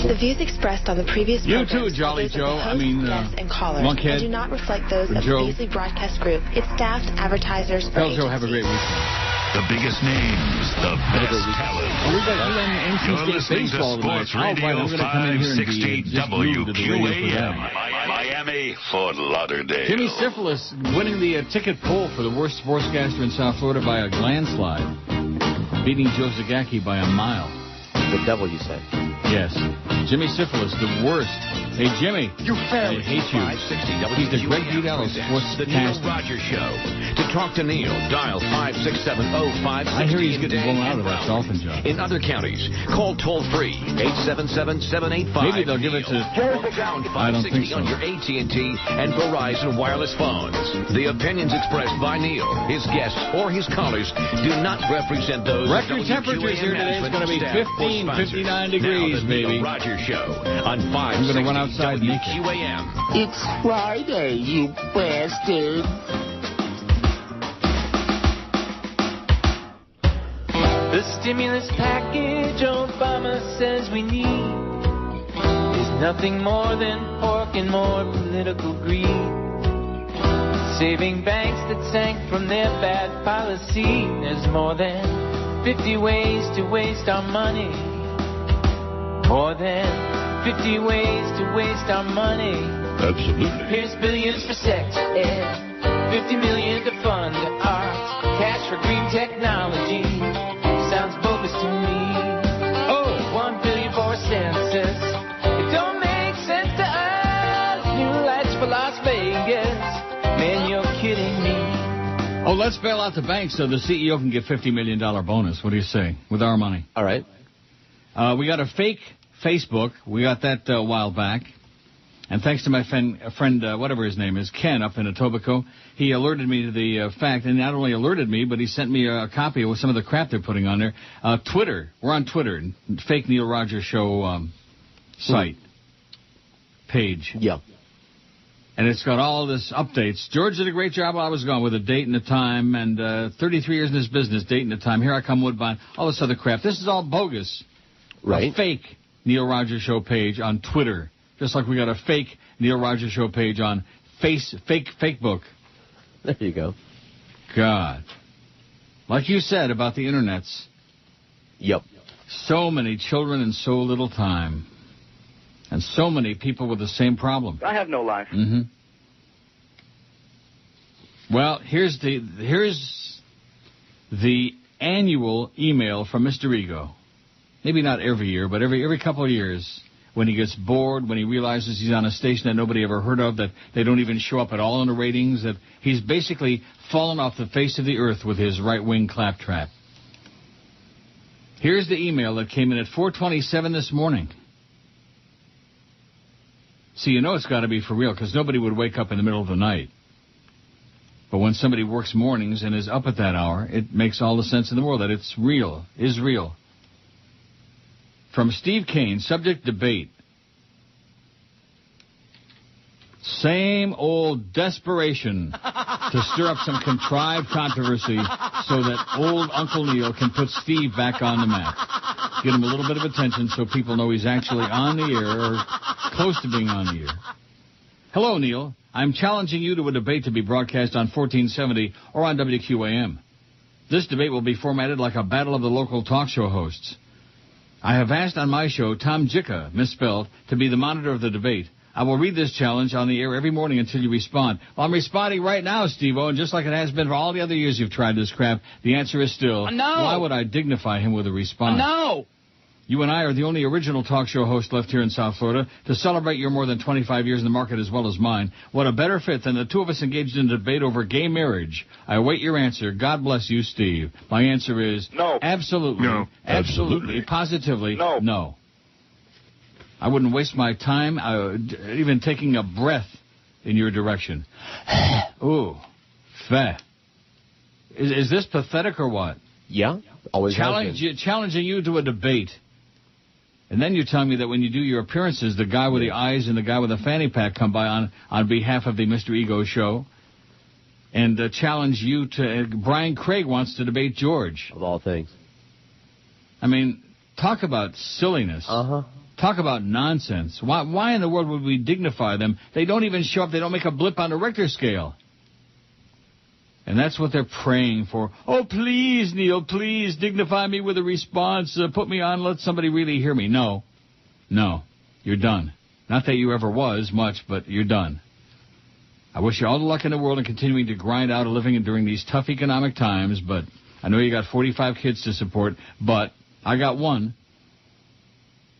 The views expressed on the previous You programs too, Jolly are those of Joe. the hosts, guests, and callers, Lunkhead. and do not reflect those of Joe. the Beasley Broadcast Group, its staff, advertisers, or Tell Joe, agencies. have a great weekend. The biggest names, the best talent. We got NC You're State listening to baseball tonight. Sports All right, Radio I'm going to come in here and 560 be just glued to the radio for WQAM. that. Miami, Fort Lauderdale. Jimmy Syphilis winning the ticket poll for the worst sportscaster in South Florida by a landslide, beating Joe Zagacki by a mile. The devil, you say? Yes. Jimmy Syphilis, the worst. Hey, Jimmy. You I hate you. He's the Greg Dudell sports The Neil caster. Rogers Show. To talk to Neil, dial 567-0560. I hear he's getting blown out of that Dolphin job. In other counties, call toll-free 877-785. Maybe they'll give it to... I don't think so. On your AT&T and Verizon wireless phones. The opinions expressed by Neil, his guests, or his callers do not represent those. Record temperatures here today. It's going to be 15, 59 degrees, baby. Neil Rogers Show on 560 I'm going to run outside naked. WQAM. It's Friday, you bastard. The stimulus package Obama says we need is nothing more than pork and more political greed. Saving banks that sank from their bad policy. There's more than 50 ways to waste our money. More than 50 ways to waste our money. Absolutely. Here's billions for sex ed, 50 million to fund arts, cash for green technology. Sounds bogus to me. Oh, 1 billion for a census. It don't make sense to us. New lights for Las Vegas. Man, you're kidding me. Oh, let's bail out the bank so the CEO can get $50 million bonus. What do you say? With our money. All right. We got a fake Facebook. We got that a while back. And thanks to my friend, whatever his name is, Ken, up in Etobicoke, he alerted me to the fact, and not only alerted me, but he sent me a copy of some of the crap they're putting on there. Twitter. We're on Twitter. Fake Neil Rogers Show site. Page. Yeah. And it's got all this updates. George did a great job while I was gone with a date and a time, and 33 years in this business, date and a time. Here I come, Woodbine. All this other crap. This is all bogus. Right. A fake Neil Rogers Show page on Twitter. Just like we got a fake Neil Rogers Show page on Facebook. There you go. God. Like you said about the internets. Yep. So many children and so little time. And so many people with the same problem. I have no life. Mm-hmm. Well, here's the annual email from Mr. Ego. Maybe not every year, but every couple of years. When he gets bored, when he realizes he's on a station that nobody ever heard of, that they don't even show up at all in the ratings, that he's basically fallen off the face of the earth with his right-wing claptrap. Here's the email that came in at 4:27 this morning. See, you know it's got to be for real, because nobody would wake up in the middle of the night. But when somebody works mornings and is up at that hour, it makes all the sense in the world that it's real, is real. From Steve Kane, subject debate. Same old desperation to stir up some contrived controversy so that old Uncle Neil can put Steve back on the map. Get him a little bit of attention so people know he's actually on the air or close to being on the air. Hello, Neil. I'm challenging you to a debate to be broadcast on 1470 or on WQAM. This debate will be formatted like a battle of the local talk show hosts. I have asked on my show Tom Jicka, misspelled, to be the monitor of the debate. I will read this challenge on the air every morning until you respond. Well, I'm responding right now, Steve-O, and just like it has been for all the other years you've tried this crap, the answer is still, no. Why would I dignify him with a response? No. You and I are the only original talk show host left here in South Florida to celebrate your more than 25 years in the market as well as mine. What a better fit than the two of us engaged in a debate over gay marriage. I await your answer. God bless you, Steve. My answer is no. Absolutely. No. Absolutely. Positively. No. No. I wouldn't waste my time even taking a breath in your direction. Ooh. Feh. Is this pathetic or what? Yeah. Always Challenging you to a debate. And then you tell me that when you do your appearances, the guy with the eyes and the guy with the fanny pack come by on behalf of the Mr. Ego show and challenge you to... Brian Craig wants to debate George. Of all things. I mean, Talk about silliness. Uh-huh. Talk about nonsense. Why in the world would we dignify them? They don't even show up. They don't make a blip on the Richter scale. And that's what they're praying for. Oh, please, Neil, please dignify me with a response. Put me on. Let somebody really hear me. No. You're done. Not that you ever was much, but you're done. I wish you all the luck in the world in continuing to grind out a living during these tough economic times, but I know you got 45 kids to support, but I got one.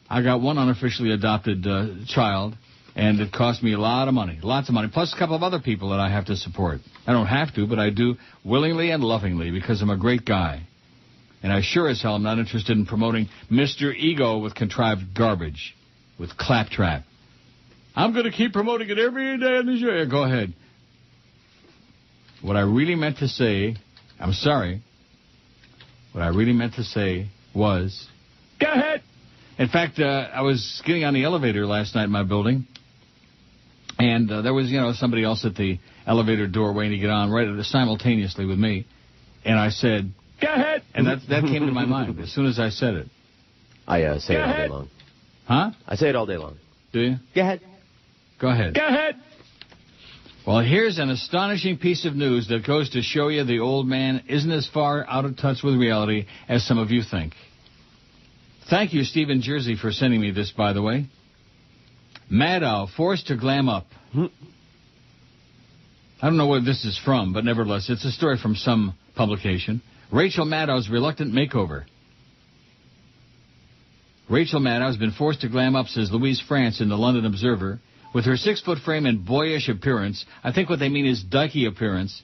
I got one unofficially adopted child, and it cost me a lot of money, lots of money, plus a couple of other people that I have to support. I don't have to, but I do willingly and lovingly because I'm a great guy. And I sure as hell am not interested in promoting Mr. Ego with contrived garbage, with claptrap. I'm going to keep promoting it every day in the show. Go ahead. What I really meant to say, I'm sorry. What I really meant to say was, go ahead. In fact, I was getting on the elevator last night in my building, and there was, somebody else at the elevator door waiting to get on right simultaneously with me, and I said, go ahead. And that came to my mind as soon as I said it. I say it all day long. Huh? I say it all day long. Do you? Go ahead. Go ahead. Go ahead. Well, here's an astonishing piece of news that goes to show you the old man isn't as far out of touch with reality as some of you think. Thank you, Steve in Jersey, for sending me this, by the way. Maddow forced to glam up. I don't know where this is from, but nevertheless, it's a story from some publication. Rachel Maddow's reluctant makeover. Rachel Maddow has been forced to glam up, says Louise France in the London Observer. With her 6-foot frame and boyish appearance, I think what they mean is dykey appearance,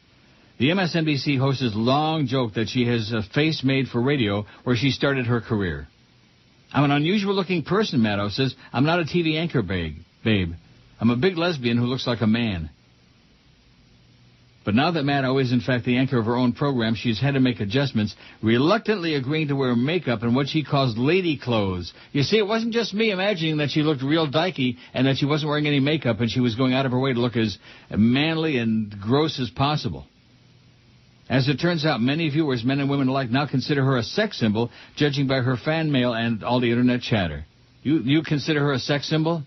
the MSNBC host has long joked that she has a face made for radio where she started her career. I'm an unusual-looking person, Maddow says. I'm not a TV anchor, babe. I'm a big lesbian who looks like a man. But now that Maddow is, in fact, the anchor of her own program, she's had to make adjustments, reluctantly agreeing to wear makeup and what she calls lady clothes. You see, it wasn't just me imagining that she looked real dykey and that she wasn't wearing any makeup and she was going out of her way to look as manly and gross as possible. As it turns out, many viewers, men and women alike, now consider her a sex symbol, judging by her fan mail and all the internet chatter. You consider her a sex symbol?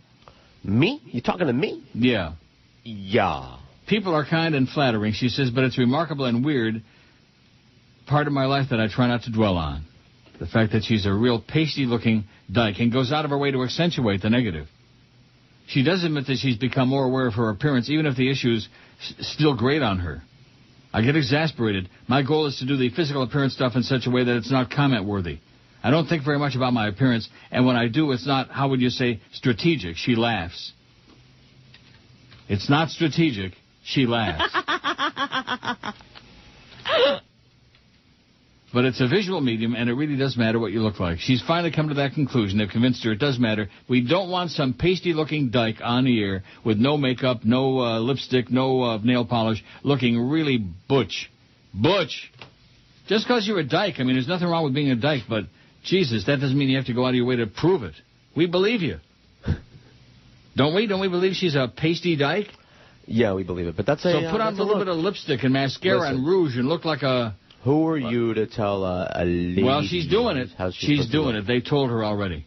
Me? You talking to me? Yeah. Yeah. People are kind and flattering, she says, but it's remarkable and weird part of my life that I try not to dwell on. The fact that she's a real pasty-looking dyke and goes out of her way to accentuate the negative. She does admit that she's become more aware of her appearance, even if the issue's still great on her. I get exasperated. My goal is to do the physical appearance stuff in such a way that it's not comment-worthy. I don't think very much about my appearance, and when I do, it's not, how would you say, strategic. She laughs. It's not strategic. She laughs. But it's a visual medium, and it really does matter what you look like. She's finally come to that conclusion. They've convinced her it does matter. We don't want some pasty-looking dyke on the air with no makeup, no lipstick, no nail polish, looking really butch. Butch! Just because you're a dyke, I mean, there's nothing wrong with being a dyke, but, Jesus, that doesn't mean you have to go out of your way to prove it. We believe you. Don't we? Don't we believe she's a pasty dyke? Yeah, we believe it, but that's So put on a little bit of lipstick and mascara and rouge and look like a... Who are you to tell a lady? Well, she's doing it. She's doing it. They told her already.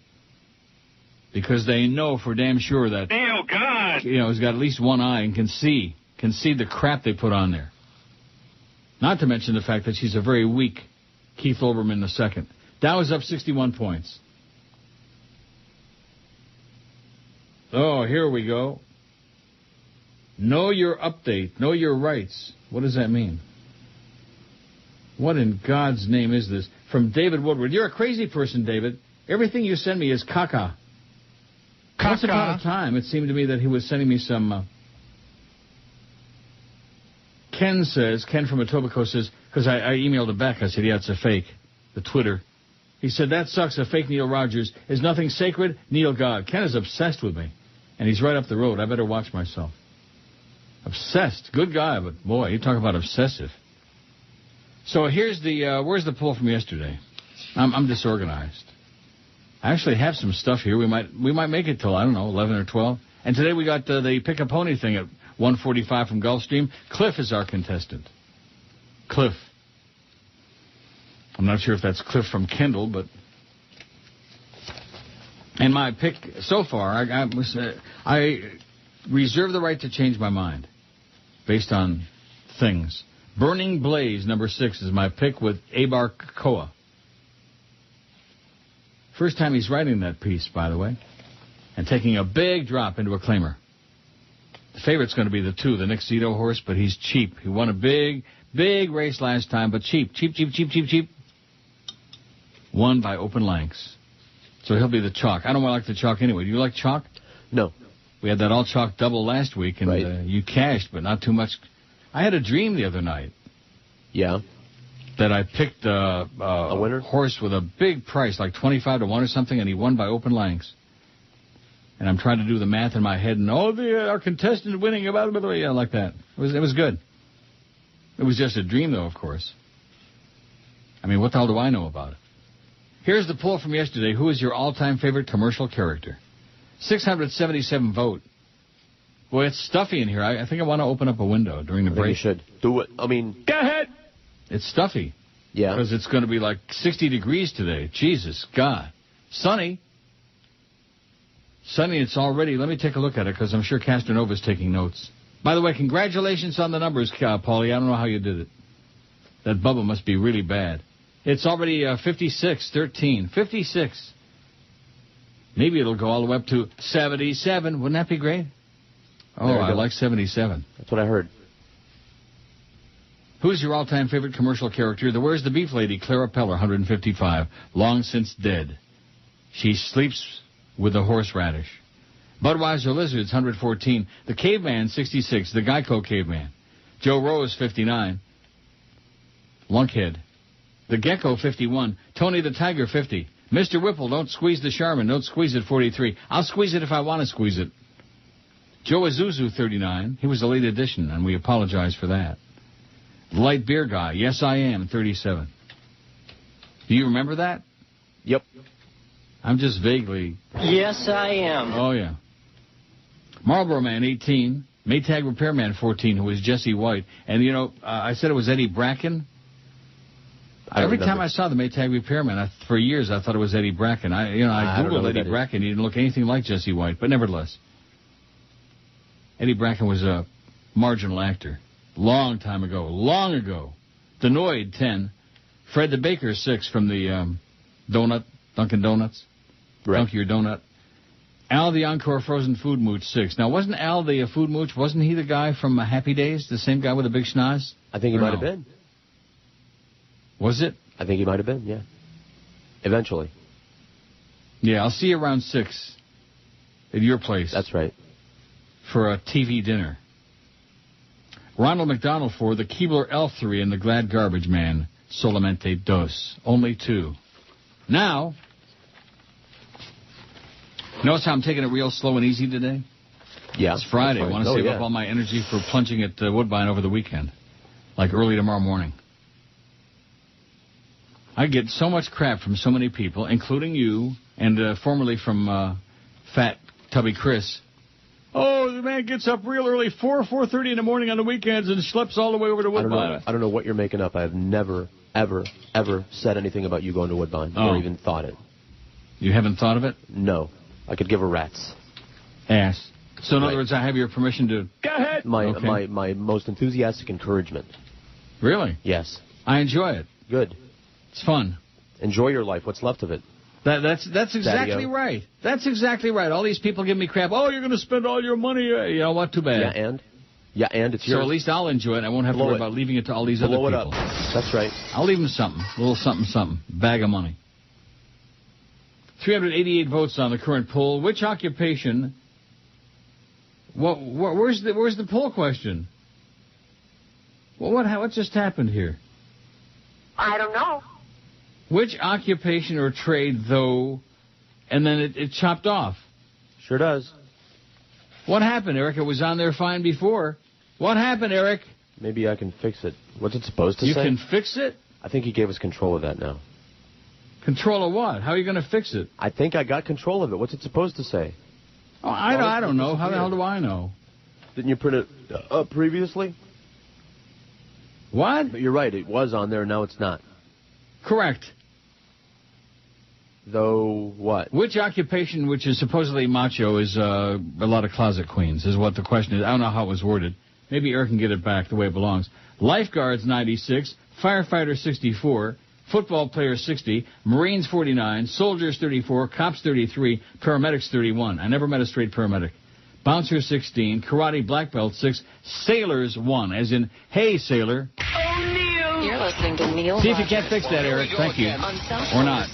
Because they know for damn sure that... Oh, God! He's got at least one eye and can see the crap they put on there. Not to mention the fact that she's a very weak Keith Olbermann II. Dow is up 61 points. Oh, here we go. Know your update. Know your rights. What does that mean? What in God's name is this? From David Woodward. You're a crazy person, David. Everything you send me is caca. Once upon a time, it seemed to me that he was sending me some... Ken from Etobicoke says, because I emailed it back, I said, yeah, it's a fake. The Twitter. He said, that sucks, a fake Neil Rogers. Is nothing sacred? Neil God. Ken is obsessed with me. And he's right up the road. I better watch myself. Obsessed. Good guy, but boy, you talk about obsessive. So here's the, where's the poll from yesterday? I'm disorganized. I actually have some stuff here. We might make it till, I don't know, 11 or 12. And today we got the Pick-Up Pony thing at 1:45 from Gulfstream. Cliff is our contestant. Cliff. I'm not sure if that's Cliff from Kendall, but And my pick so far, I reserve the right to change my mind based on things. Burning Blaze, number 6, is my pick with Abar Koa. First time he's writing that piece, by the way, and taking a big drop into a claimer. The favorite's going to be the 2, the Nick Zito horse, but he's cheap. He won a big race last time, but cheap. Won by open lengths. So he'll be the chalk. I don't like the chalk anyway. Do you like chalk? No. We had that all chalk double last week, and you cashed, but not too much. I had a dream the other night. Yeah. That I picked a winner? Horse with a big price, like 25 to 1 or something, and he won by open lengths. And I'm trying to do the math in my head, and our contestant winning about like that. It was good. It was just a dream, though, of course. I mean, what the hell do I know about it? Here's the poll from yesterday. Who is your all-time favorite commercial character? 677 vote. Boy, it's stuffy in here. I think I want to open up a window during the break. You should. Do it. I mean... Go ahead. It's stuffy. Yeah. Because it's going to be like 60 degrees today. Jesus, God. Sunny. It's already... Let me take a look at it, because I'm sure Castronova's taking notes. By the way, congratulations on the numbers, Paulie. I don't know how you did it. That Bubba must be really bad. It's already 56-13. 56. Maybe it'll go all the way up to 77. Wouldn't that be great? Oh, I like 77. That's what I heard. Who's your all-time favorite commercial character? The Where's the Beef Lady, Clara Peller, 155. Long since dead. She sleeps with a horseradish. Budweiser Lizards, 114. The Caveman, 66. The Geico Caveman. Joe Rose, 59. Lunkhead. The Gecko, 51. Tony the Tiger, 50. Mr. Whipple, don't squeeze the Charmin. Don't squeeze it, 43. I'll squeeze it if I want to squeeze it. Joe Azuzu, 39. He was a late addition, and we apologize for that. Light Beer Guy, Yes I Am, 37. Do you remember that? Yep. I'm just vaguely... Yes, I am. Oh, yeah. Marlboro Man, 18. Maytag Repairman, 14, who was Jesse White. And, I said it was Eddie Bracken. Every time I saw the Maytag Repairman, for years I thought it was Eddie Bracken. I Googled Eddie Bracken. He didn't look anything like Jesse White, but nevertheless. Eddie Bracken was a marginal actor. Long time ago. Long ago. Denoid, 10. Fred the Baker, 6 from the Dunkin' Donuts. Right. Dunk Your Donut. Al the Encore Frozen Food Mooch, 6. Now, wasn't Al the Food Mooch, wasn't he the guy from Happy Days? The same guy with the big schnoz? I think he might have been. Was it? I think he might have been, yeah. Eventually. Yeah, I'll see you around 6 at your place. That's right. For a TV dinner. Ronald McDonald, 4. The Keebler Elf, 3. And the Glad Garbage Man, solamente 2. Only 2. Now, notice how I'm taking it real slow and easy today? Yeah. It's Friday. I want to save up all my energy for plunging at Woodbine over the weekend. Like early tomorrow morning. I get so much crap from so many people, including you, and formerly from Fat Tubby Chris. Oh, the man gets up real early, 4:30 in the morning on the weekends, and schleps all the way over to Woodbine. I don't know what you're making up. I have never, ever, ever said anything about you going to Woodbine, or even thought it. You haven't thought of it? No. I could give a rat's ass. So in other words, I have your permission to... Go ahead. My most enthusiastic encouragement. Really? Yes. I enjoy it. Good. It's fun. Enjoy your life. What's left of it? That's exactly right. That's exactly right. All these people give me crap. Oh, you're going to spend all your money. You know what? Too bad. Yeah, and it's yours. So at least I'll enjoy it. I won't have to worry about leaving it to all these other people. Blow it up. That's right. I'll leave them something. A little something. Bag of money. 388 votes on the current poll. Which occupation... Where's the poll question? Well, what just happened here? I don't know. Which occupation or trade, though, and then it chopped off? Sure does. What happened, Eric? It was on there fine before. What happened, Eric? Maybe I can fix it. What's it supposed to say? You can fix it? I think he gave us control of that now. Control of what? How are you going to fix it? I think I got control of it. What's it supposed to say? Oh, I don't know. How the hell do I know? Didn't you print it up previously? What? But you're right. It was on there. Now it's not. Correct. Though what? Which occupation, which is supposedly macho, is a lot of closet queens, is what the question is. I don't know how it was worded. Maybe Eric can get it back the way it belongs. Lifeguards, 96. Firefighter, 64. Football players, 60. Marines, 49. Soldiers, 34. Cops, 33. Paramedics, 31. I never met a straight paramedic. Bouncer, 16. Karate black belt, 6. Sailors, 1. As in, hey, sailor. You're listening to Neil See if you can't fix that, Eric. Thank you. Or not.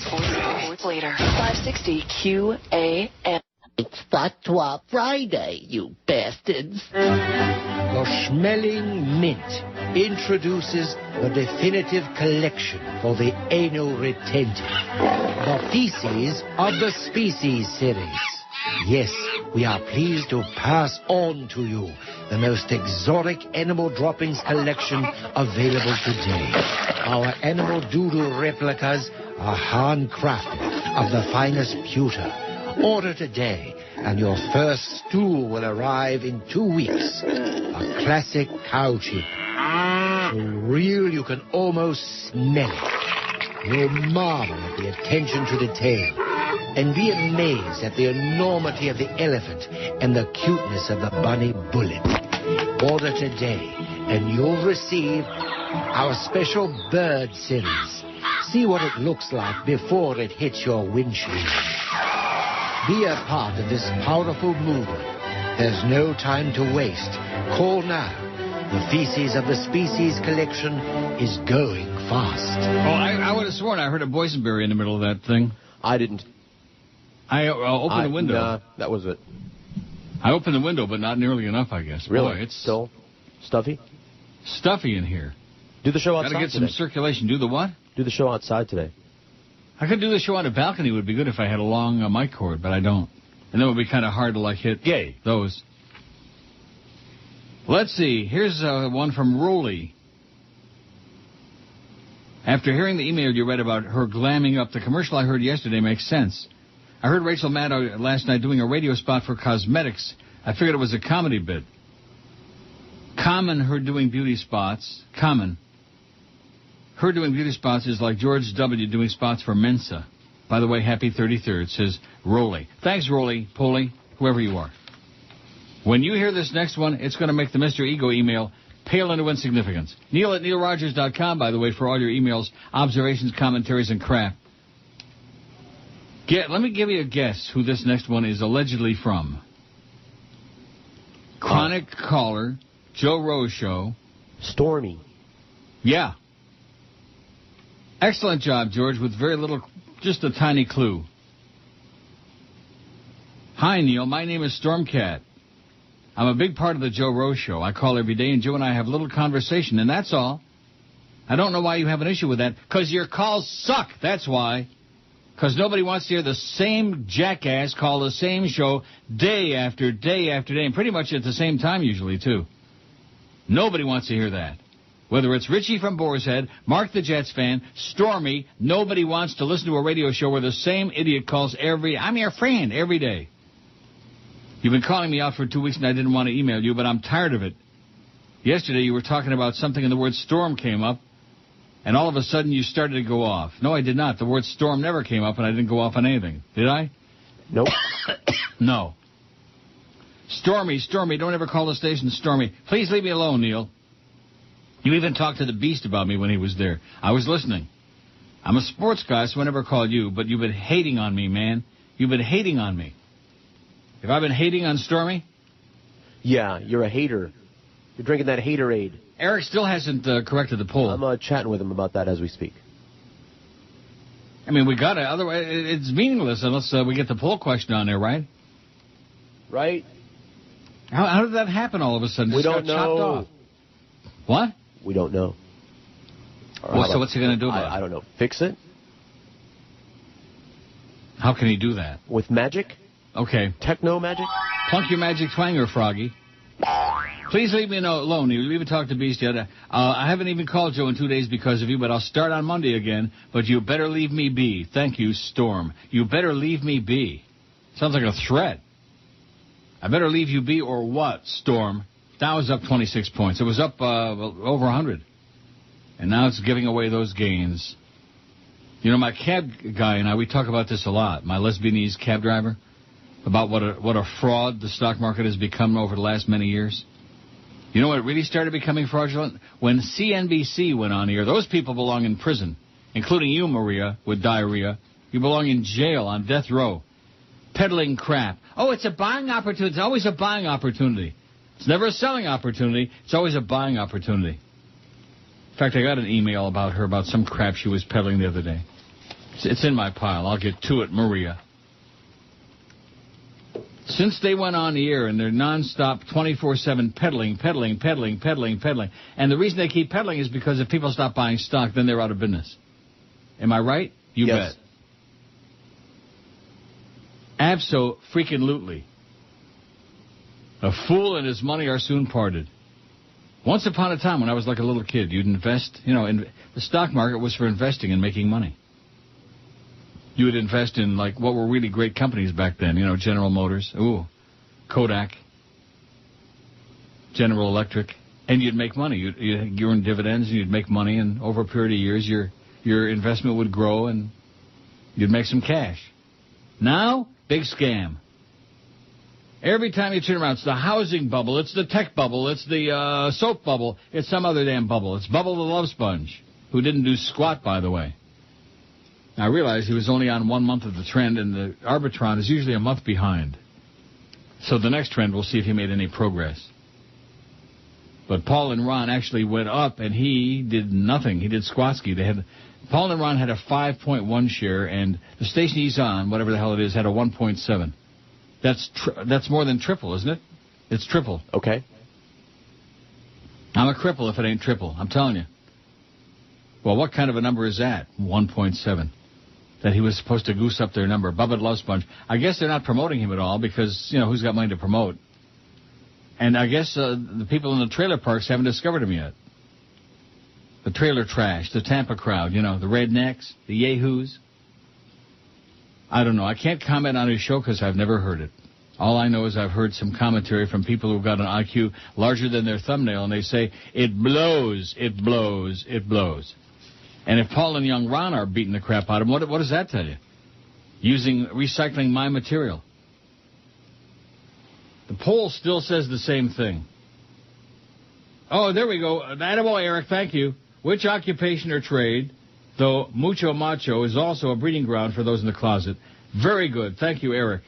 Later. 560 QAM. It's Fatwa Friday, you bastards. The Schmelling Mint introduces the definitive collection for the anal retentive. The Feces of the Species series. Yes, we are pleased to pass on to you the most exotic animal droppings collection available today. Our animal doodle replicas are handcrafted of the finest pewter. Order today, and your first stool will arrive in 2 weeks. A classic cow chip. So real you can almost smell it. You'll marvel at the attention to detail, and be amazed at the enormity of the elephant and the cuteness of the bunny bullet. Order today, and you'll receive our special bird series. See what it looks like before it hits your windshield. Be a part of this powerful movement. There's no time to waste. Call now. The Feces of the Species collection is going fast. Oh, I would have sworn I heard a boysenberry in the middle of that thing. I didn't. I opened the window. Nah, that was it. I opened the window, but not nearly enough, I guess. Really? Boy, it's still stuffy? Stuffy in here. Do the show outside Got to get today. some circulation. Do the what? Do the show outside today. I could do the show on a balcony. Would be good if I had a long mic cord, but I don't. And then it would be kind of hard to, like, hit those. Let's see. Here's one from Rolly. After hearing the email you read about her glamming up, the commercial I heard yesterday makes sense. I heard Rachel Maddow last night doing a radio spot for cosmetics. I figured it was a comedy bit. Common, her doing beauty spots. Common. Her doing beauty spots is like George W. doing spots for Mensa. By the way, happy 33rd, says Rolly. Thanks, Rolly, Polly, whoever you are. When you hear this next one, it's going to make the Mr. Ego email pale into insignificance. Neil at neilrogers.com, by the way, for all your emails, observations, commentaries, and crap. Let me give you a guess who this next one is allegedly from. Chronic caller, Joe Rose Show. Stormy. Yeah. Excellent job, George, with very little, just a tiny clue. Hi, Neil. My name is Stormcat. I'm a big part of the Joe Rose Show. I call every day, and Joe and I have a little conversation, and that's all. I don't know why you have an issue with that, because your calls suck. That's why. Because nobody wants to hear the same jackass call the same show day after day after day, and pretty much at the same time usually, too. Nobody wants to hear that. Whether it's Richie from Boar's Head, Mark the Jets fan, Stormy, nobody wants to listen to a radio show where the same idiot calls I'm your friend, every day. You've been calling me out for 2 weeks and I didn't want to email you, but I'm tired of it. Yesterday you were talking about something and the word storm came up, and all of a sudden you started to go off. No, I did not. The word storm never came up and I didn't go off on anything. Did I? Nope. No. Stormy, don't ever call the station Stormy. Please leave me alone, Neil. You even talked to the Beast about me when he was there. I was listening. I'm a sports guy, so I never called you, but you've been hating on me, man. You've been hating on me. Have I been hating on Stormy? Yeah, you're a hater. You're drinking that haterade. Eric still hasn't corrected the poll. I'm chatting with him about that as we speak. I mean, we got it. Otherwise, it's meaningless unless we get the poll question on there, right? Right. How did that happen all of a sudden? We Just don't got chopped know. off. What? We don't know. Well, so what's he going to do about it? I don't know. Fix it? How can he do that? With magic? Okay. Techno magic? Plunk your magic twanger, Froggy. Please leave me alone. You even talked to Beast yet. I haven't even called Joe in 2 days because of you, but I'll start on Monday again. But you better leave me be. Thank you, Storm. You better leave me be. Sounds like a threat. I better leave you be or what, Storm? Dow is up 26 points. It was up over 100. And now it's giving away those gains. You know, my cab guy and I, we talk about this a lot, my Lesbianese cab driver, about what a fraud the stock market has become over the last many years. You know what really started becoming fraudulent? When CNBC went on here, those people belong in prison, including you, Maria, with diarrhea. You belong in jail on death row, peddling crap. Oh, it's a buying opportunity. It's always a buying opportunity. It's never a selling opportunity. It's always a buying opportunity. In fact, I got an email about her, about some crap she was peddling the other day. It's in my pile. I'll get to it, Maria. Since they went on the air and they're nonstop 24/7 peddling. And the reason they keep peddling is because if people stop buying stock, then they're out of business. Am I right? You Yes. bet. Abso-freaking-lutely. A fool and his money are soon parted. Once upon a time, when I was like a little kid, you'd invest, the stock market was for investing and making money. You would invest in, like, what were really great companies back then, General Motors, Kodak, General Electric, and you'd make money. You'd earn dividends, and you'd make money, and over a period of years, your investment would grow, and you'd make some cash. Now, big scam. Every time you turn around, it's the housing bubble, it's the tech bubble, it's the soap bubble, it's some other damn bubble. It's Bubble the Love Sponge, who didn't do squat, by the way. Now, I realized he was only on 1 month of the trend, and the Arbitron is usually a month behind. So the next trend, we'll see if he made any progress. But Paul and Ron actually went up, and he did nothing. He did Squatsky. Paul and Ron had a 5.1 share, and the station he's on, whatever the hell it is, had a 1.7. That's more than triple, isn't it? It's triple. Okay. I'm a cripple if it ain't triple. I'm telling you. Well, what kind of a number is that? 1.7. That he was supposed to goose up their number. Bubba Love Sponge. I guess they're not promoting him at all because, who's got money to promote? And I guess the people in the trailer parks haven't discovered him yet. The trailer trash, the Tampa crowd, the rednecks, the yahoos. I don't know. I can't comment on his show because I've never heard it. All I know is I've heard some commentary from people who've got an IQ larger than their thumbnail, and they say, it blows, it blows, it blows. And if Paul and young Ron are beating the crap out of him, what does that tell you? Recycling my material. The poll still says the same thing. Oh, there we go. Attaboy, Eric, thank you. Which occupation or trade, though mucho macho, is also a breeding ground for those in the closet? Very good. Thank you, Eric.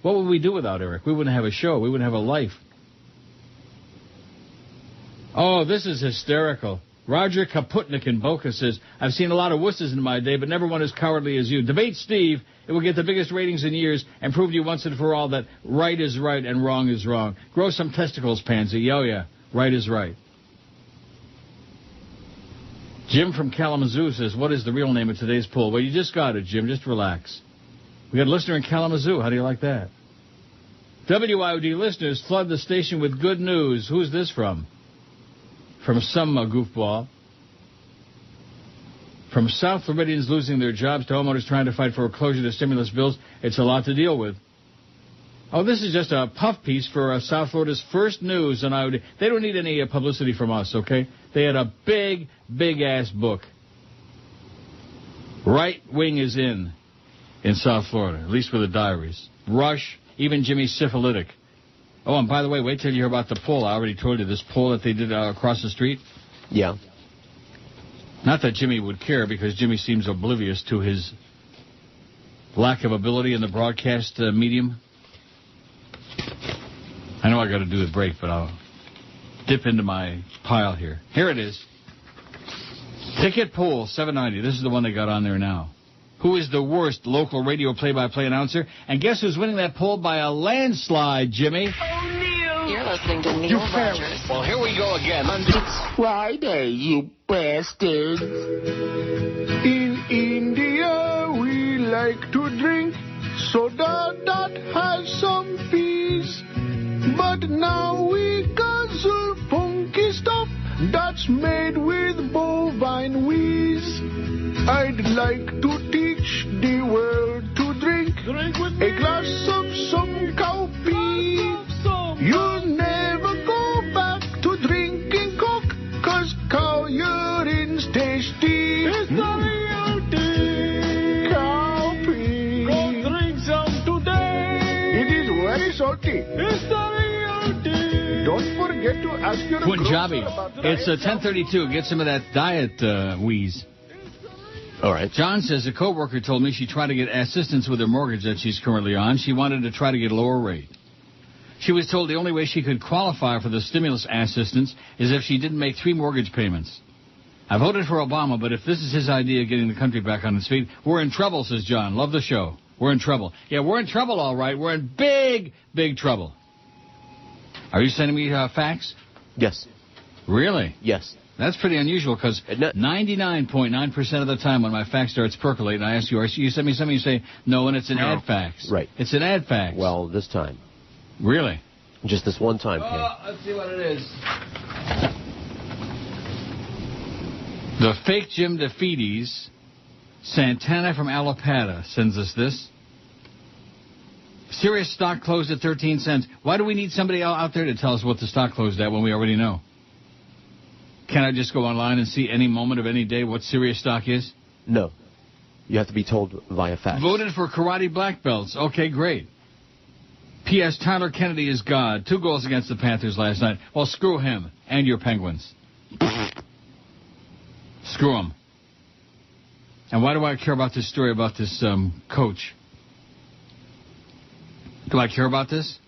What would we do without Eric? We wouldn't have a show. We wouldn't have a life. Oh, this is hysterical. Roger Kaputnik in Boca says, I've seen a lot of wusses in my day, but never one as cowardly as you. Debate Steve. It will get the biggest ratings in years and prove to you once and for all that right is right and wrong is wrong. Grow some testicles, pansy. Oh, yeah. Right is right. Jim from Kalamazoo says, what is the real name of today's poll? Well, you just got it, Jim. Just relax. We got a listener in Kalamazoo. How do you like that? WIOD listeners flood the station with good news. Who's this from? From some goofball. From South Floridians losing their jobs to homeowners trying to fight foreclosure to stimulus bills, it's a lot to deal with. Oh, this is just a puff piece for South Florida's first news on IOD. They don't need any publicity from us, okay? They had a big, big-ass book. Right wing is in South Florida, at least with the diaries. Rush, even Jimmy syphilitic. Oh, and by the way, wait till you hear about the poll. I already told you this poll that they did across the street. Yeah. Not that Jimmy would care, because Jimmy seems oblivious to his lack of ability in the broadcast medium. I know I got to do the break, but I'll dip into my pile here. Here it is. Ticket poll, 790. This is the one they got on there now. Who is the worst local radio play-by-play announcer? And guess who's winning that poll by a landslide, Jimmy? You're listening to Neil Rogers. Well, here we go again. It's Friday, you bastards. In India, we like to drink soda that has some fizz. But now we guzzle funky stuff that's made with bovine whiz. I'd like to teach the world to drink a glass of some cowpea. You'll never go back to drinking Coke, 'cause cow urine's tasty. It's the real thing. very salty. Don't forget to ask your Punjabi. grocer about the It's 10:32. Get some of that diet wheeze. All right. John says a coworker told me she tried to get assistance with her mortgage that she's currently on. She wanted to try to get a lower rate. She was told the only way she could qualify for the stimulus assistance is if she didn't make 3 mortgage payments. I voted for Obama, but if this is his idea of getting the country back on its feet, we're in trouble, says John. Love the show. We're in trouble. Yeah, we're in trouble, all right. We're in big, big trouble. Are you sending me facts? Yes. Really? Yes. That's pretty unusual because 99.9% of the time when my fax starts percolating, I ask you, you send me something, you say, no, and it's an ad fax. Right. It's an ad fax. Well, this time. Really? Just this one time, Kane. Let's see what it is. The fake Jim DeFedes, Santana from Alapata, sends us this. Sirius stock closed at 13 cents. Why do we need somebody out there to tell us what the stock closed at when we already know? Can I just go online and see any moment of any day what Sirius stock is? No. You have to be told via fax. Voted for karate black belts. Okay, great. P.S. Tyler Kennedy is God. 2 goals against the Panthers last night. Well, screw him and your Penguins. Screw him. And why do I care about this story about this coach? Do I care about this?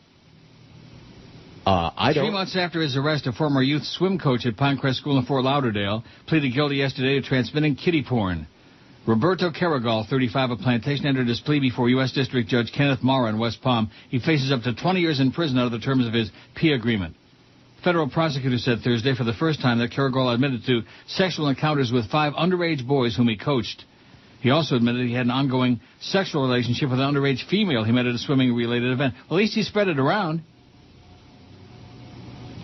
I don't. 3 months after his arrest, a former youth swim coach at Pinecrest School in Fort Lauderdale pleaded guilty yesterday to transmitting kiddie porn. Roberto Carregal, 35, of Plantation, entered his plea before U.S. District Judge Kenneth Mara in West Palm. He faces up to 20 years in prison out of the terms of his plea agreement. Federal prosecutors said Thursday for the first time that Carregal admitted to sexual encounters with 5 underage boys whom he coached. He also admitted he had an ongoing sexual relationship with an underage female he met at a swimming-related event. Well, at least he spread it around.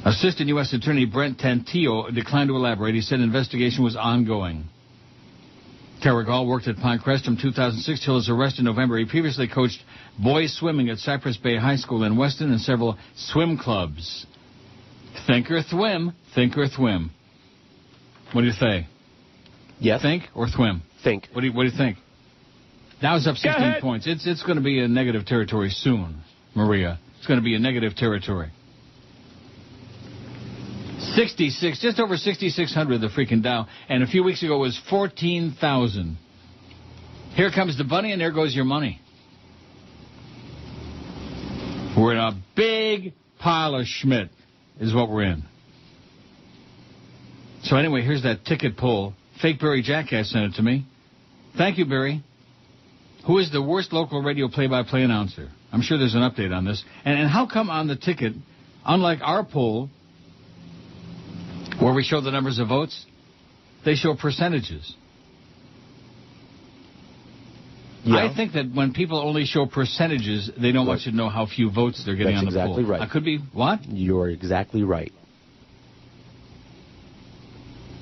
Assistant U.S. Attorney Brent Tantillo declined to elaborate. He said investigation was ongoing. Carregal worked at Pinecrest from 2006 till his arrest in November. He previously coached boys swimming at Cypress Bay High School in Weston and several swim clubs. Think or thwim? Think or thwim? What do you say? Yes. Think or thwim? Think. What do you think? Now it's up 16 points. It's going to be in negative territory soon, Maria. It's going to be in negative territory. 66, just over 6,600, the freaking Dow. And a few weeks ago it was 14,000. Here comes the bunny, and there goes your money. We're in a big pile of Schmidt, is what we're in. So anyway, here's that ticket poll. Fake Barry Jackass sent it to me. Thank you, Barry. Who is the worst local radio play-by-play announcer? I'm sure there's an update on this. And how come on the ticket, unlike our poll, where we show the numbers of votes, they show percentages? Yeah. I think that when people only show percentages, they don't want you to know how few votes they're getting on the poll. That's exactly right. I could be, what? You're exactly right.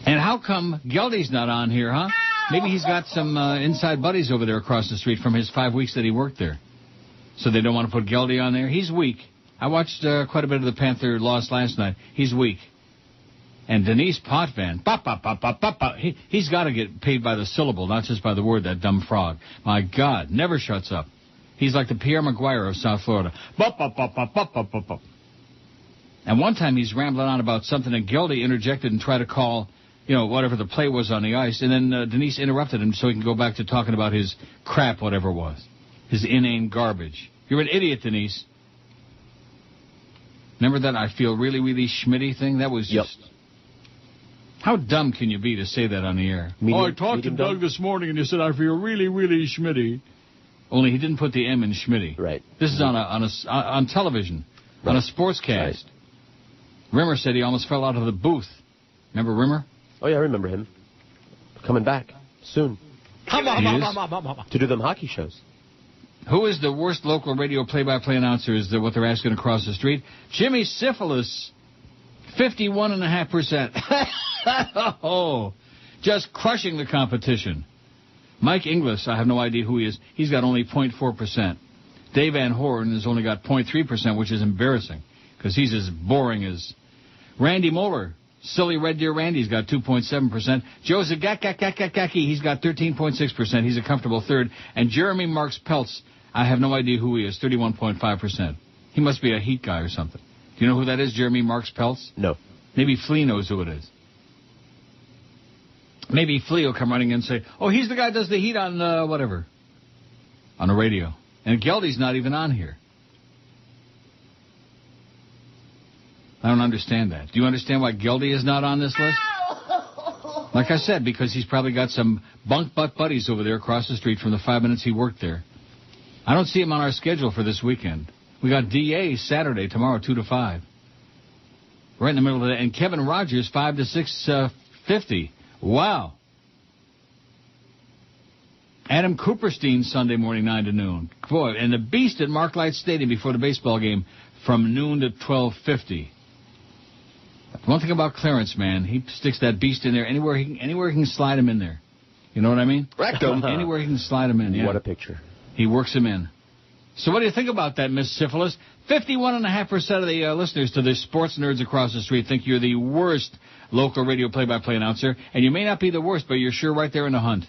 And how come Geldy's not on here, huh? Maybe he's got some inside buddies over there across the street from his 5 weeks that he worked there. So they don't want to put Geldy on there. He's weak. I watched quite a bit of the Panther loss last night. He's weak. And Denise Potvin, he's got to get paid by the syllable, not just by the word, that dumb frog. My God, never shuts up. He's like the Pierre Maguire of South Florida. And one time he's rambling on about something, and Geldy interjected and tried to call, whatever the play was on the ice. And then Denise interrupted him so he can go back to talking about his crap, whatever it was. His inane garbage. You're an idiot, Denise. Remember that I feel really, really Schmitty thing? That was just... Yep. How dumb can you be to say that on the air? I talked to Doug this morning, and he said, I feel really, really Schmitty. Only he didn't put the M in Schmitty. Right. This is on television, right, on a sportscast. Right. Rimmer said he almost fell out of the booth. Remember Rimmer? Oh, yeah, I remember him. Coming back soon. To do them hockey shows. Who is the worst local radio play-by-play announcer is what they're asking across the street. Jimmy Syphilis, 51.5%. Oh, just crushing the competition. Mike Inglis, I have no idea who he is. He's got only 0.4%. Dave Van Horn has only got 0.3%, which is embarrassing because he's as boring as Randy Moeller. Silly Red Deer Randy's got 2.7%. Joe Zagakakakakaki, he's got 13.6%. He's a comfortable third. And Jeremy Marks Peltz, I have no idea who he is, 31.5%. He must be a heat guy or something. Do you know who that is, Jeremy Marks Peltz? No. Maybe Flea knows who it is. Maybe Flea will come running in and say, oh, he's the guy that does the heat on whatever. On the radio. And Geldy's not even on here. I don't understand that. Do you understand why Geldy is not on this list? Like I said, because he's probably got some bunk butt buddies over there across the street from the 5 minutes he worked there. I don't see him on our schedule for this weekend. We got DA Saturday, tomorrow, 2 to 5. Right in the middle of the day. And Kevin Rogers, 5 to 6:50. Wow. Adam Cooperstein, Sunday morning, 9 to noon. Boy, and the Beast at Marklight Stadium before the baseball game from noon to 12:50. One thing about Clarence, man, he sticks that Beast in there anywhere he can slide him in there. You know what I mean? Rectum. Anywhere he can slide him in, yeah. What a picture. He works him in. So what do you think about that, Miss Syphilis? 51.5% of the listeners to the sports nerds across the street think you're the worst local radio play-by-play announcer, and you may not be the worst, but you're sure right there in the hunt.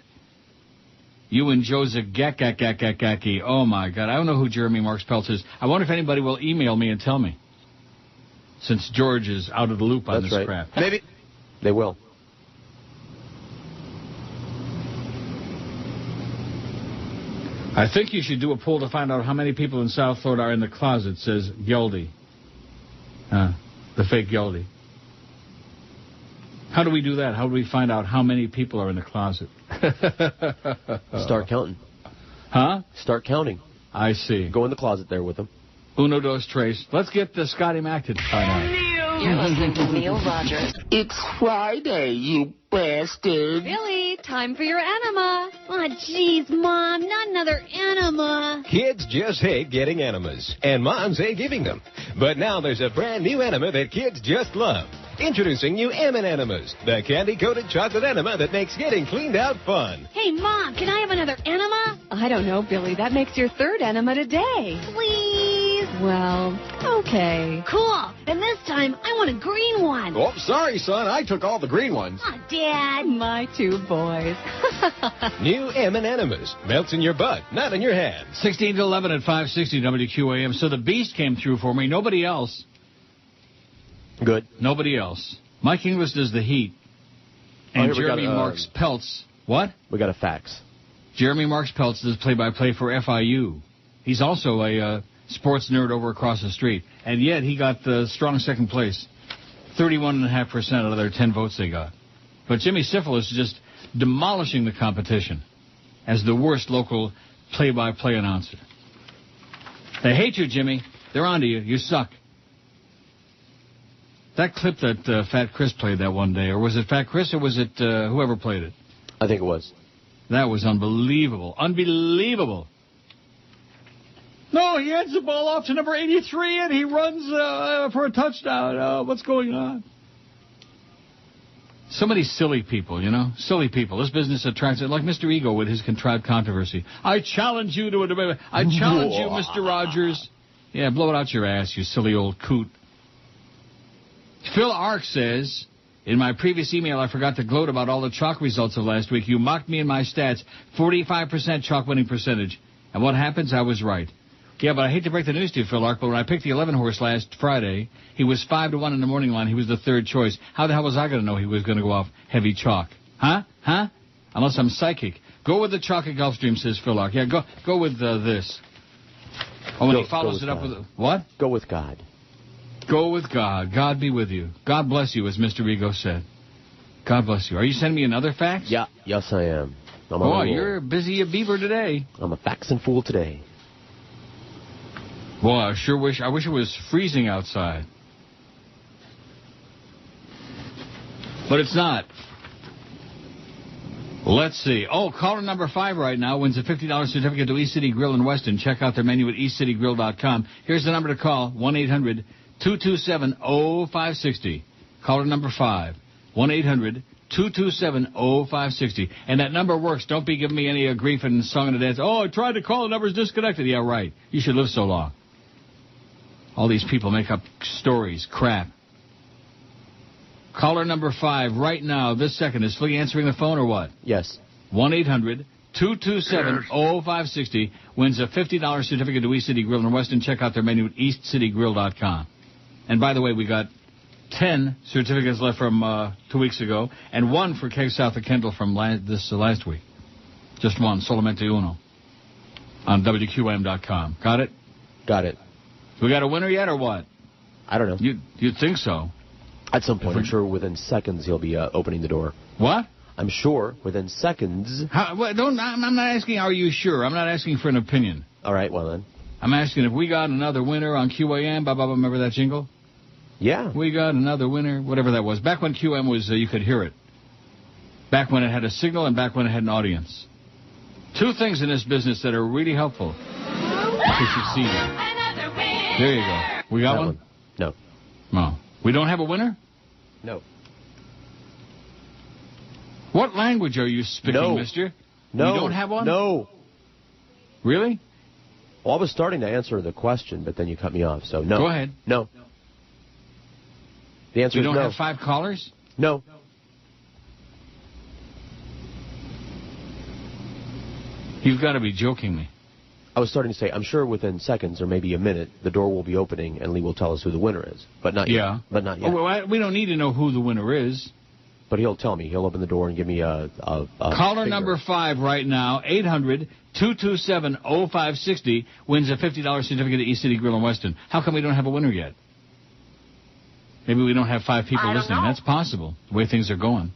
You and Joe Zagakakakakaki. Oh, my God. I don't know who Jeremy Marks Peltz is. I wonder if anybody will email me and tell me, since George is out of the loop on this crap. Maybe. They will. I think you should do a poll to find out how many people in South Florida are in the closet, says Geldy. The fake Geldy. How do we do that? How do we find out how many people are in the closet? Start counting. Huh? Start counting. I see. Go in the closet there with them. Uno, dos, tres. Let's get Scotty Mac to find out. You're listening to Neil Rogers. It's Friday, you bastard. Billy, time for your enema. Oh, jeez, Mom, not another enema. Kids just hate getting enemas, and moms hate giving them. But now there's a brand new enema that kids just love. Introducing new M&Enemas, the candy-coated chocolate enema that makes getting cleaned out fun. Hey, Mom, can I have another enema? I don't know, Billy. That makes your third enema today. Please? Well, okay. Cool. And this time, I want a green one. Oh, sorry, son. I took all the green ones. Oh, Dad. My two boys. New M&Enemas. Melts in your butt, not in your hands. 16 to 11 at 560 WQAM. So the Beast came through for me. Nobody else. Good. Nobody else. Mike Inglis does the heat. And Jeremy Marks Peltz. What? We got a fax. Jeremy Marks Peltz does play-by-play for FIU. He's also a sports nerd over across the street. And yet he got the strong second place. 31.5% out of their 10 votes they got. But Jimmy Syphilis is just demolishing the competition as the worst local play-by-play announcer. They hate you, Jimmy. They're onto you. You suck. That clip that Fat Chris played that one day, or was it Fat Chris, or was it whoever played it? I think it was. That was unbelievable. Unbelievable. No, he hands the ball off to number 83, and he runs for a touchdown. What's going on? So many silly people, you know? Silly people. This business attracts it, like Mr. Ego with his contrived controversy. I challenge you to a debate. I challenge you, Mr. Rogers. Yeah, blow it out your ass, you silly old coot. Phil Ark says, in my previous email, I forgot to gloat about all the chalk results of last week. You mocked me in my stats. 45% chalk winning percentage. And what happens? I was right. Yeah, but I hate to break the news to you, Phil Ark, but when I picked the 11 horse last Friday, he was 5 to 1 in the morning line. He was the third choice. How the hell was I going to know he was going to go off heavy chalk? Huh? Unless I'm psychic. Go with the chalk at Gulfstream, says Phil Ark. Yeah, go with this. Oh, and he follows it up with what? Go with God. Go with God. God be with you. God bless you, as Mr. Ego said. God bless you. Are you sending me another fax? Yeah, yes I am. Boy, you're busy a beaver today. I'm a faxing fool today. Boy, I wish it was freezing outside. But it's not. Let's see. Oh, caller number 5 right now wins a $50 certificate to East City Grill in Weston. Check out their menu at eastcitygrill.com. Here's the number to call, 1-800-227-0560. Caller number 5, 1-800-227-0560. And that number works. Don't be giving me any grief and song and dance. Oh, I tried to call, the number's disconnected. Yeah, right. You should live so long. All these people make up stories. Crap. Caller number 5 right now, this second. Is Flea answering the phone or what? Yes. 1-800-227-0560. 227-0560 wins a $50 certificate to East City Grill in Weston. Check out their menu at eastcitygrill.com. And by the way, we got 10 certificates left from 2 weeks ago, and 1 for Keg South of Kendall from last week. Just 1, solamente uno, on WQAM.com. Got it? Got it. We got a winner yet, or what? I don't know. You'd think so. At some point, I'm sure within seconds he'll be opening the door. What? I'm sure within seconds. I'm not asking, are you sure? I'm not asking for an opinion. All right, well then. I'm asking if we got another winner on QAM. Remember that jingle? Yeah. We got another winner, whatever that was. Back when QM was, you could hear it. Back when it had a signal and back when it had an audience. 2 things in this business that are really helpful to succeed. There you go. We got one? No. No. We don't have a winner? No. What language are you speaking, mister? No. You don't have one? No. Really? Well, I was starting to answer the question, but then you cut me off, so no. Go ahead. No. The answer is no. You don't have 5 callers? No. You've got to be joking me. I was starting to say, I'm sure within seconds or maybe a minute, the door will be opening and Lee will tell us who the winner is. But not yet. Yeah. But not yet. Oh, well, we don't need to know who the winner is. But he'll tell me. He'll open the door and give me a caller figure. number 5 right now, 800-227-0560, wins a $50 certificate to East City Grill in Weston. How come we don't have a winner yet? Maybe we don't have 5 people listening. That's possible, the way things are going.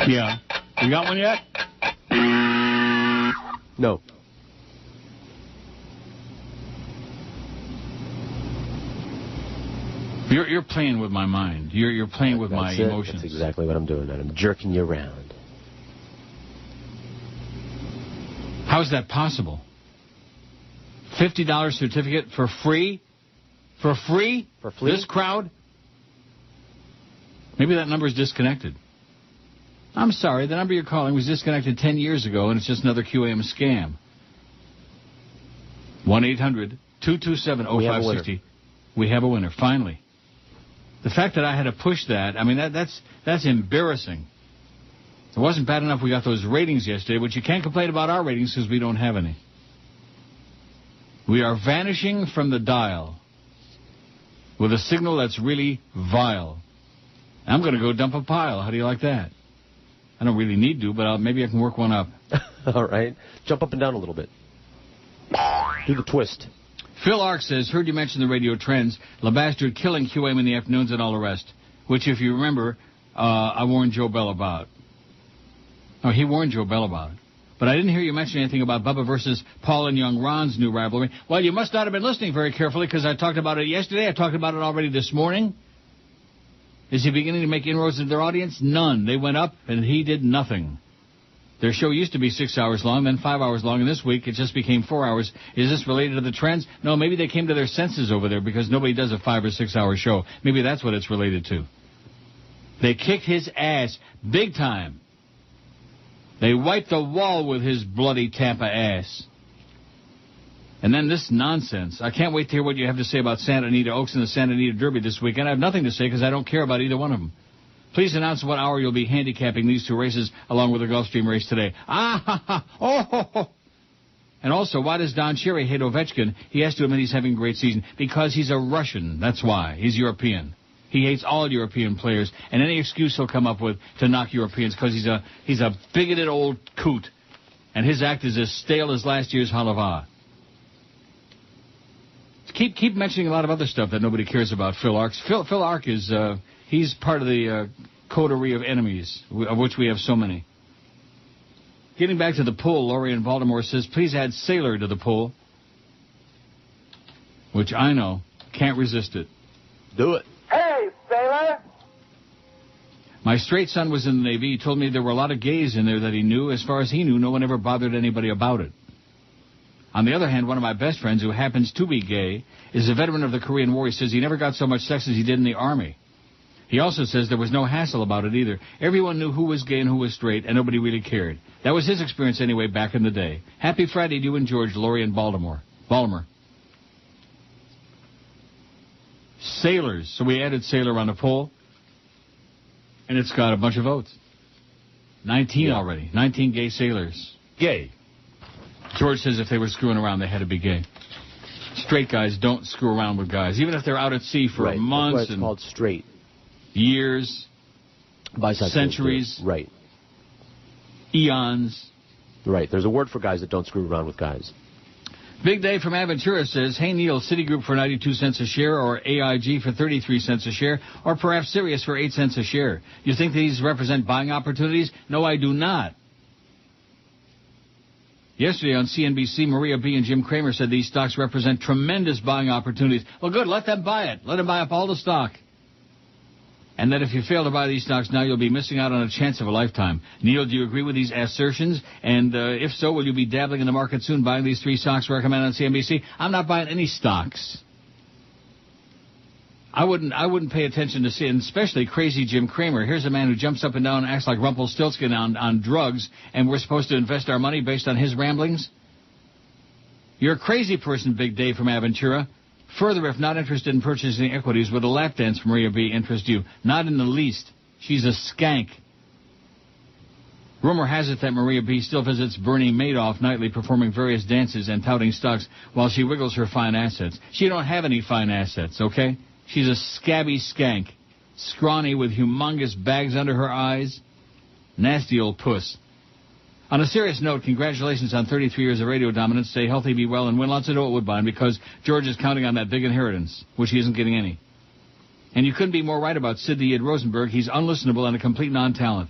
Yeah. You got one yet? No. You're playing with my mind. You're playing with my emotions. That's exactly what I'm doing, man. I'm jerking you around. How is that possible? $50 certificate for free? For free? For free? This crowd? Maybe that number is disconnected. I'm sorry, the number you're calling was disconnected 10 years ago, and it's just another QAM scam. 1-800-227-0560. We have a winner, finally. The fact that I had to push that, I mean, that's embarrassing. It wasn't bad enough we got those ratings yesterday, but you can't complain about our ratings because we don't have any. We are vanishing from the dial with a signal that's really vile. I'm going to go dump a pile. How do you like that? I don't really need to, but maybe I can work one up. All right. Jump up and down a little bit. Do the twist. Phil Ark says, heard you mention the radio trends, LeBastard killing QM in the afternoons and all the rest, which, if you remember, I warned Joe Bell about. Oh, he warned Joe Bell about it. But I didn't hear you mention anything about Bubba versus Paul and Young Ron's new rivalry. Well, you must not have been listening very carefully because I talked about it yesterday. I talked about it already this morning. Is he beginning to make inroads into their audience? None. They went up, and he did nothing. Their show used to be 6 hours long, then 5 hours long, and this week it just became 4 hours. Is this related to the trends? No, maybe they came to their senses over there because nobody does a 5 or 6 hour show. Maybe that's what it's related to. They kicked his ass big time. They wiped the wall with his bloody Tampa ass. And then this nonsense. I can't wait to hear what you have to say about Santa Anita Oaks and the Santa Anita Derby this weekend. I have nothing to say because I don't care about either one of them. Please announce what hour you'll be handicapping these 2 races along with the Gulfstream race today. And also, why does Don Cherry hate Ovechkin? He has to admit he's having a great season. Because he's a Russian. That's why. He's European. He hates all European players. And any excuse he'll come up with to knock Europeans because he's a bigoted old coot. And his act is as stale as last year's halava. Keep mentioning a lot of other stuff that nobody cares about, Phil Ark. Phil Ark is... he's part of the coterie of enemies, of which we have so many. Getting back to the poll, Lori in Baltimore says, please add Sailor to the poll. Which I know. Can't resist it. Do it. Hey, Sailor! My straight son was in the Navy. He told me there were a lot of gays in there that he knew. As far as he knew, no one ever bothered anybody about it. On the other hand, one of my best friends, who happens to be gay, is a veteran of the Korean War. He says he never got so much sex as he did in the Army. He also says there was no hassle about it either. Everyone knew who was gay and who was straight, and nobody really cared. That was his experience anyway back in the day. Happy Friday to you and George, Lori in Baltimore. Sailors. So we added sailor on the poll, and it's got a bunch of votes. 19 already. 19 gay sailors. Gay. George says if they were screwing around, they had to be gay. Straight guys don't screw around with guys, even if they're out at sea for months. That's why it's called straight. Years. Bisexual, centuries. Right. Eons. Right. There's a word for guys that don't screw around with guys. Big Dave from Aventura says, hey, Neil, Citigroup for 92 cents a share, or AIG for 33 cents a share, or perhaps Sirius for 8 cents a share. You think these represent buying opportunities? No, I do not. Yesterday on CNBC, Maria B. and Jim Cramer said these stocks represent tremendous buying opportunities. Well, good, let them buy it. Let them buy up all the stock. And that if you fail to buy these stocks now, you'll be missing out on a chance of a lifetime. Neil, do you agree with these assertions? And if so, will you be dabbling in the market soon, buying these 3 stocks recommended on CNBC? I'm not buying any stocks. I wouldn't pay attention to see, and especially crazy Jim Cramer. Here's a man who jumps up and down and acts like Rumpelstiltskin on drugs, and we're supposed to invest our money based on his ramblings? You're a crazy person, Big Dave from Aventura. Further, if not interested in purchasing equities, would a lap dance from Maria B. interest you? Not in the least. She's a skank. Rumor has it that Maria B. still visits Bernie Madoff nightly, performing various dances and touting stocks while she wiggles her fine assets. She don't have any fine assets, okay? She's a scabby skank. Scrawny with humongous bags under her eyes. Nasty old puss. On a serious note, congratulations on 33 years of radio dominance. Stay healthy, be well, and win lots of dough at Woodbine, because George is counting on that big inheritance, which he isn't getting any. And you couldn't be more right about Sid the Id Rosenberg. He's unlistenable and a complete non-talent.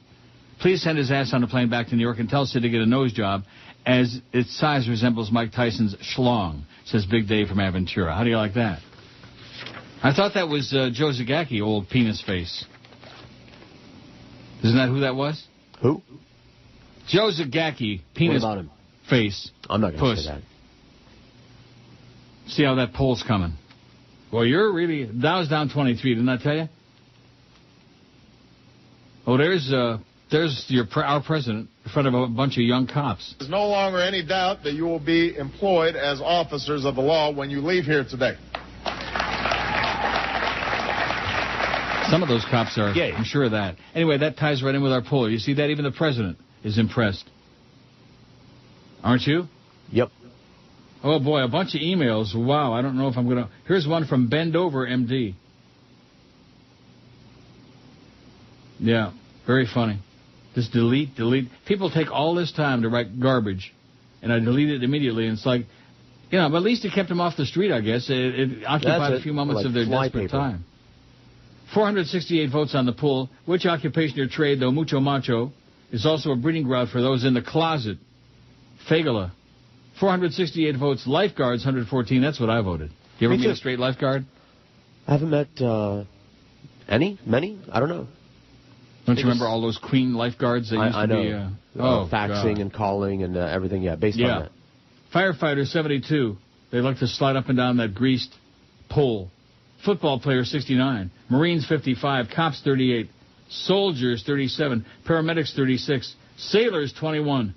Please send his ass on a plane back to New York and tell Sid to get a nose job, as its size resembles Mike Tyson's schlong, says Big Dave from Aventura. How do you like that? I thought that was Joe Zagacki, old penis face. Isn't that who that was? Who? Joe Zagacki, penis face. I'm not going to say that. See how that poll's coming. Well, you're really... Dow's down 23, didn't I tell you? Oh, there's our president in front of a bunch of young cops. There's no longer any doubt that you will be employed as officers of the law when you leave here today. Some of those cops are, I'm sure of that. Anyway, that ties right in with our poll. You see that? Even the president is impressed. Aren't you? Yep. Oh, boy, a bunch of emails. Wow, I don't know if I'm going to... Here's one from Bend Over, MD. Yeah, very funny. Just delete. People take all this time to write garbage, and I delete it immediately, and it's like, but at least it kept them off the street, I guess. It occupied a few moments of their desperate time. 468 votes on the poll. Which occupation or trade, though mucho macho, is also a breeding ground for those in the closet? Fagala. 468 votes. Lifeguards, 114. That's what I voted. You ever meet a straight lifeguard? I haven't met many. I don't know. Don't you remember all those queen lifeguards that used to be... faxing and calling and everything, based on that. Firefighter, 72. They like to slide up and down that greased pole. Football player, 69. Marines, 55. Cops, 38. Soldiers, 37. Paramedics, 36. Sailors, 21.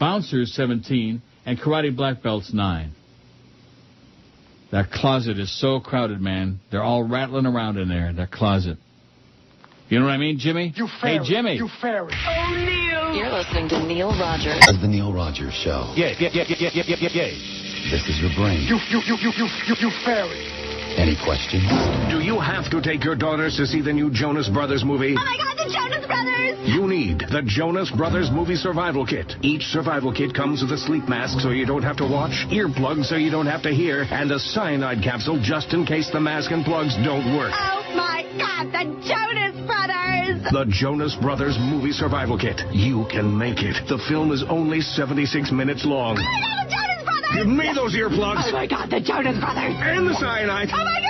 Bouncers, 17. And karate black belts, 9. That closet is so crowded, man. They're all rattling around in there, that closet. You know what I mean, Jimmy? You fairy. Hey, Jimmy. You fairy. Oh, Neil. You're listening to Neil Rogers. Of the Neil Rogers Show. Yeah. This is your brain. You fairy. Any questions? Do you have to take your daughters to see the new Jonas Brothers movie? Oh, my God, the Jonas Brothers! You need the Jonas Brothers Movie Survival Kit. Each survival kit comes with a sleep mask so you don't have to watch, earplugs so you don't have to hear, and a cyanide capsule just in case the mask and plugs don't work. Oh, my God, the Jonas Brothers! The Jonas Brothers Movie Survival Kit. You can make it. The film is only 76 minutes long. Oh, my God, the Jonas Brothers! Give me those earplugs. Oh, my God, the Jonas Brothers! And the cyanide. Oh, my God!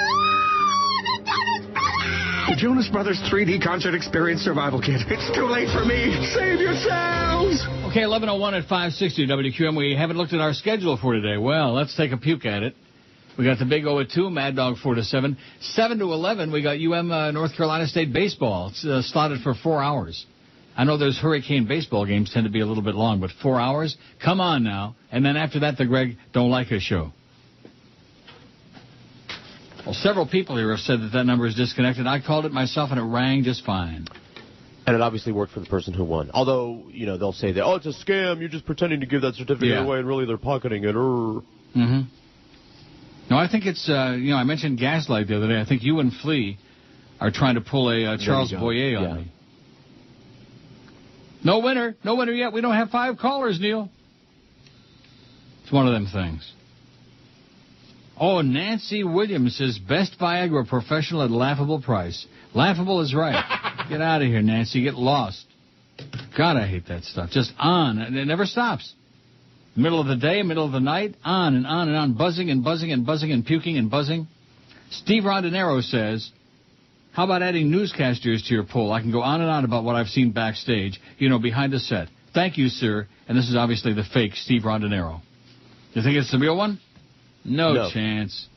The Jonas Brothers 3D Concert Experience Survival Kit. It's too late for me. Save yourselves. Okay, 11:01 at 560 WQAM. We haven't looked at our schedule for today. Well, let's take a puke at it. We got the Big O at 2, Mad Dog 4 to 7. 7 to 11, we got North Carolina State baseball. It's slotted for 4 hours. I know those Hurricane baseball games tend to be a little bit long, but 4 hours? Come on now. And then after that, the Greg Don't Like Us show. Well, several people here have said that number is disconnected. I called it myself, and it rang just fine. And it obviously worked for the person who won. Although, they'll say that, it's a scam. You're just pretending to give that certificate away, and really they're pocketing it. Mm-hmm. No, I think it's, I mentioned Gaslight the other day. I think you and Flea are trying to pull a Charles Boyer on me. No winner yet. We don't have 5 callers, Neil. It's one of them things. Oh, Nancy Williams says, best Viagra professional at laughable price. Laughable is right. Get out of here, Nancy. Get lost. God, I hate that stuff. Just on. And it never stops. Middle of the day, middle of the night, on and on and on. Buzzing and buzzing and buzzing and puking and buzzing. Steve Rondinero says, how about adding newscasters to your poll? I can go on and on about what I've seen backstage, behind the set. Thank you, sir. And this is obviously the fake Steve Rondinero. You think it's the real one? No chance.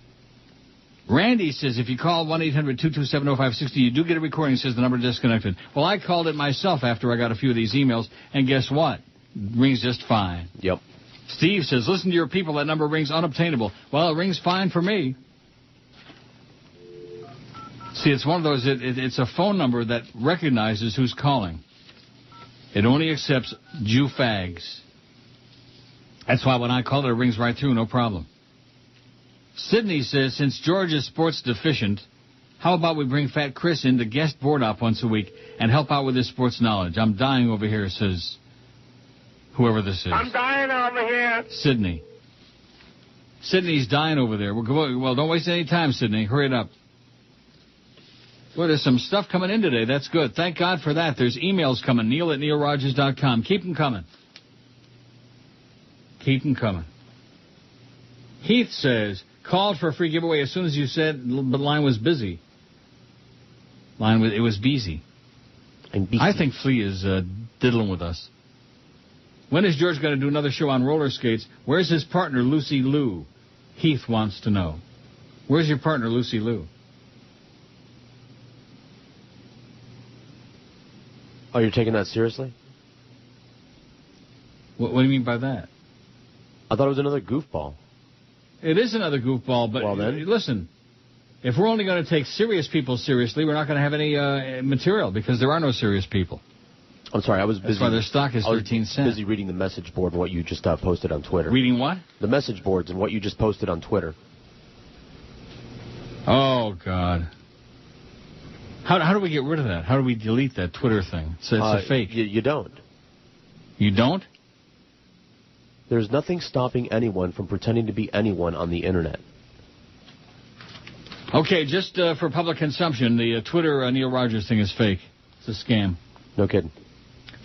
Randy says if you call 1-800-227-0560, you do get a recording. Says the number disconnected. Well, I called it myself after I got a few of these emails, and guess what? Rings just fine. Yep. Steve says, listen to your people. That number rings unobtainable. Well, it rings fine for me. See, it's one of those, it's a phone number that recognizes who's calling. It only accepts Jew fags. That's why when I call it, it rings right through, no problem. Sydney says, since George is sports deficient, how about we bring Fat Chris in to guest board op once a week and help out with his sports knowledge? I'm dying over here, says whoever this is. I'm dying over here. Sydney. Sydney's dying over there. Well, don't waste any time, Sydney. Hurry it up. Well, there's some stuff coming in today. That's good. Thank God for that. There's emails coming. Neil@neilrogers.com. Keep them coming. Keep them coming. Heath says, called for a free giveaway as soon as you said, but line was busy. It was busy. I think Flea is diddling with us. When is George going to do another show on roller skates? Where's his partner, Lucy Liu? Heath wants to know. Where's your partner, Lucy Liu? Oh, you're taking that seriously? What do you mean by that? I thought it was another goofball. It is another goofball, but listen, if we're only going to take serious people seriously, we're not going to have any material because there are no serious people. I'm sorry, I was busy. That's why their stock is 13 cents. I was busy reading the message board and what you just posted on Twitter. Reading what? The message boards and what you just posted on Twitter. Oh, God. How do we get rid of that? How do we delete that Twitter thing? So it's a fake. You don't. You don't? There's nothing stopping anyone from pretending to be anyone on the Internet. Okay, just for public consumption, the Twitter Neil Rogers thing is fake. It's a scam. No kidding.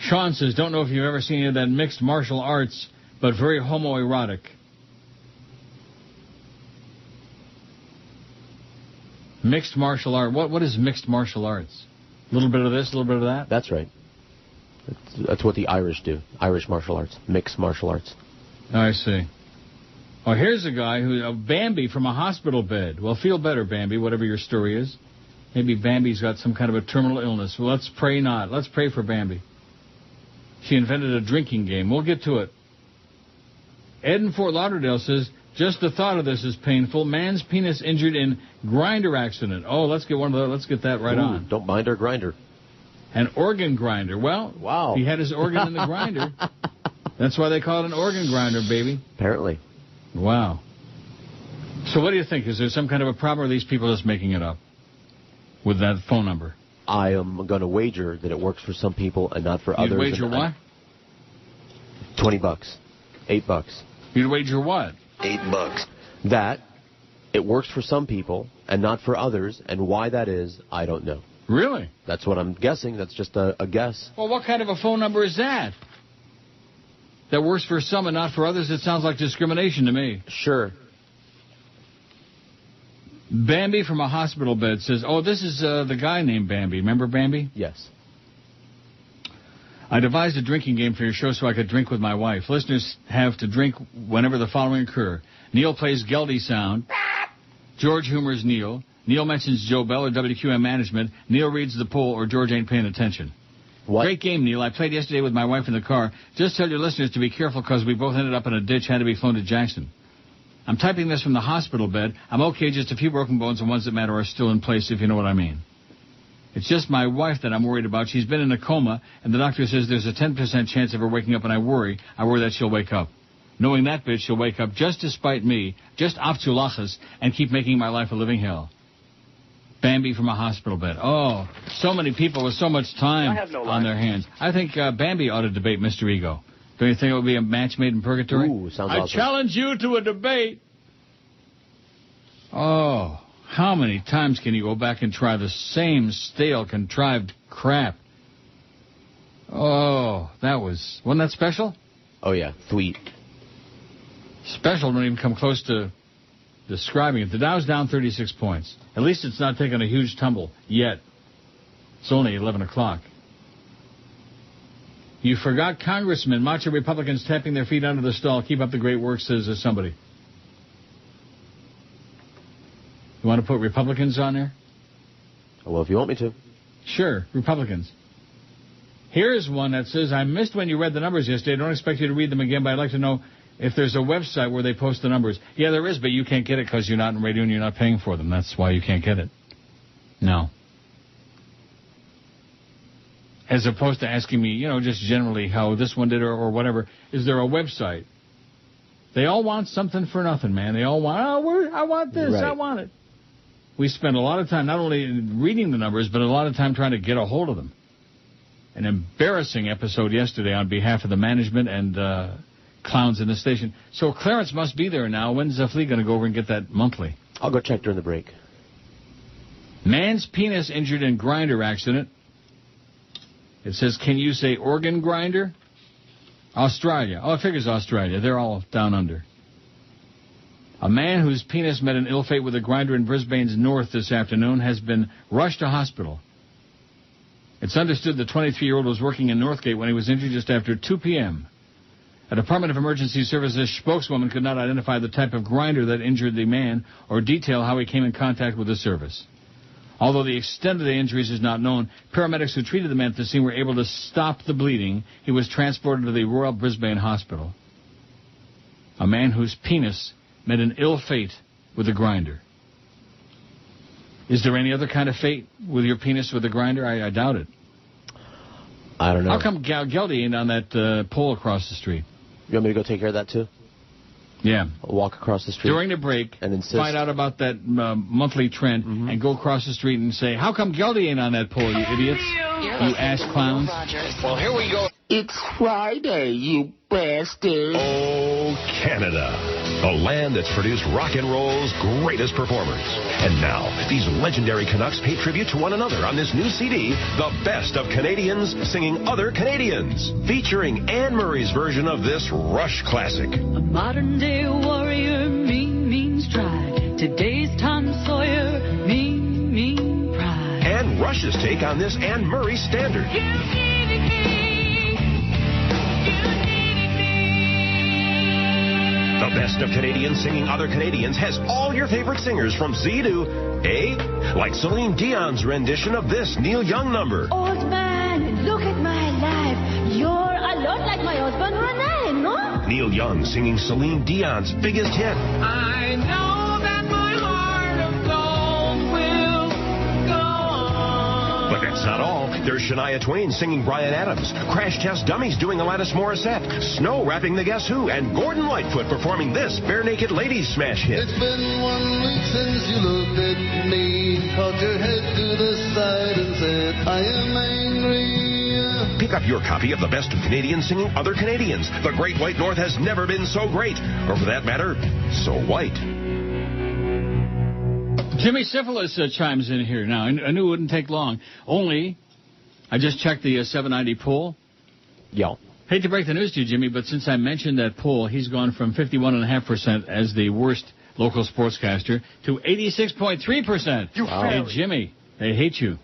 Sean says, don't know if you've ever seen any of that mixed martial arts, but very homoerotic. Mixed martial art. What is mixed martial arts? A little bit of this, a little bit of that? That's right. That's what the Irish do. Irish martial arts. Mixed martial arts. I see. Oh, here's a guy Bambi from a hospital bed. Well, feel better, Bambi, whatever your story is. Maybe Bambi's got some kind of a terminal illness. Well, let's pray not. Let's pray for Bambi. She invented a drinking game. We'll get to it. Ed in Fort Lauderdale says, just the thought of this is painful. Man's penis injured in grinder accident. Oh, let's get one of those. Let's get that right on. Don't mind our grinder. An organ grinder. Well, wow. He had his organ in the grinder. That's why they call it an organ grinder, baby. Apparently. Wow. So what do you think? Is there some kind of a problem, or are these people just making it up with that phone number? I am going to wager that it works for some people and not for others. You'd wager what? $20. $8. You'd wager what? $8. That it works for some people and not for others, and why that is, I don't know. Really? That's what I'm guessing. That's just a guess. Well, what kind of a phone number is that? That works for some and not for others? It sounds like discrimination to me. Sure. Bambi from a hospital bed says, oh, this is the guy named Bambi. Remember Bambi? Yes. I devised a drinking game for your show so I could drink with my wife. Listeners have to drink whenever the following occur. Neil plays Geldy sound. George humors Neil. Neil mentions Joe Bell or WQAM management. Neil reads the poll or George ain't paying attention. What? Great game, Neil. I played yesterday with my wife in the car. Just tell your listeners to be careful because we both ended up in a ditch, had to be flown to Jackson. I'm typing this from the hospital bed. I'm okay, just a few broken bones and ones that matter are still in place, if you know what I mean. It's just my wife that I'm worried about. She's been in a coma, and the doctor says there's a 10% chance of her waking up, and I worry that she'll wake up. Knowing that bitch, she'll wake up just to spite me, just afzulachas, and keep making my life a living hell. Bambi from a hospital bed. Oh, so many people with so much time on their hands. I think Bambi ought to debate Mr. Ego. Don't you think it would be a match made in purgatory? Ooh, sounds I awesome. challenge you to a debate. Oh, how many times can you go back and try the same stale, contrived crap? Oh, wasn't that special? Oh, yeah, sweet. Special don't even come close to describing it. The Dow's down 36 points. At least it's not taking a huge tumble yet. It's only 11 o'clock. You forgot congressmen. Macho Republicans tapping their feet under the stall. Keep up the great work, says somebody. You want to put Republicans on there? Well, if you want me to. Sure, Republicans. Here's one that says, I missed when you read the numbers yesterday. I don't expect you to read them again, but I'd like to know if there's a website where they post the numbers. Yeah, there is, but you can't get it because you're not in radio and you're not paying for them. That's why you can't get it. No. As opposed to asking me, just generally how this one did or whatever. Is there a website? They all want something for nothing, man. They all want, I want this, right. I want it. We spend a lot of time not only reading the numbers, but a lot of time trying to get a hold of them. An embarrassing episode yesterday on behalf of the management and clowns in the station. So Clarence must be there now. When's Flea going to go over and get that monthly? I'll go check during the break. Man's penis injured in grinder accident. It says, can you say organ grinder? Australia. Oh, it figures Australia. They're all down under. A man whose penis met an ill fate with a grinder in Brisbane's north this afternoon has been rushed to hospital. It's understood the 23-year-old was working in Northgate when he was injured just after 2 p.m. A Department of Emergency Services spokeswoman could not identify the type of grinder that injured the man or detail how he came in contact with the service. Although the extent of the injuries is not known, paramedics who treated the man at the scene were able to stop the bleeding. He was transported to the Royal Brisbane Hospital. A man whose penis met an ill fate with a grinder. Is there any other kind of fate with your penis with a grinder? I doubt it. I don't know. How come Geldy ain't on that pole across the street? You want me to go take care of that, too? Yeah. I'll walk across the street. During the break, and find out about that monthly trend and go across the street and say, how come Geldy ain't on that pole, you idiots? You ass clowns. Well, here we go. It's Friday, you bastard. Oh, Canada. A land that's produced rock and roll's greatest performers. And now, these legendary Canucks pay tribute to one another on this new CD, The Best of Canadians Singing Other Canadians, featuring Anne Murray's version of this Rush classic. A modern-day warrior, mean stride. Today's Tom Sawyer, mean pride. And Rush's take on this Anne Murray standard. The Best of Canadians Singing Other Canadians has all your favorite singers from Z to A, like Celine Dion's rendition of this Neil Young number. Old man, look at my life. You're a lot like my husband Rene, no? Neil Young singing Celine Dion's biggest hit. I know that my heart of gold will go on. But that's not all. There's Shania Twain singing Bryan Adams, Crash Test Dummies doing Alanis Morissette, Snow rapping the Guess Who, and Gordon Lightfoot performing this Bare Naked Ladies smash hit. It's been 1 week since you looked at me, cocked your head to the side and said, I am angry. Pick up your copy of The Best of Canadians Singing Other Canadians. The Great White North has never been so great, or for that matter, so white. Jimmy Syphilis chimes in here now. I knew it wouldn't take long. Only, I just checked the 790 poll. Yeah. Hate to break the news to you, Jimmy, but since I mentioned that poll, he's gone from 51.5% as the worst local sportscaster to 86.3%. Hey, Jimmy, they hate you.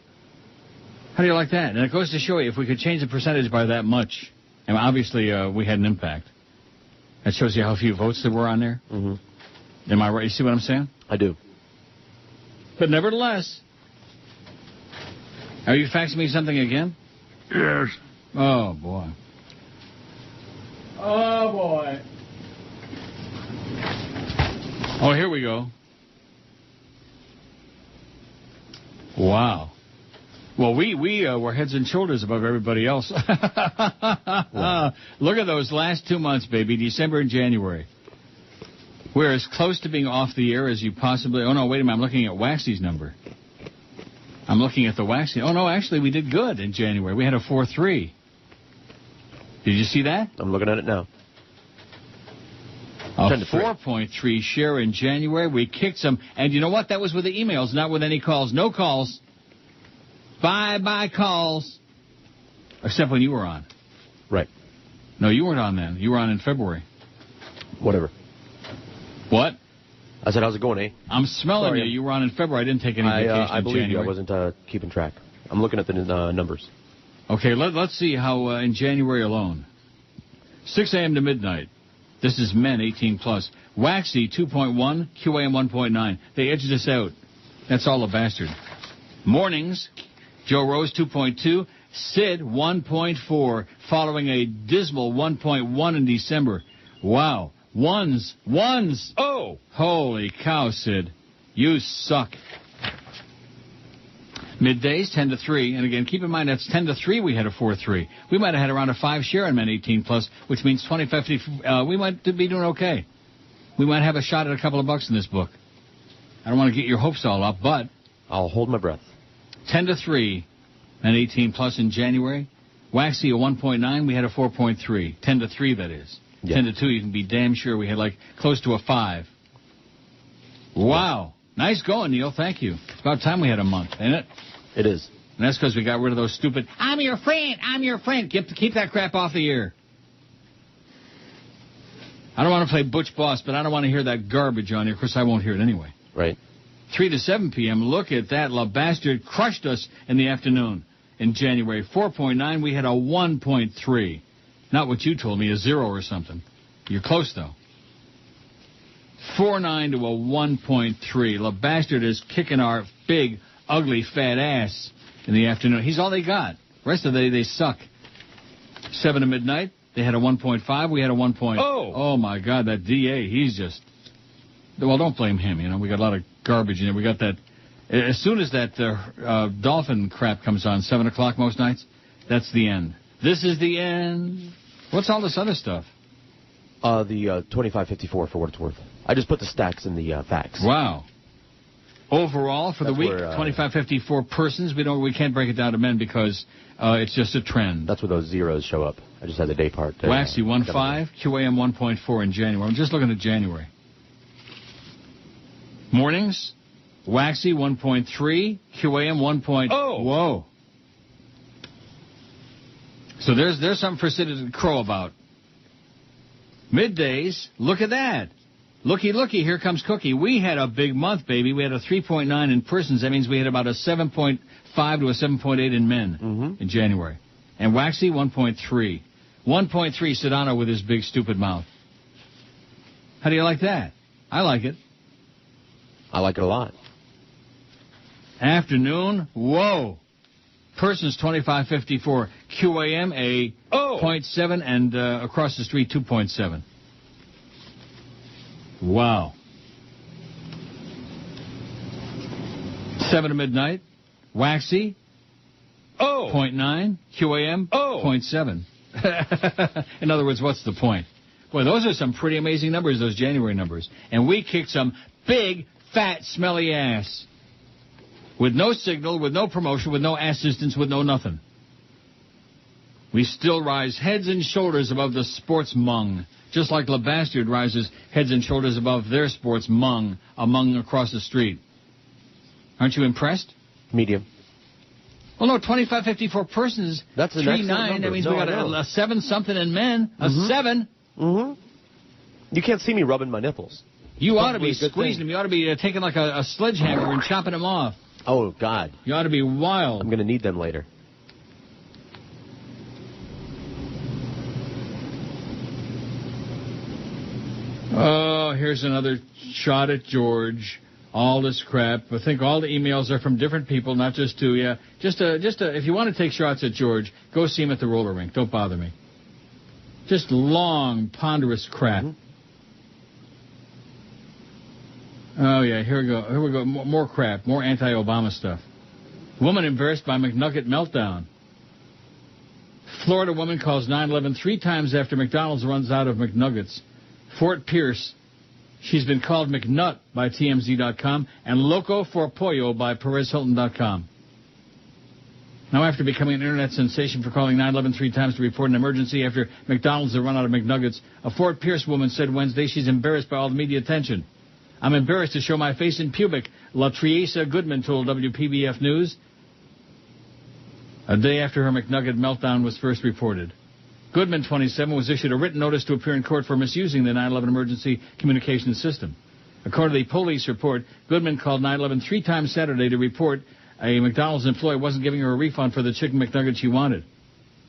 How do you like that? And it goes to show you, if we could change the percentage by that much, and obviously we had an impact. That shows you how few votes there were on there. Mm-hmm. Am I right? You see what I'm saying? I do. But nevertheless, are you faxing me something again? Yes. Oh, boy. Oh, boy. Oh, here we go. Wow. Well, we were heads and shoulders above everybody else. Wow. Look at those last 2 months, baby, December and January. We're as close to being off the air as you possibly... Oh, no, wait a minute. I'm looking at WAXY's number. I'm looking at the WAXY. Oh, no, actually, we did good in January. We had a 4.3. Did you see that? I'm looking at it now. A 4.3 share in January. We kicked some. And you know what? That was with the emails, not with any calls. No calls. Bye-bye calls. Except when you were on. Right. No, you weren't on then. You were on in February. Whatever. What? I said, how's it going, eh? I'm smelling you. You were on in February. I didn't take any vacation I believe in you. I January. wasn't keeping track. I'm looking at the numbers. Okay, let's see how in January alone. 6 a.m. to midnight. This is men 18 plus. WAXY 2.1, QAM 1.9. They edged us out. That's all a bastard. Mornings, Joe Rose 2.2, Sid 1.4, following a dismal 1.1 in December. Wow. Ones. Oh! Holy cow, Sid. You suck. Middays, 10 to 3. And again, keep in mind, that's 10 to 3 we had a 4.3. We might have had around a 5 share in men 18 plus, which means 2050. We might be doing okay. We might have a shot at a couple of bucks in this book. I don't want to get your hopes all up, but... I'll hold my breath. 10 to 3 men 18 plus in January. WAXY a 1.9. We had a 4.3. 10 to 3, that is. Yeah. 10 to 2, you can be damn sure we had like close to a 5. Wow. Nice going, Neil. Thank you. It's about time we had a month, ain't it? It is. And that's because we got rid of those stupid, I'm your friend. Keep that crap off the air. I don't want to play Butch Boss, but I don't want to hear that garbage on here. Of course, I won't hear it anyway. Right. 3 to 7 p.m. Look at that. La Bastard crushed us in the afternoon in January. 4.9. We had a 1.3. Not what you told me, a 0 or something. You're close, though. 4.9 to a 1.3. La Bastard is kicking our big, ugly, fat ass in the afternoon. He's all they got. The rest of the day, they suck. 7 to midnight, they had a 1.5. We had a 1. Oh, my God, that DA, he's just... Well, don't blame him, you know. We got a lot of garbage in there. We got that... As soon as that dolphin crap comes on, 7 o'clock most nights, that's the end. This is the end. What's all this other stuff? The 2554 for what it's worth. I just put the stacks in the facts. Wow. Overall for the week, 2554 persons. We can't break it down to men because it's just a trend. That's where those zeros show up. I just had the day part. WAXY 1.5, QAM 1.4 in January. I'm just looking at January. Mornings, WAXY 1.3, QAM 1. Whoa. So there's something for Sid to crow about. Middays, look at that. Looky, here comes Cookie. We had a big month, baby. We had a 3.9 in persons. That means we had about a 7.5 to a 7.8 in men in January. And WAXY, 1.3. 1.3 Sedano with his big, stupid mouth. How do you like that? I like it. I like it a lot. Afternoon, whoa. Persons 2554. QAM a 0.7 and across the street 2.7. Wow. 7 to midnight. WAXY 0.9. QAM 0.7. In other words, what's the point? Boy, those are some pretty amazing numbers, those January numbers. And we kicked some big, fat, smelly ass. With no signal, with no promotion, with no assistance, with no nothing. We still rise heads and shoulders above the sports mung. Just like La Bastard rises heads and shoulders above their sports mung across the street. Aren't you impressed? Medium. Well, no, 2554 persons. That's an 3.9. That means we got a 7-something in men. A 7. Mm-hmm. You can't see me rubbing my nipples. You ought to be squeezing them. You ought to be taking like a sledgehammer and chopping them off. Oh, God. You ought to be wild. I'm going to need them later. Oh, here's another shot at George. all this crap. I think all the emails are from different people, not just two. Yeah, if you want to take shots at George, go see him at the roller rink. Don't bother me. Just long, ponderous crap. Oh, yeah, here we go. More crap, more anti-Obama stuff. Woman embarrassed by McNugget meltdown. Florida woman calls 911 3 times after McDonald's runs out of McNuggets. Fort Pierce. She's been called McNut by TMZ.com and Loco for Pollo by PerezHilton.com. Now, after becoming an internet sensation for calling 911 3 times to report an emergency after McDonald's had run out of McNuggets, a Fort Pierce woman said Wednesday she's embarrassed by all the media attention. I'm embarrassed to show my face in pubic, LaTriesa Goodman told WPBF News a day after her McNugget meltdown was first reported. Goodman, 27, was issued a written notice to appear in court for misusing the 911 emergency communication system. According to the police report, Goodman called 911 3 times Saturday to report a McDonald's employee wasn't giving her a refund for the chicken McNugget she wanted.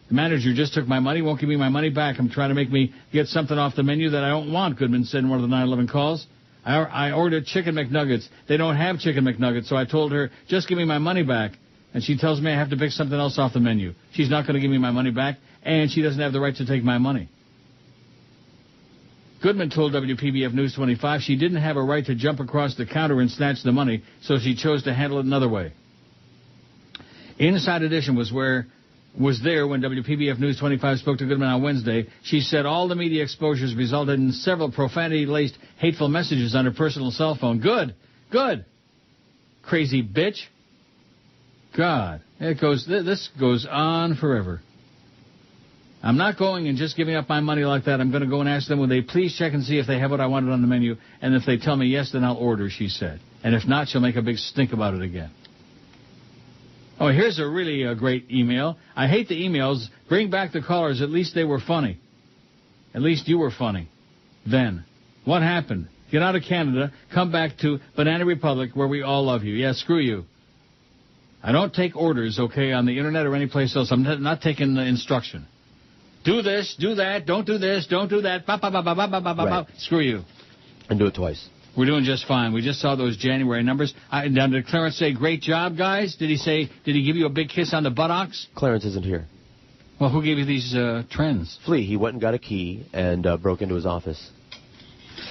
The manager just took my money, won't give me my money back. I'm trying to make me get something off the menu that I don't want, Goodman said in one of the 911 calls. I ordered chicken McNuggets. They don't have chicken McNuggets, so I told her, just give me my money back. And she tells me I have to pick something else off the menu. She's not going to give me my money back, and she doesn't have the right to take my money. Goodman told WPBF News 25 she didn't have a right to jump across the counter and snatch the money, so she chose to handle it another way. Inside Edition was there when WPBF News 25 spoke to Goodman on Wednesday. She said all the media exposures resulted in several profanity-laced, hateful messages on her personal cell phone. Good. Crazy bitch. God, this goes on forever. I'm not going and just giving up my money like that. I'm going to go and ask them, will they please check and see if they have what I wanted on the menu? And if they tell me yes, then I'll order, she said. And if not, she'll make a big stink about it again. Oh, here's a really great email. I hate the emails. Bring back the callers. At least they were funny. At least you were funny. Then. What happened? Get out of Canada. Come back to Banana Republic where we all love you. Yeah, screw you. I don't take orders, okay, on the Internet or any place else. I'm not taking the instruction. Do this, do that, don't do this, don't do that. Right. Screw you. And do it twice. We're doing just fine. We just saw those January numbers. Now, did Clarence say, great job, guys? Did he give you a big kiss on the buttocks? Clarence isn't here. Well, who gave you these trends? Flea. He went and got a key and broke into his office.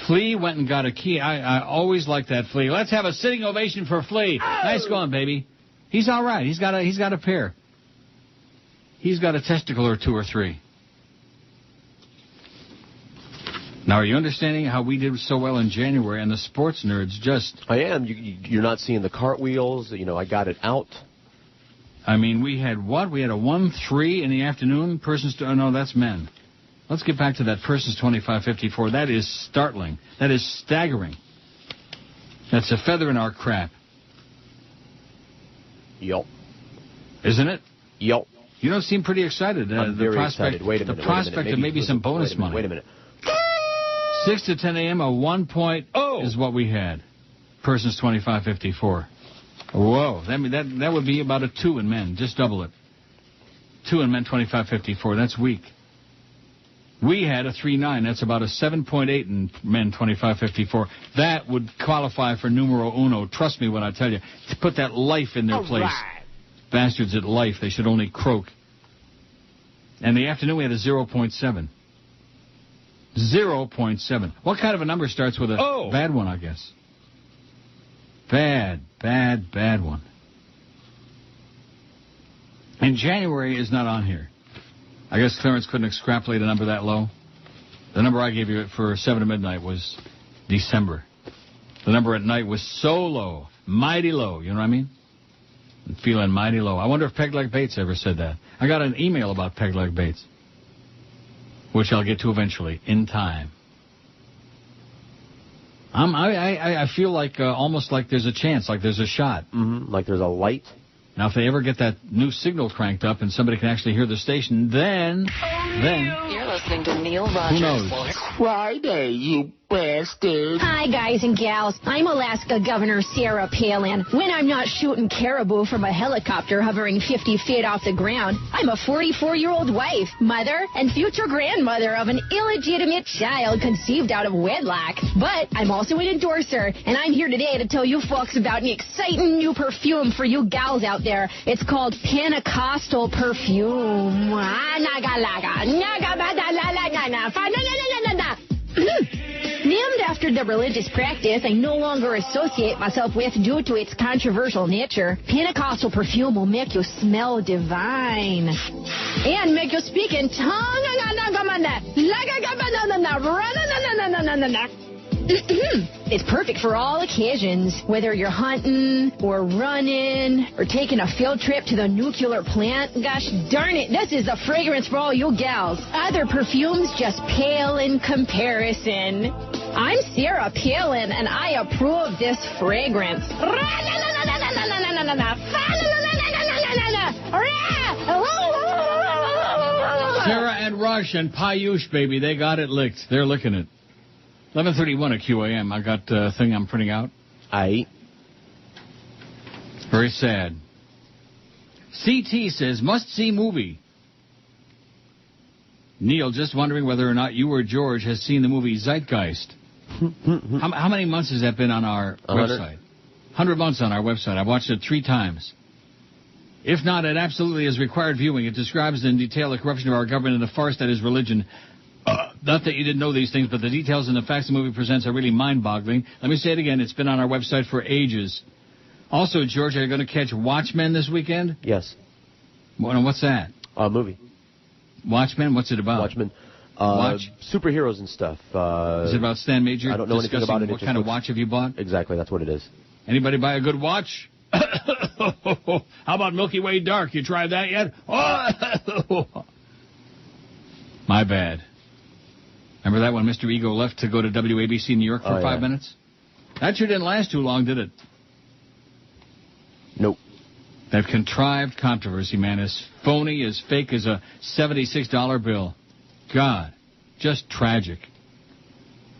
Flea went and got a key. I always like that, Flea. Let's have a sitting ovation for Flea. Oh. Nice going, baby. He's all right. He's got a pair. He's got a testicle or 2 or 3. Now, are you understanding how we did so well in January and the sports nerds just... I am. You're not seeing the cartwheels. You know, I got it out. I mean, we had what? We had a 1-3 in the afternoon. Oh, no, that's men. Let's get back to that person's 2554. That is startling. That is staggering. That's a feather in our crap. Yup. Isn't it? Yup. You don't seem pretty excited. I'm very excited. Wait a minute. The prospect of maybe some bonus money. Wait a minute. 6 to 10 a.m., a 1.0 is what we had. Persons 2554. Whoa. That would be about a 2 in men. Just double it. 2 in men, 2554. That's weak. We had a 3.9. That's about a 7.8 in men, 2554. That would qualify for numero uno. Trust me when I tell you. To put that life in their place. Right. Bastards at life. They should only croak. And the afternoon we had a 0.7. 0.7. What kind of a number starts with a bad one, I guess? Bad one. And January is not on here. I guess Clarence couldn't extrapolate a number that low. The number I gave you for 7 to midnight was December. The number at night was so low, mighty low, you know what I mean? I'm feeling mighty low. I wonder if Pegleg Bates ever said that. I got an email about Pegleg Bates, which I'll get to eventually, in time. I feel like almost like there's a chance, like there's a shot. Mm-hmm. Like there's a light. Now, if they ever get that new signal cranked up and somebody can actually hear the station, then... You're listening to Neil Rogers. Who knows? Friday, you bastard. Hi, guys and gals. I'm Alaska Governor Sarah Palin. When I'm not shooting caribou from a helicopter hovering 50 feet off the ground, I'm a 44-year-old wife, mother, and future grandmother of an illegitimate child conceived out of wedlock. But I'm also an endorser, and I'm here today to tell you folks about an exciting new perfume for you gals out there. It's called Pentecostal perfume. Named after the religious practice I no longer associate myself with due to its controversial nature, Pentecostal perfume will make you smell divine and make you speak in tongue. It's perfect for all occasions, whether you're hunting or running or taking a field trip to the nuclear plant. Gosh darn it, this is the fragrance for all you gals. Other perfumes just pale in comparison. I'm Sarah Palin, and I approve this fragrance. Sarah and Rush and Payush, baby, they got it licked. They're licking it. 11:31 at QAM. I got a thing I'm printing out. Very sad. CT says, must-see movie. Neil, just wondering whether or not you or George has seen the movie Zeitgeist. How many months has that been on our website? 100 months on our website. I've watched it 3 times. If not, it absolutely is required viewing. It describes in detail the corruption of our government and the farce that is religion. Not that you didn't know these things, but the details and the facts the movie presents are really mind-boggling. Let me say it again. It's been on our website for ages. Also, George, are you going to catch Watchmen this weekend? Yes. What's that? A movie. Watchmen? What's it about? Watchmen. Superheroes and stuff. Is it about Stan Major? I don't know anything about it. What kind of watch have you bought? Exactly, that's what it is. Anybody buy a good watch? How about Milky Way Dark? You tried that yet? My bad. Remember that when Mr. Ego left to go to WABC New York for 5 minutes? That sure didn't last too long, did it? Nope. That contrived controversy, man, is phony, as fake as a $76 bill. God, just tragic.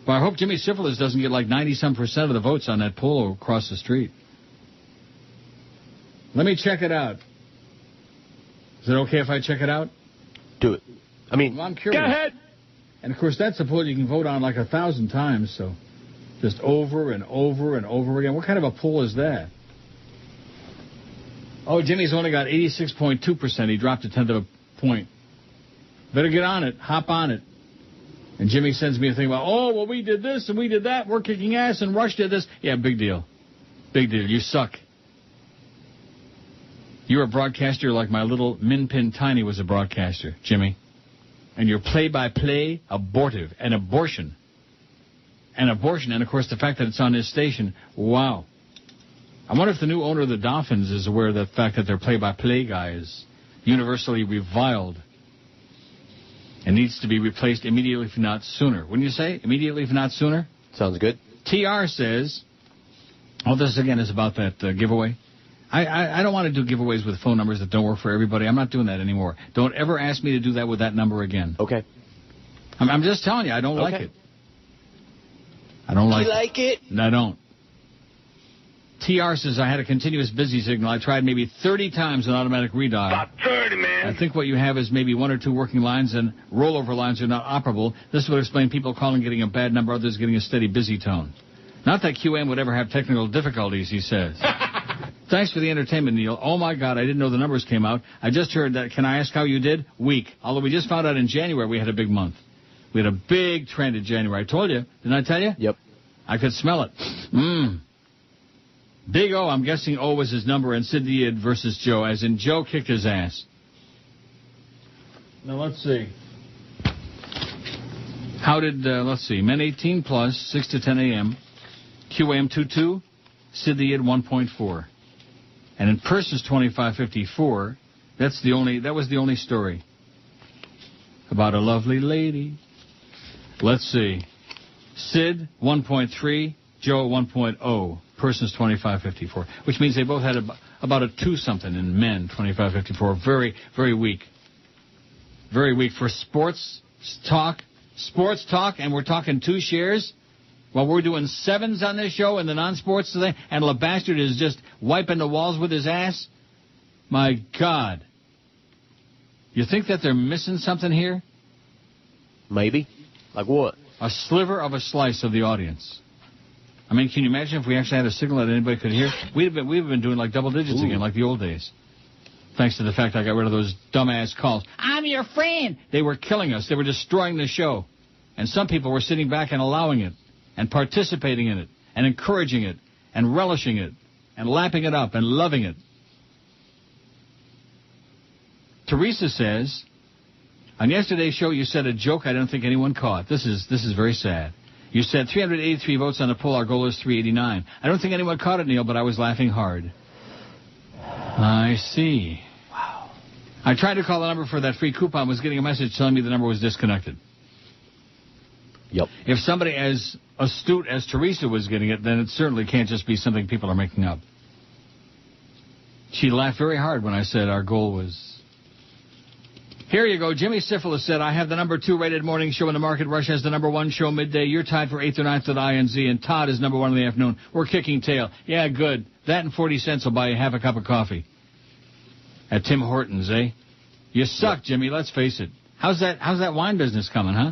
But I hope Jimmy Syphilis doesn't get like 90-some% of the votes on that poll across the street. Let me check it out. Is it okay if I check it out? Do it. I mean, I'm curious. Go ahead. And, of course, that's a poll you can vote on like 1,000 times, so just over and over and over again. What kind of a poll is that? Oh, Jimmy's only got 86.2%. He dropped a tenth of a point. Better get on it. Hop on it. And Jimmy sends me a thing about, oh, well, we did this and we did that. We're kicking ass and Rush did this. Yeah, big deal. Big deal. You suck. You're a broadcaster like my little Min Pin Tiny was a broadcaster, Jimmy. And your play-by-play, abortive, and abortion. And abortion, and, of course, the fact that it's on this station, wow. I wonder if the new owner of the Dolphins is aware of the fact that their play-by-play guy is universally reviled and needs to be replaced immediately, if not sooner. Wouldn't you say? Immediately, if not sooner? Sounds good. TR says, oh, this, again, is about that giveaway. I don't want to do giveaways with phone numbers that don't work for everybody. I'm not doing that anymore. Don't ever ask me to do that with that number again. Okay. I'm just telling you, I don't like it. I don't like it. You like it? No, I don't. TR says, I had a continuous busy signal. I tried maybe 30 times an automatic redial. About 30, man. I think what you have is maybe 1 or 2 working lines, and rollover lines are not operable. This would explain people calling getting a bad number, others getting a steady busy tone. Not that QM would ever have technical difficulties, he says. Thanks for the entertainment, Neil. Oh, my God, I didn't know the numbers came out. I just heard that. Can I ask how you did? Weak. Although we just found out in January we had a big month. We had a big trend in January. I told you. Didn't I tell you? Yep. I could smell it. Big O, I'm guessing O was his number, and Sidney versus Joe, as in Joe kicked his ass. Now, let's see. How did, let's see, Men 18 plus, 6 to 10 a.m., QAM 2.2, Sidney at 1.4. And in persons 2554, that was the only story about a lovely lady. Let's see. Sid 1.3, Joe 1.0, persons 2554, which means they both had about a 2-something in men 2554. Very, very weak. Very weak. For sports, sports talk, and we're talking 2 shares, while we're doing 7s on this show and the non-sports today, and LeBastard is just wiping the walls with his ass? My God. You think that they're missing something here? Maybe. Like what? A sliver of a slice of the audience. I mean, can you imagine if we actually had a signal that anybody could hear? We've been doing like double digits again, like the old days. Thanks to the fact I got rid of those dumbass calls. I'm your friend. They were killing us. They were destroying the show. And some people were sitting back and allowing it, and participating in it, and encouraging it, and relishing it, and lapping it up, and loving it. Teresa says, on yesterday's show you said a joke I don't think anyone caught. This is very sad. You said 383 votes on the poll. Our goal is 389. I don't think anyone caught it, Neil, but I was laughing hard. I see. Wow. I tried to call the number for that free coupon, was getting a message telling me the number was disconnected. Yep. If somebody as astute as Teresa was getting it, then it certainly can't just be something people are making up. She laughed very hard when I said our goal was... Here you go. Jimmy Syphilis said, I have the number 2 rated morning show in the market. Rush has the number 1 show midday. You're tied for 8th or 9th at INZ, and Todd is number 1 in the afternoon. We're kicking tail. Yeah, good. That and 40 cents will buy you half a cup of coffee. At Tim Hortons, eh? You suck, Jimmy. Let's face it. How's that wine business coming, huh?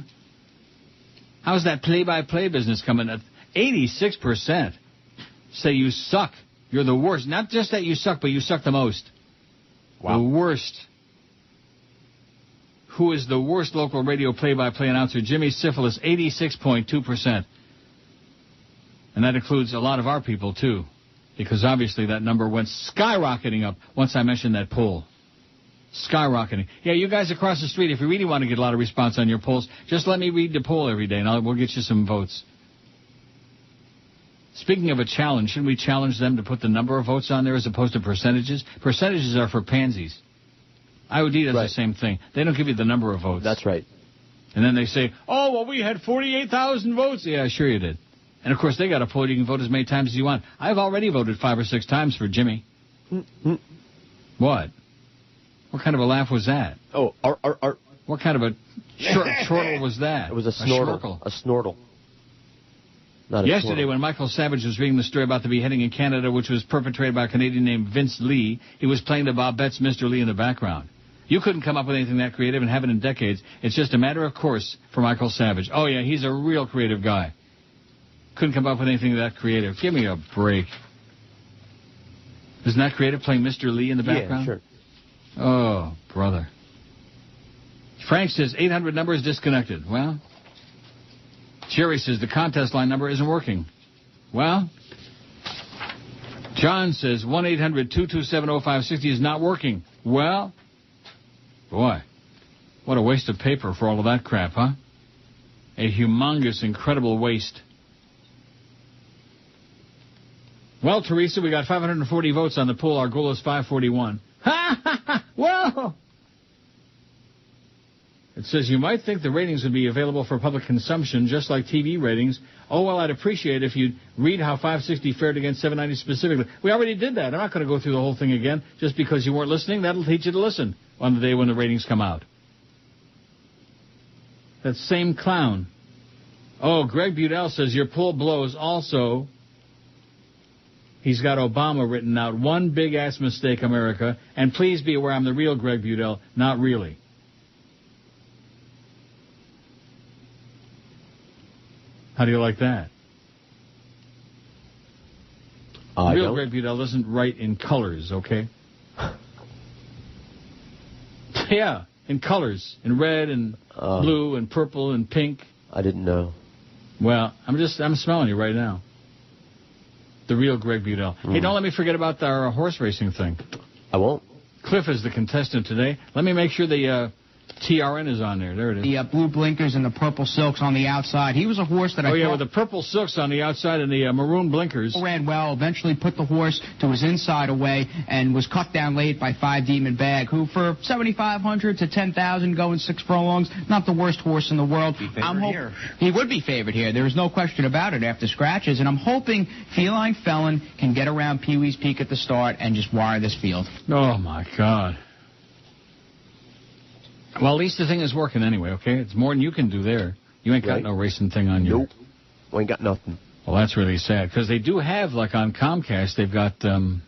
How's that play-by-play business coming? At 86% say you suck. You're the worst. Not just that you suck, but you suck the most. Wow. The worst. Who is the worst local radio play-by-play announcer? Jimmy Syphilis, 86.2%. And that includes a lot of our people, too, because obviously that number went skyrocketing up once I mentioned that poll. Skyrocketing. Yeah, you guys across the street, if you really want to get a lot of response on your polls, just let me read the poll every day, and we'll get you some votes. Speaking of a challenge, shouldn't we challenge them to put the number of votes on there as opposed to percentages? Percentages are for pansies. IOD does the same thing. They don't give you the number of votes. That's right. And then they say, oh, well, we had 48,000 votes. Yeah, sure you did. And, of course, they got a poll. You can vote as many times as you want. I've already voted 5 or 6 times for Jimmy. What? What kind of a laugh was that? Oh, What kind of a chortle was that? It was a snortle. A snortle. Yesterday, when Michael Savage was reading the story about the beheading in Canada, which was perpetrated by a Canadian named Vince Lee, he was playing the Bob Betts Mr. Lee in the background. You couldn't come up with anything that creative and haven't in decades. It's just a matter of course for Michael Savage. Oh, yeah, he's a real creative guy. Couldn't come up with anything that creative. Give me a break. Isn't that creative, playing Mr. Lee in the background? Yeah, sure. Oh, brother. Frank says 800 number is disconnected. Well, Jerry says the contest line number isn't working. Well, John says 1-800-227-0560 is not working. Well, boy, what a waste of paper for all of that crap, huh? A humongous, incredible waste. Well, Teresa, we got 540 votes on the poll. Our goal is 541. Ha ha ha! Whoa! It says, you might think the ratings would be available for public consumption, just like TV ratings. Oh, well, I'd appreciate if you'd read how 560 fared against 790 specifically. We already did that. I'm not going to go through the whole thing again. Just because you weren't listening, that'll teach you to listen on the day when the ratings come out. That same clown. Oh, Greg Budell says, your poll blows. Also, he's got Obama written out. One big-ass mistake, America. And please be aware I'm the real Greg Budell. Not really. How do you like that? Real Greg Budell doesn't write in colors, okay? Yeah, in colors. In red and blue and purple and pink. I didn't know. Well, I'm smelling you right now. The real Greg Budell. Hey, don't let me forget about our horse racing thing. I won't. Cliff is the contestant today. Let me make sure the TRN is on there. There it is. The blue blinkers and the purple silks on the outside. He was a horse that I with the purple silks on the outside and the maroon blinkers. Ran well, eventually put the horse to his inside away and was cut down late by 5 Demon Bag, who for 7,500 to 10,000 going 6 furlongs, not the worst horse in the world. He would be favored here. There is no question about it after scratches, and I'm hoping Feline Felon can get around Pee Wee's Peak at the start and just wire this field. Oh, my God. Well, at least the thing is working anyway, okay? It's more than you can do there. You ain't got no racing thing on you. Nope. We ain't got nothing. Well, that's really sad, because they do have, like on Comcast, they've got, or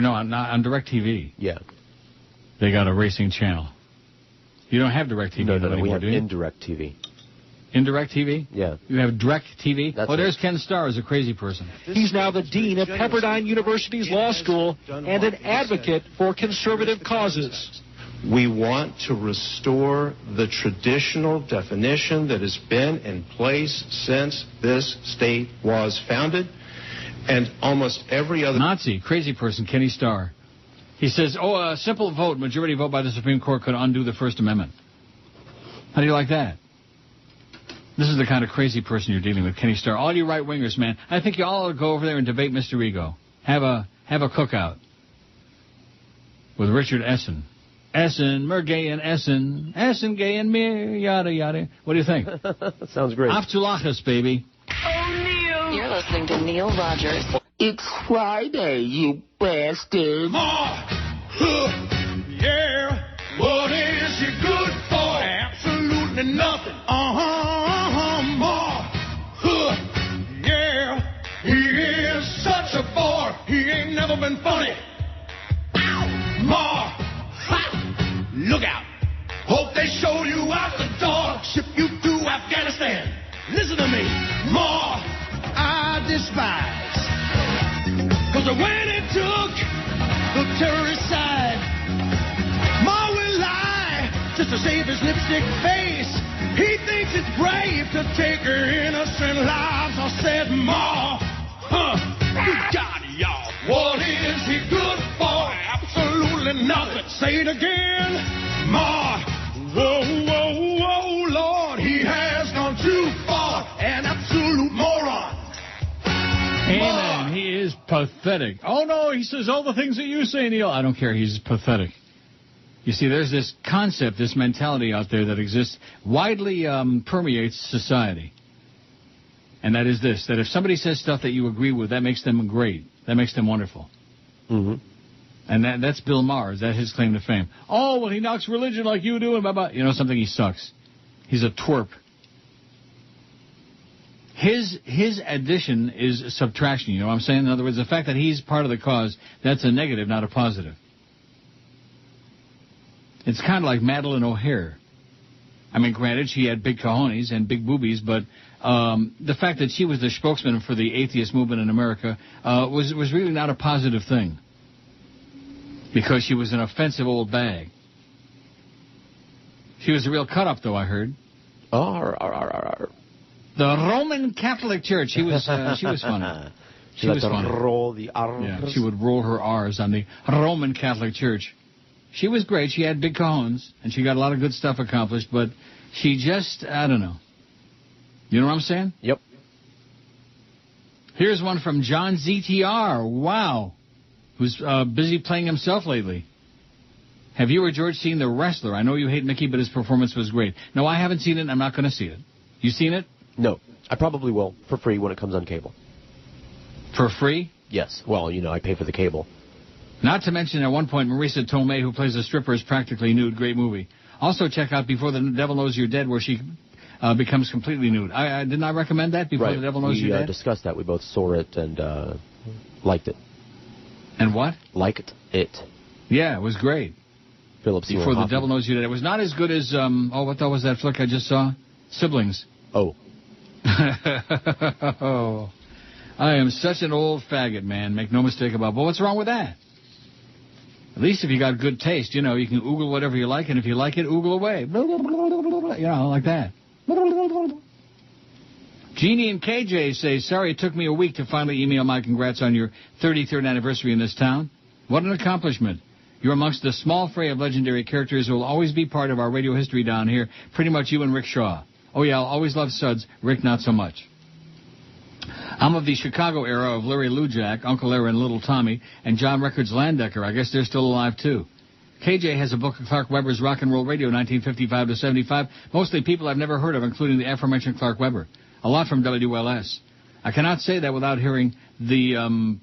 no, on DirecTV. Yeah. They got a racing channel. You don't have DirecTV anymore, we have do you? indirect TV. Indirect TV? Yeah. You have Direct TV? That's there's Ken Starr as a crazy person. He's now the dean of Pepperdine University's law school and an advocate for conservative causes. We want to restore the traditional definition that has been in place since this state was founded, and almost every other... Nazi, crazy person, Kenny Starr. He says, a simple vote, majority vote by the Supreme Court could undo the First Amendment. How do you like that? This is the kind of crazy person you're dealing with, Kenny Starr. All you right-wingers, man, I think you all ought to go over there and debate Mr. Ego. Have a cookout with Richard Essen. Essen, mer gay and Essen gay and mir, yada, yada. What do you think? Sounds great. Aftulachas, baby. You're listening to Neil Rogers. It's Friday, you bastard. Yeah, what is he good for? Absolutely nothing. More. Yeah, he is such a bore. He ain't never been funny. More. Look out. Hope they show you out the door. Ship you to Afghanistan. Listen to me. More I despise. Cause when it took the terrorist side, Ma will lie just to save his lipstick face. He thinks it's brave to take her innocent lives. I said, Ma, you got it, y'all. What is he good for? Absolutely nothing. Say it again. Ma, whoa, Lord, he has gone too far. An absolute moron. Amen. He is pathetic. Oh, no, he says all the things that you say, Neil. I don't care. He's pathetic. You see, there's this concept, this mentality out there that exists, widely permeates society. And that is this, that if somebody says stuff that you agree with, that makes them great. That makes them wonderful. Mm-hmm. And that's Bill Maher. Is that his claim to fame? Oh, well, he knocks religion like you do, and blah, blah. You know something? He sucks. He's a twerp. His addition is subtraction, you know what I'm saying? In other words, the fact that he's part of the cause, that's a negative, not a positive. It's kind of like Madeleine O'Hare. I mean, granted, she had big cojones and big boobies, but the fact that she was the spokesman for the atheist movement in America was really not a positive thing. Because she was an offensive old bag. She was a real cut-up, though, I heard. The Roman Catholic Church. She was funny. She was funny. Roll the R's. Yeah, she would roll her R's on the Roman Catholic Church. She was great. She had big cojones, and she got a lot of good stuff accomplished, but she just, I don't know. You know what I'm saying? Yep. Here's one from John ZTR. Wow. Who's busy playing himself lately. Have you or George seen The Wrestler? I know you hate Mickey, but his performance was great. No, I haven't seen it, and I'm not going to see it. You seen it? No. I probably will, for free, when it comes on cable. For free? Yes. Well, you know, I pay for the cable. Not to mention, at one point, Marisa Tomei, who plays a stripper, is practically nude. Great movie. Also, check out Before the Devil Knows You're Dead, where she becomes completely nude. Didn't I recommend that, Before the Devil Knows You're Dead? We discussed that. We both saw it and liked it. And what? Liked it. Yeah, it was great. Philip Seymour Before the Hoffman. Devil Knows You're Dead. It was not as good as, what the hell was that flick I just saw? Siblings. Oh. Oh. I am such an old faggot, man. Make no mistake about it. But what's wrong with that? At least if you got good taste, you know, you can oogle whatever you like, and if you like it, oogle away. You know, like that. Jeannie and KJ say, sorry it took me a week to finally email my congrats on your 33rd anniversary in this town. What an accomplishment. You're amongst the small fray of legendary characters who will always be part of our radio history down here. Pretty much you and Rick Shaw. Oh, yeah, I'll always love Suds. Rick, not so much. I'm of the Chicago era of Larry Lujack, Uncle Larry and Little Tommy, and John Records Landecker. I guess they're still alive, too. KJ has a book of Clark Webber's Rock and Roll Radio, 1955 to 75. Mostly people I've never heard of, including the aforementioned Clark Webber. A lot from WLS. I cannot say that without hearing the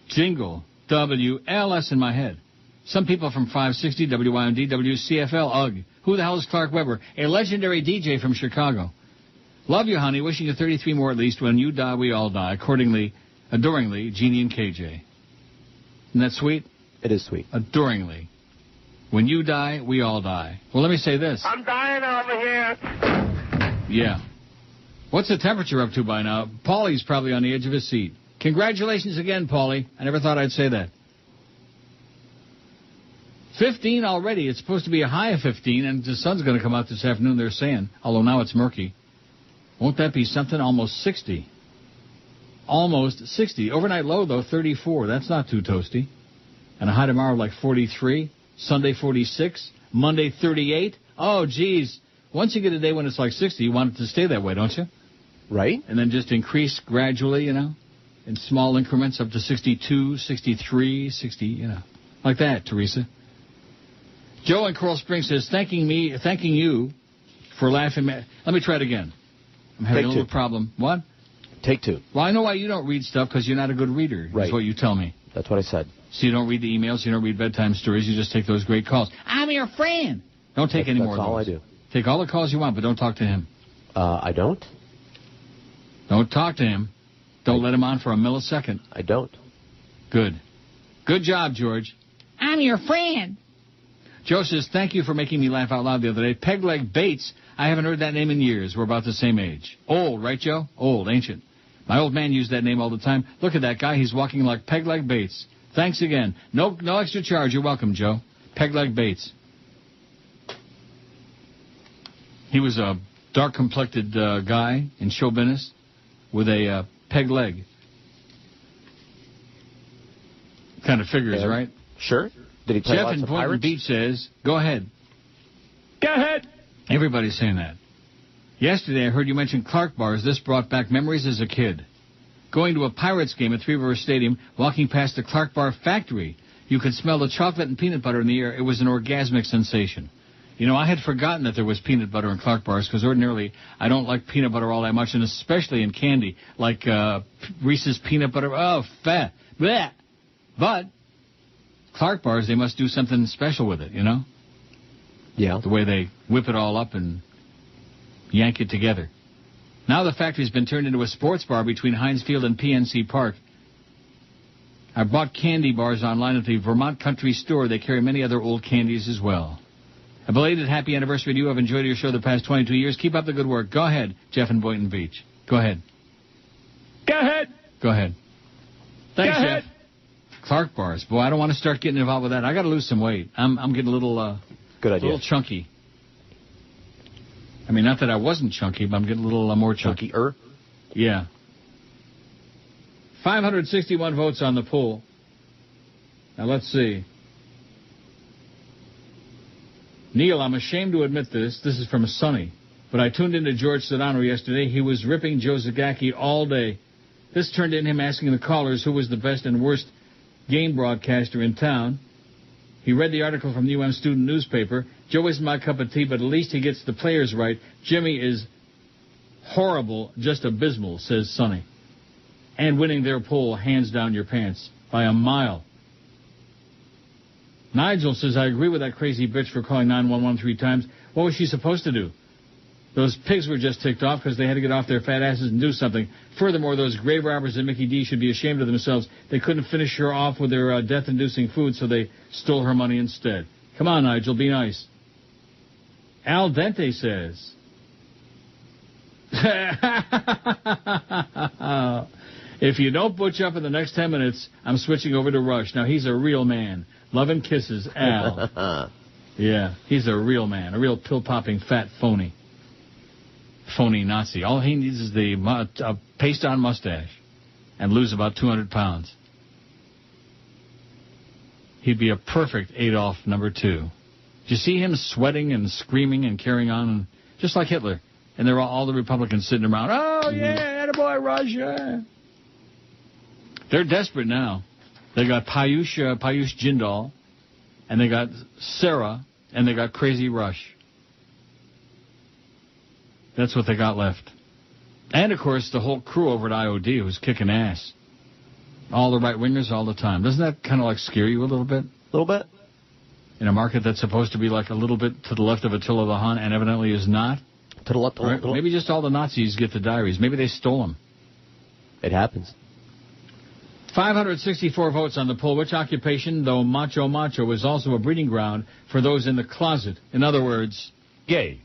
jingle, WLS, in my head. Some people from 560, WYMD, WCFL, UGG. Who the hell is Clark Webber? A legendary DJ from Chicago. Love you, honey. Wishing you 33 more at least. When you die, we all die. Accordingly, adoringly, Jeannie and KJ. Isn't that sweet? It is sweet. Adoringly. When you die, we all die. Well, let me say this. I'm dying over here. Yeah. What's the temperature up to by now? Paulie's probably on the edge of his seat. Congratulations again, Paulie. I never thought I'd say that. 15 already. It's supposed to be a high of 15, and the sun's going to come out this afternoon, they're saying, although now it's murky. Won't that be something? Almost 60. Almost 60. Overnight low, though, 34. That's not too toasty. And a high tomorrow like 43. Sunday, 46. Monday, 38. Oh, geez. Once you get a day when it's like 60, you want it to stay that way, don't you? Right. And then just increase gradually, you know, in small increments up to 62, 63, 60, you know. Like that, Teresa. Joe in Coral Springs says, thanking you for laughing. Let me try it again. I'm having a little problem. What? Take two. Well, I know why you don't read stuff, because you're not a good reader, is what you tell me. That's what I said. So you don't read the emails, you don't read bedtime stories, you just take those great calls. I'm your friend. Don't take any more of those. That's all I do. Take all the calls you want, but don't talk to him. I don't? Don't talk to him. Don't let him on for a millisecond. I don't. Good. Good job, George. I'm your friend. Joe says, thank you for making me laugh out loud the other day. Pegleg Bates, I haven't heard that name in years. We're about the same age. Old, right, Joe? Old, ancient. My old man used that name all the time. Look at that guy. He's walking like Pegleg Bates. Thanks again. No extra charge. You're welcome, Joe. Pegleg Bates. He was a dark-complected guy in show business with a peg leg. Kind of figures, right? Sure. Did he play Jeff lots in of Boynton Pirates? Beach says, go ahead. Go ahead. Everybody's saying that. Yesterday I heard you mention Clark bars. This brought back memories as a kid. Going to a Pirates game at Three River Stadium, walking past the Clark Bar factory. You could smell the chocolate and peanut butter in the air. It was an orgasmic sensation. You know, I had forgotten that there was peanut butter in Clark bars, because ordinarily I don't like peanut butter all that much, and especially in candy, like Reese's peanut butter. Oh, fat. Blech. But Clark bars, they must do something special with it, you know? Yeah. The way they whip it all up and yank it together. Now the factory's been turned into a sports bar between Heinz Field and PNC Park. I bought candy bars online at the Vermont Country Store. They carry many other old candies as well. A belated happy anniversary to you. I've enjoyed your show the past 22 years. Keep up the good work. Go ahead, Jeff in Boynton Beach. Go ahead. Go ahead. Go ahead. Thanks, Go ahead. Jeff. Clark bars. Boy, I don't want to start getting involved with that. I got to lose some weight. I'm getting a little good idea. A little chunky. I mean, not that I wasn't chunky, but I'm getting a little more chunky. Chunkier? Yeah. 561 votes on the poll. Now, let's see. Neil, I'm ashamed to admit this. This is from Sonny. But I tuned into George Sedano yesterday. He was ripping Joe Zagacki all day. This turned into him asking the callers who was the best and worst game broadcaster in town. He read the article from the UM student newspaper. Joe isn't my cup of tea, but at least he gets the players right. Jimmy is horrible, just abysmal, says Sonny. And winning their poll, hands down your pants, by a mile. Nigel says, I agree with that crazy bitch for calling 911 3 times. What was she supposed to do? Those pigs were just ticked off because they had to get off their fat asses and do something. Furthermore, those grave robbers and Mickey D should be ashamed of themselves. They couldn't finish her off with their death-inducing food, so they stole her money instead. Come on, Nigel, be nice. Al Dente says, if you don't butch up in the next 10 minutes, I'm switching over to Rush. Now, he's a real man. Love and kisses, Al. Yeah, he's a real man, a real pill-popping fat phony. Phony Nazi. All he needs is the paste-on mustache and lose about 200 pounds. He'd be a perfect Adolf number 2. Did you see him sweating and screaming and carrying on, and just like Hitler? And there were all the Republicans sitting around. Oh, yeah, attaboy, Russia. They're desperate now. They got Payush Jindal, and they got Sarah, and they got Crazy Rush. That's what they got left. And, of course, the whole crew over at IOD who's kicking ass. All the right-wingers all the time. Doesn't that kind of, like, scare you a little bit? A little bit. in a market that's supposed to be like a little bit to the left of Attila the Hun and evidently is not? To the left. Or maybe just all the Nazis get the diaries. Maybe they stole them. It happens. 564 votes on the poll. Which occupation, though macho, is also a breeding ground for those in the closet? In other words, gay.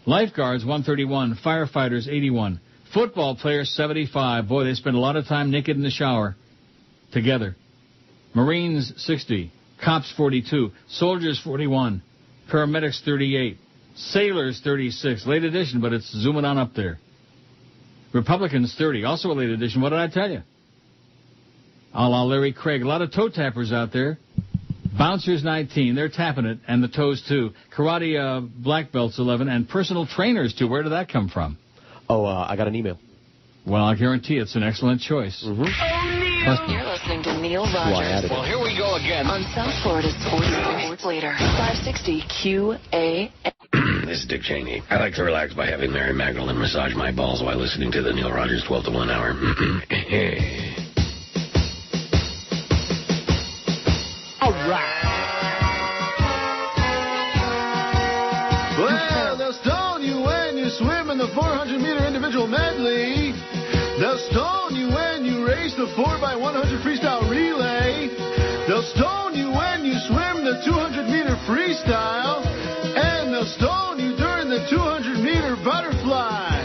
Lifeguards, 131. Firefighters, 81. Football players, 75. Boy, they spend a lot of time naked in the shower together. Marines, 60. Cops, 42. Soldiers, 41. Paramedics, 38. Sailors, 36. Late edition, but it's zooming on up there. Republicans, 30. Also a late edition. What did I tell you? A la Larry Craig. A lot of toe tappers out there. Bouncers, 19. They're tapping it, and the toes, too. Karate black belts, 11. And personal trainers, too. Where did that come from? Oh, I got an email. Well, I guarantee it's an excellent choice. You're listening to Neil Rogers. Well, here we go again. On South Florida's Sports Leader, 560 QAM. This is Dick Cheney. I like to relax by having Mary Magdalene massage my balls while listening to the Neil Rogers 12 to 1 hour. All right. Well, they'll stone you when you swim in the 400-meter individual medley. They'll stone you when you race the 4x100 freestyle relay. They'll stone you when you swim the 200-meter freestyle. And they'll stone you during the 200-meter butterfly.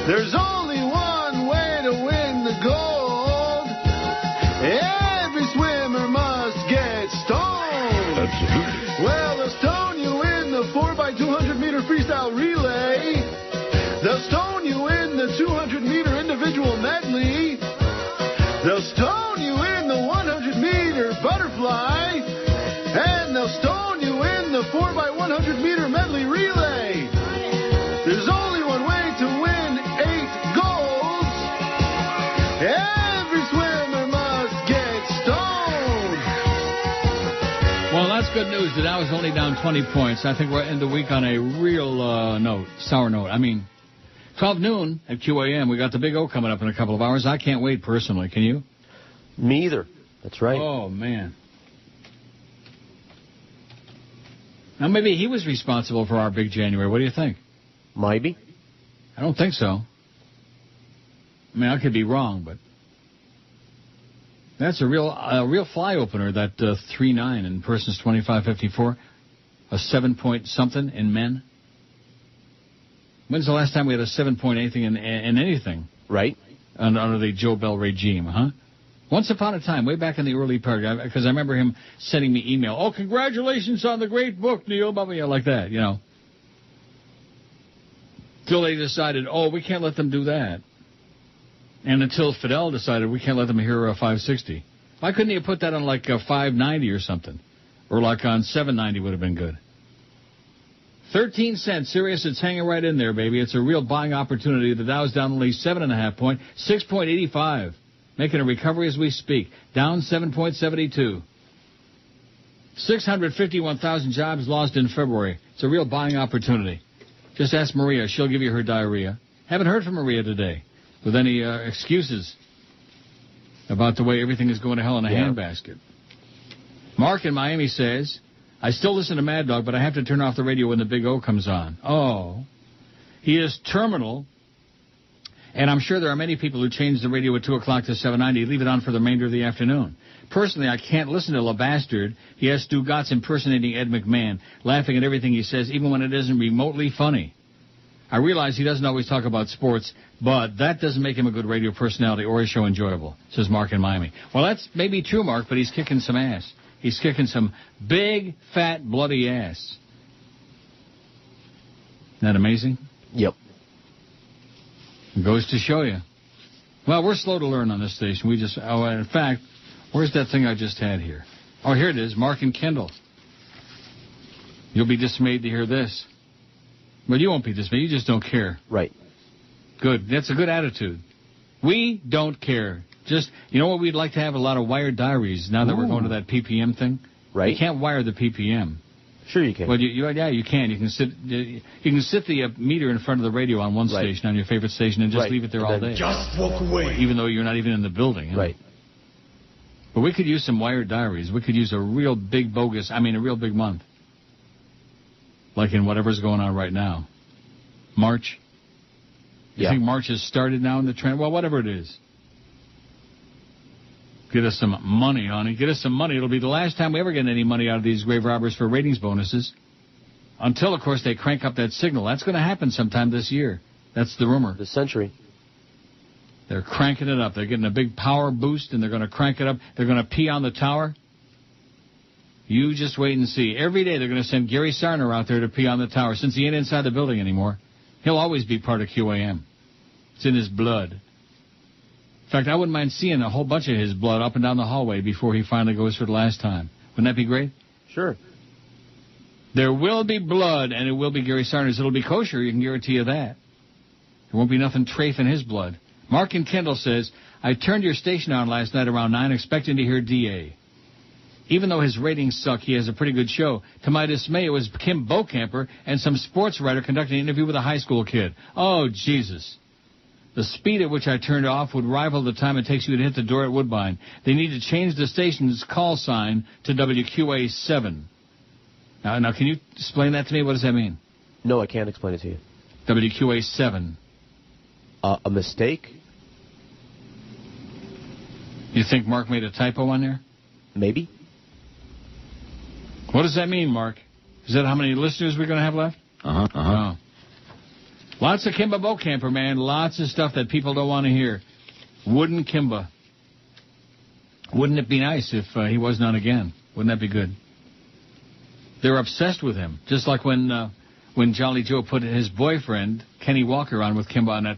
There's only one way to win the gold. Every swimmer must get stoned. Absolutely. Well, they'll stone you in the 4x200-meter freestyle relay. They'll stone you in the 200-meter individual medley. They'll stone you in the 100-meter butterfly. And they'll stone you in the 4x100-meter medley relay. There's only one way to win 8 golds. Every swimmer must get stoned. Well, that's good news. The Dow is only down 20 points. I think we're in the week on a real sour note. I mean, 12 noon at QAM. We got the Big O coming up in a couple of hours. I can't wait personally. Can you? Me either. That's right. Oh, man. Now, maybe he was responsible for our big January. What do you think? Maybe. I don't think so. I mean, I could be wrong, but that's a real fly opener, that 3.9 in persons 25-54, a 7-point something in men. When's the last time we had a 7-point anything in anything? Right. Under the Joe Bell regime, huh? Once upon a time, way back in the early part, because I remember him sending me email. Oh, congratulations on the great book, Neil. Like that, you know. Till they decided, we can't let them do that. And until Fidel decided we can't let them hear 560. Why couldn't he have put that on like 590 or something? Or like on 790 would have been good. 13 cents. Serious, it's hanging right in there, baby. It's a real buying opportunity. The Dow's down only 7.5 points, 6.85. Making a recovery as we speak. Down 7.72. 651,000 jobs lost in February. It's a real buying opportunity. Just ask Maria. She'll give you her diarrhea. Haven't heard from Maria today with any excuses about the way everything is going to hell in a handbasket. Mark in Miami says, I still listen to Mad Dog, but I have to turn off the radio when the Big O comes on. Oh. He is terminal. And I'm sure there are many people who change the radio at 2 o'clock to 790, leave it on for the remainder of the afternoon. Personally, I can't listen to La Bastard. He has Stu Gotts impersonating Ed McMahon, laughing at everything he says, even when it isn't remotely funny. I realize he doesn't always talk about sports, but that doesn't make him a good radio personality or his show enjoyable, says Mark in Miami. Well, that's maybe true, Mark, but he's kicking some ass. He's kicking some big, fat, bloody ass. Isn't that amazing? Yep. It goes to show you. Well, we're slow to learn on this station. We just, in fact, where's that thing I just had here? Oh, here it is, Mark and Kendall. You'll be dismayed to hear this. But you won't be dismayed. You just don't care. Right. Good. That's a good attitude. We don't care. Just, you know what we'd like to have? A lot of wired diaries now that we're going to that PPM thing. Right. You can't wire the PPM. Sure you can. Well, yeah, you can. You can sit the meter in front of the radio on one station, on your favorite station, and just leave it there all day. Just walk away. Even though you're not even in the building. Huh? Right. But we could use some Wired Diaries. We could use a real big a real big month. Like in whatever's going on right now. March. You think March has started now in the trend? Well, whatever it is. Get us some money, honey. Get us some money. It'll be the last time we ever get any money out of these grave robbers for ratings bonuses. Until, of course, they crank up that signal. That's going to happen sometime this year. That's the rumor. This century. They're cranking it up. They're getting a big power boost, and they're going to crank it up. They're going to pee on the tower. You just wait and see. Every day they're going to send Gary Sarner out there to pee on the tower. Since he ain't inside the building anymore, he'll always be part of QAM. It's in his blood. In fact, I wouldn't mind seeing a whole bunch of his blood up and down the hallway before he finally goes for the last time. Wouldn't that be great? Sure. There will be blood, and it will be Gary Sarner's. It'll be kosher, you can guarantee you that. There won't be nothing trafe in his blood. Mark in Kendall says, I turned your station on last night around 9 expecting to hear D.A. Even though his ratings suck, he has a pretty good show. To my dismay, it was Kim Bocamper and some sports writer conducting an interview with a high school kid. Oh, Jesus. The speed at which I turned off would rival the time it takes you to hit the door at Woodbine. They need to change the station's call sign to WQA7. Now, can you explain that to me? What does that mean? No, I can't explain it to you. WQA7. A mistake? You think Mark made a typo on there? Maybe. What does that mean, Mark? Is that how many listeners we're going to have left? Oh. Lots of Kimba Bocamper, man. Lots of stuff that people don't want to hear. Wouldn't Kimba. Wouldn't it be nice if he wasn't on again? Wouldn't that be good? They're obsessed with him. Just like when Jolly Joe put his boyfriend, Kenny Walker, on with Kimba on that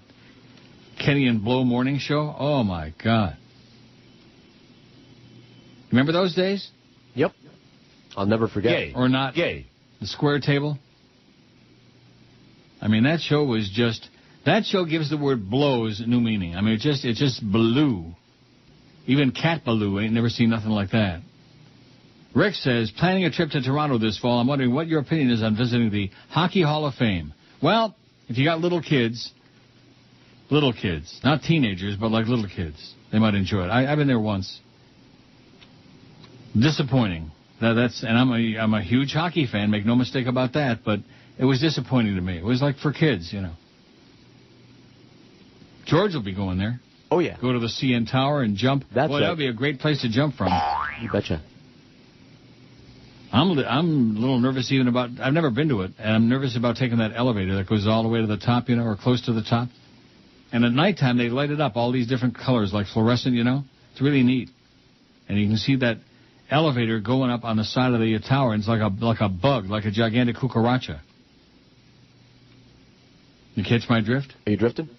Kenny and Blow morning show. Oh, my God. Remember those days? Yep. I'll never forget. Gay. Or not. Gay. The square table. I mean, that show was just... That show gives the word blows new meaning. I mean, it just blew. Even Cat Ballou ain't never seen nothing like that. Rick says, planning a trip to Toronto this fall. I'm wondering what your opinion is on visiting the Hockey Hall of Fame. Well, if you got little kids, not teenagers, but like little kids, they might enjoy it. I've been there once. Disappointing. And I'm a huge hockey fan, make no mistake about that, but it was disappointing to me. It was like for kids, you know. George will be going there. Oh, yeah. Go to the CN Tower and jump. That would be a great place to jump from. You betcha. I'm a little nervous even about... I've never been to it, and I'm nervous about taking that elevator that goes all the way to the top, you know, or close to the top. And at nighttime, they light it up, all these different colors, like fluorescent, you know. It's really neat. And you can see that elevator going up on the side of the tower, and it's like a bug, like a gigantic cucaracha. You catch my drift? Are you drifting?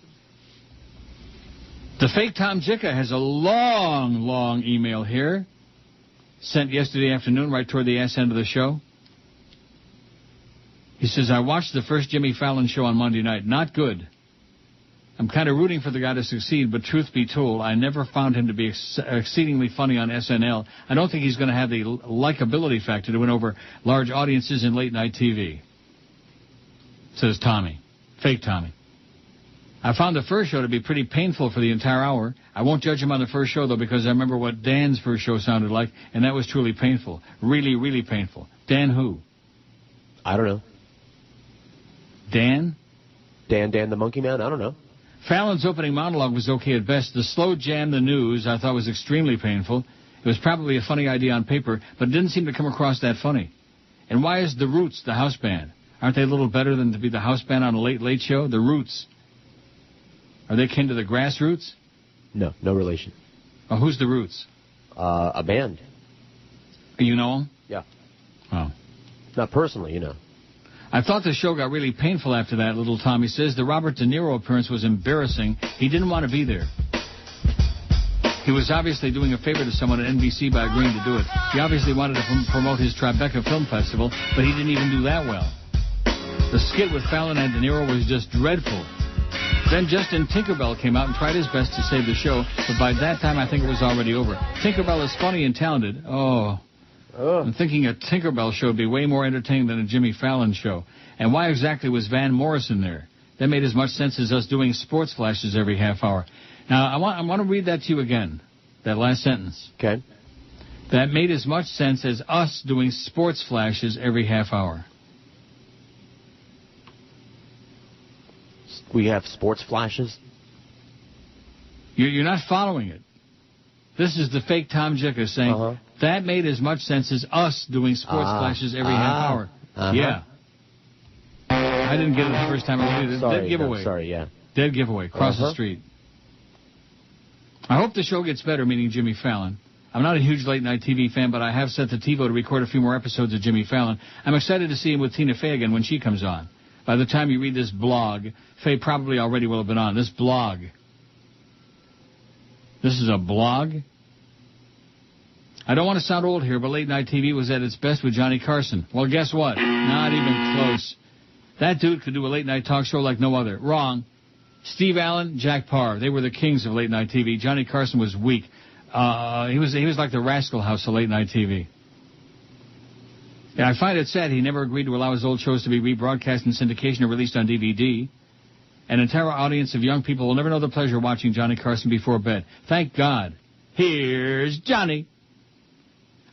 The fake Tom Jicka has a long email here, sent yesterday afternoon right toward the ass end of the show. He says, I watched the first Jimmy Fallon show on Monday night. Not good. I'm kind of rooting for the guy to succeed, but truth be told, I never found him to be exceedingly funny on SNL. I don't think he's going to have the likability factor to win over large audiences in late-night TV, says Tommy. Fake Tommy. I found the first show to be pretty painful for the entire hour. I won't judge him on the first show, though, because I remember what Dan's first show sounded like, and that was truly painful. Really, really painful. Dan who? I don't know. Dan? Dan the Monkey Man? I don't know. Fallon's opening monologue was okay at best. The slow jam, the news, I thought was extremely painful. It was probably a funny idea on paper, but it didn't seem to come across that funny. And why is The Roots the house band? Aren't they a little better than to be the house band on a late show? The Roots. Are they kin to the Grassroots? No relation. Oh, who's the Roots? A band. You know them? Yeah. Oh. Not personally, you know. I thought the show got really painful after that, little Tommy says. The Robert De Niro appearance was embarrassing. He didn't want to be there. He was obviously doing a favor to someone at NBC by agreeing to do it. He obviously wanted to promote his Tribeca Film Festival, but he didn't even do that well. The skit with Fallon and De Niro was just dreadful. Then Justin Tinkerbell came out and tried his best to save the show, but by that time I think it was already over. Tinkerbell is funny and talented. I'm thinking a Tinkerbell show would be way more entertaining than a Jimmy Fallon show. And why exactly was Van Morrison there? That made as much sense as us doing sports flashes every half hour. Now, I want to read that to you again, that last sentence. Okay. That made as much sense as us doing sports flashes every half hour. We have sports flashes? You're not following it. This is the fake Tom Jicker saying, that made as much sense as us doing sports flashes every half hour. Yeah. I didn't get it the first time I did it. Dead giveaway. Dead giveaway. Across the street. I hope the show gets better, meaning Jimmy Fallon. I'm not a huge late-night TV fan, but I have sent to TiVo to record a few more episodes of Jimmy Fallon. I'm excited to see him with Tina Fey again when she comes on. By the time you read this blog, Fey probably already will have been on. This blog. This is a blog? I don't want to sound old here, but late-night TV was at its best with Johnny Carson. Well, guess what? Not even close. That dude could do a late-night talk show like no other. Wrong. Steve Allen, Jack Parr, they were the kings of late-night TV. Johnny Carson was weak. He was like the Rascal House of late-night TV. Yeah, I find it sad he never agreed to allow his old shows to be rebroadcast in syndication or released on DVD. An entire audience of young people will never know the pleasure of watching Johnny Carson before bed. Thank God. Here's Johnny.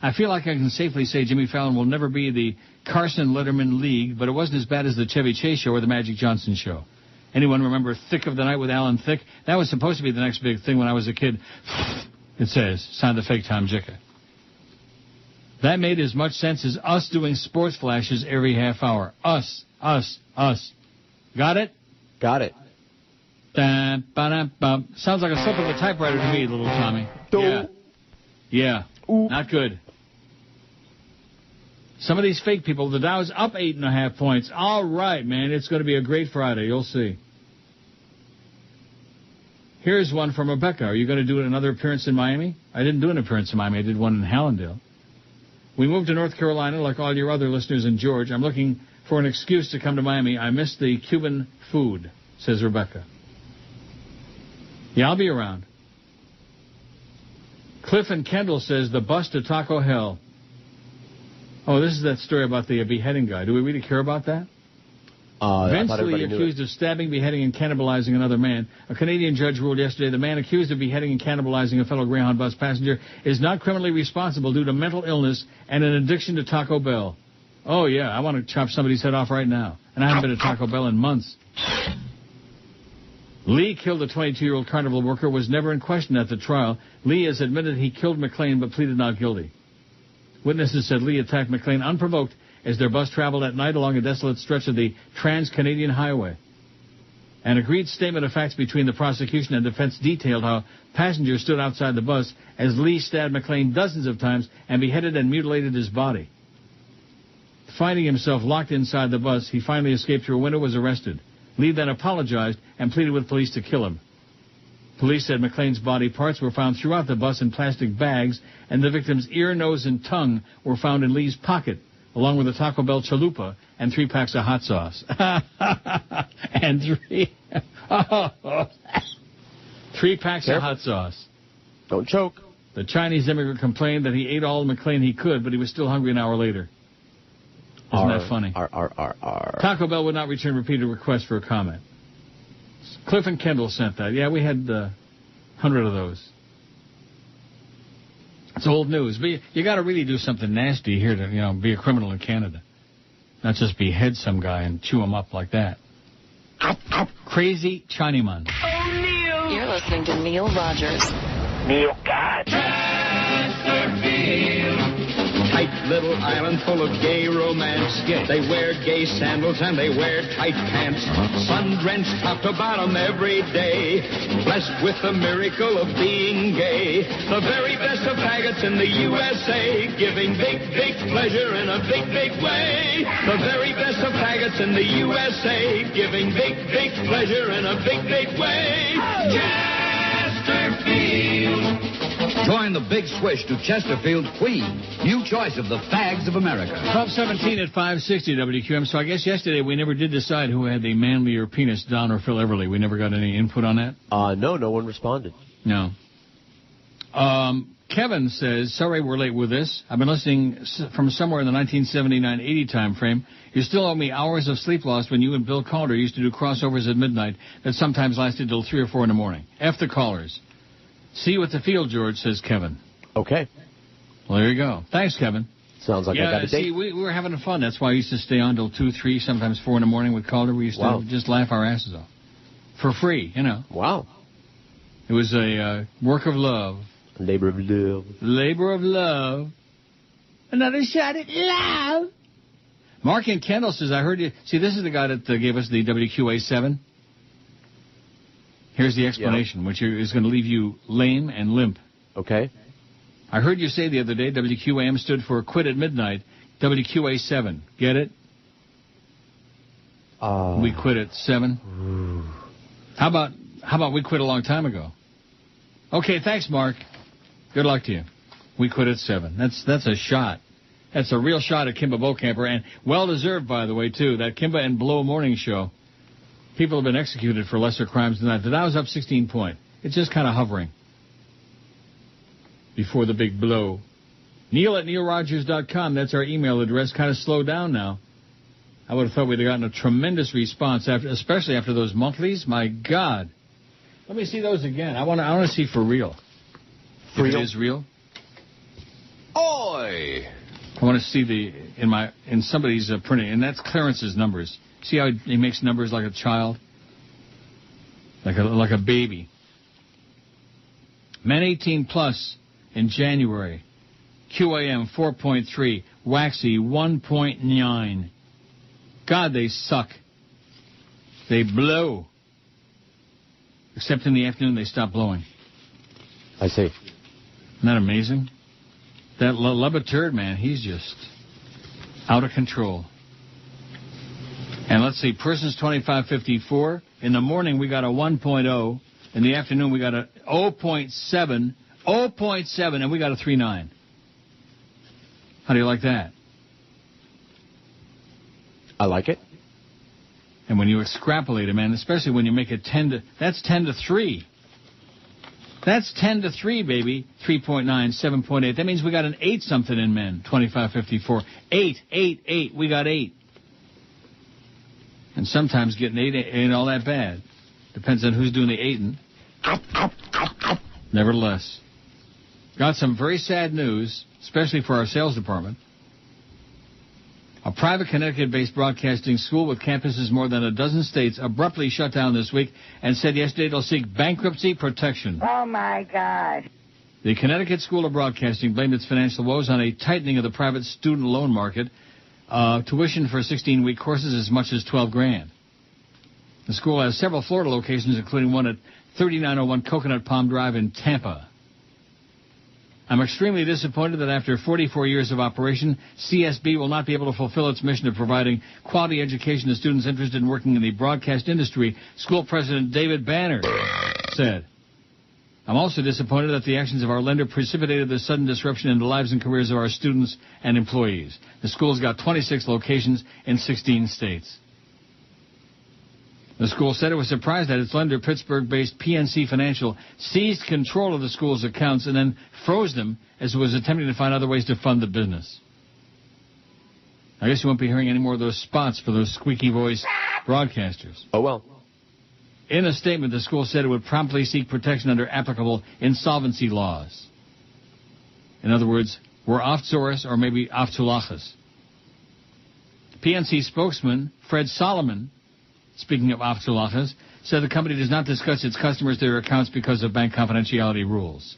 I feel like I can safely say Jimmy Fallon will never be the Carson-Letterman League, but it wasn't as bad as the Chevy Chase Show or the Magic Johnson Show. Anyone remember Thick of the Night with Alan Thicke? That was supposed to be the next big thing when I was a kid. It says, signed the fake Tom Jicker. That made as much sense as us doing sports flashes every half hour. Us. Got it? Got it. Sounds like a slip of a typewriter to me, little Tommy. Yeah. Not good. Some of these fake people, the Dow's up 8.5 points. All right, man, it's going to be a great Friday. You'll see. Here's one from Rebecca. Are you going to do another appearance in Miami? I didn't do an appearance in Miami. I did one in Hallandale. We moved to North Carolina like all your other listeners in George. I'm looking for an excuse to come to Miami. I miss the Cuban food, says Rebecca. Yeah, I'll be around. Cliff and Kendall says the bus to Taco Hell. Oh, this is that story about the beheading guy. Do we really care about that? Vince Lee accused of stabbing, beheading, and cannibalizing another man. A Canadian judge ruled yesterday the man accused of beheading and cannibalizing a fellow Greyhound bus passenger is not criminally responsible due to mental illness and an addiction to Taco Bell. Oh, yeah, I want to chop somebody's head off right now. And I haven't been to Taco Bell in months. Lee killed a 22-year-old carnival worker, was never in question at the trial. Lee has admitted he killed McLean but pleaded not guilty. Witnesses said Lee attacked McLean unprovoked as their bus traveled at night along a desolate stretch of the Trans-Canadian Highway. An agreed statement of facts between the prosecution and defense detailed how passengers stood outside the bus as Lee stabbed McLean dozens of times and beheaded and mutilated his body. Finding himself locked inside the bus, he finally escaped through a window, was arrested. Lee then apologized and pleaded with police to kill him. Police said McLean's body parts were found throughout the bus in plastic bags, and the victim's ear, nose, and tongue were found in Lee's pocket, along with a Taco Bell chalupa and 3 packs of hot sauce. And 3 packs of hot sauce. Don't choke. The Chinese immigrant complained that he ate all the McLean he could, but he was still hungry an hour later. Isn't that funny? Taco Bell would not return repeated requests for a comment. Cliff and Kendall sent that. Yeah, we had 100 of those. It's old news. But you got to really do something nasty here to, be a criminal in Canada. Not just behead some guy and chew him up like that. Crazy Chinaman. Oh, Neil. You're listening to Neil Rogers. Neil, God. Tight little island full of gay romance. They wear gay sandals and they wear tight pants. Sun-drenched top to bottom every day. Blessed with the miracle of being gay. The very best of faggots in the USA. Giving big, big pleasure in a big, big way. The very best of faggots in the USA. Giving big, big pleasure in a big, big way. Chesterfield. Join the big swish to Chesterfield Queen. New choice of the fags of America. 12:17 at 560 WQAM. So I guess yesterday we never did decide who had the manlier penis, Don or Phil Everly. We never got any input on that? No one responded. No. Kevin says, sorry we're late with this. I've been listening from somewhere in the 1979-80 time frame. You still owe me hours of sleep lost when you and Bill Calder used to do crossovers at midnight that sometimes lasted till 3 or 4 in the morning. F the callers. See you at the field, George, says Kevin. Okay. Well, there you go. Thanks, Kevin. Sounds like I got a date. See, we were having fun. That's why I used to stay on till 2, 3, sometimes 4 in the morning with Calder. We used to just laugh our asses off. For free, you know. Wow. It was a work of love. Labor of love. Labor of love. Another shot at love. Mark in Kendall says, I heard you. See, this is the guy that gave us the WQA7. Here's the explanation, which is going to leave you lame and limp. Okay. I heard you say the other day WQAM stood for Quit at Midnight. WQA7. Get it? We quit at 7. How about we quit a long time ago? Okay, thanks, Mark. Good luck to you. We quit at 7. That's a shot. That's a real shot at Kimba Bocamper, and well-deserved, by the way, too. That Kimba and Blow morning show, people have been executed for lesser crimes than that. The Dow's up 16 point. It's just kind of hovering before the big blow. Neil at neilrogers.com. That's our email address. Kind of slowed down now. I would have thought we'd have gotten a tremendous response, especially after those monthlies. My God. Let me see those again. I want to see for real. If it is real. Oi! I want to see in somebody's printing, and that's Clarence's numbers. See how he makes numbers like a child, like a baby. Men 18 plus in January. QAM 4.3, WAXY 1.9. God, they suck. They blow. Except in the afternoon, they stop blowing. I see. Isn't that amazing? That Batard, man, he's just out of control. And let's see, persons 2554. In the morning, we got a 1.0. In the afternoon, we got a 0.7. 0.7, and we got a 3.9. How do you like that? I like it. And when you extrapolate it, man, especially when you make it 10 to... That's 10 to 3. That's 10 to 3, baby. 3.9, 7.8. That means we got an 8-something in men. 2554. 8. We got 8. And sometimes getting 8 ain't all that bad. Depends on who's doing the 8ing. Nevertheless. Got some very sad news, especially for our sales department. A private Connecticut-based broadcasting school with campuses in more than a dozen states abruptly shut down this week and said yesterday it'll seek bankruptcy protection. Oh, my God. The Connecticut School of Broadcasting blamed its financial woes on a tightening of the private student loan market. Tuition for 16-week courses as much as $12,000. The school has several Florida locations, including one at 3901 Coconut Palm Drive in Tampa. I'm extremely disappointed that after 44 years of operation, CSB will not be able to fulfill its mission of providing quality education to students interested in working in the broadcast industry, School President David Banner said. I'm also disappointed that the actions of our lender precipitated the sudden disruption in the lives and careers of our students and employees. The school's got 26 locations in 16 states. The school said it was surprised that its lender, Pittsburgh-based PNC Financial, seized control of the school's accounts and then froze them as it was attempting to find other ways to fund the business. I guess you won't be hearing any more of those spots for those squeaky voice broadcasters. Oh, well. In a statement, the school said it would promptly seek protection under applicable insolvency laws. In other words, we're off Zoris or maybe off Tulachas. PNC spokesman Fred Solomon, speaking of Aftulachas, said the company does not discuss its customers' their accounts because of bank confidentiality rules.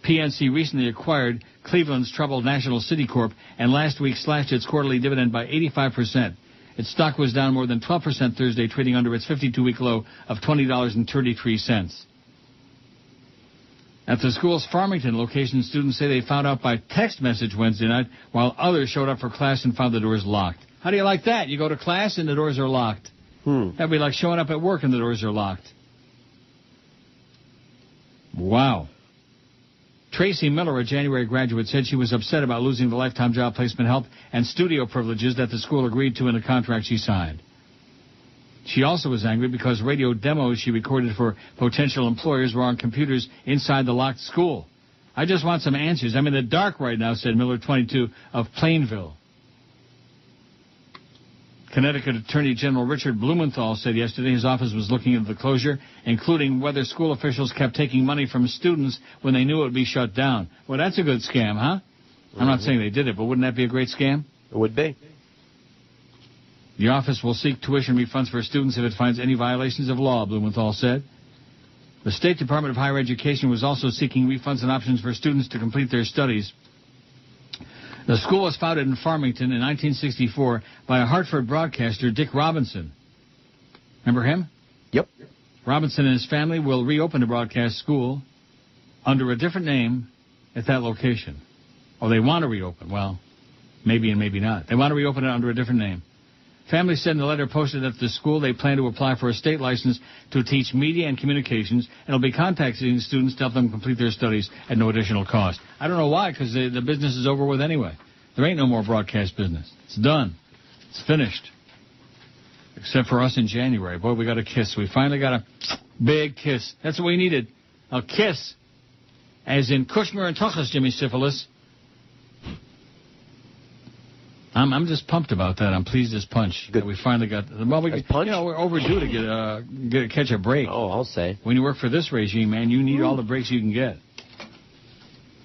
PNC recently acquired Cleveland's troubled National City Corp and last week slashed its quarterly dividend by 85%. Its stock was down more than 12% Thursday, trading under its 52-week low of $20.33. At the school's Farmington location, students say they found out by text message Wednesday night, while others showed up for class and found the doors locked. How do you like that? You go to class and the doors are locked. That'd be like showing up at work and the doors are locked. Wow. Tracy Miller, a January graduate, said she was upset about losing the lifetime job placement help and studio privileges that the school agreed to in the contract she signed. She also was angry because radio demos she recorded for potential employers were on computers inside the locked school. I just want some answers. I'm in the dark right now, said Miller, 22, of Plainville. Connecticut Attorney General Richard Blumenthal said yesterday his office was looking into the closure, including whether school officials kept taking money from students when they knew it would be shut down. Well, that's a good scam, huh? I'm not saying they did it, but wouldn't that be a great scam? It would be. The office will seek tuition refunds for students if it finds any violations of law, Blumenthal said. The State Department of Higher Education was also seeking refunds and options for students to complete their studies. The school was founded in Farmington in 1964 by a Hartford broadcaster, Dick Robinson. Remember him? Yep. Robinson and his family will reopen the broadcast school under a different name at that location. Oh, they want to reopen. Well, maybe and maybe not. They want to reopen it under a different name. Family said in the letter posted at the school they plan to apply for a state license to teach media and communications, and will be contacting students to help them complete their studies at no additional cost. I don't know why, because the business is over with anyway. There ain't no more broadcast business. It's done. It's finished. Except for us in January. Boy, we got a kiss. We finally got a big kiss. That's what we needed. A kiss. As in Kushner and Tuchus, Jimmy Syphilis. I'm just pumped about that. I'm pleased as punch that we finally got. Well, punch? You know, we're overdue to catch a break. Oh, I'll say. When you work for this regime, man, you need all the breaks you can get.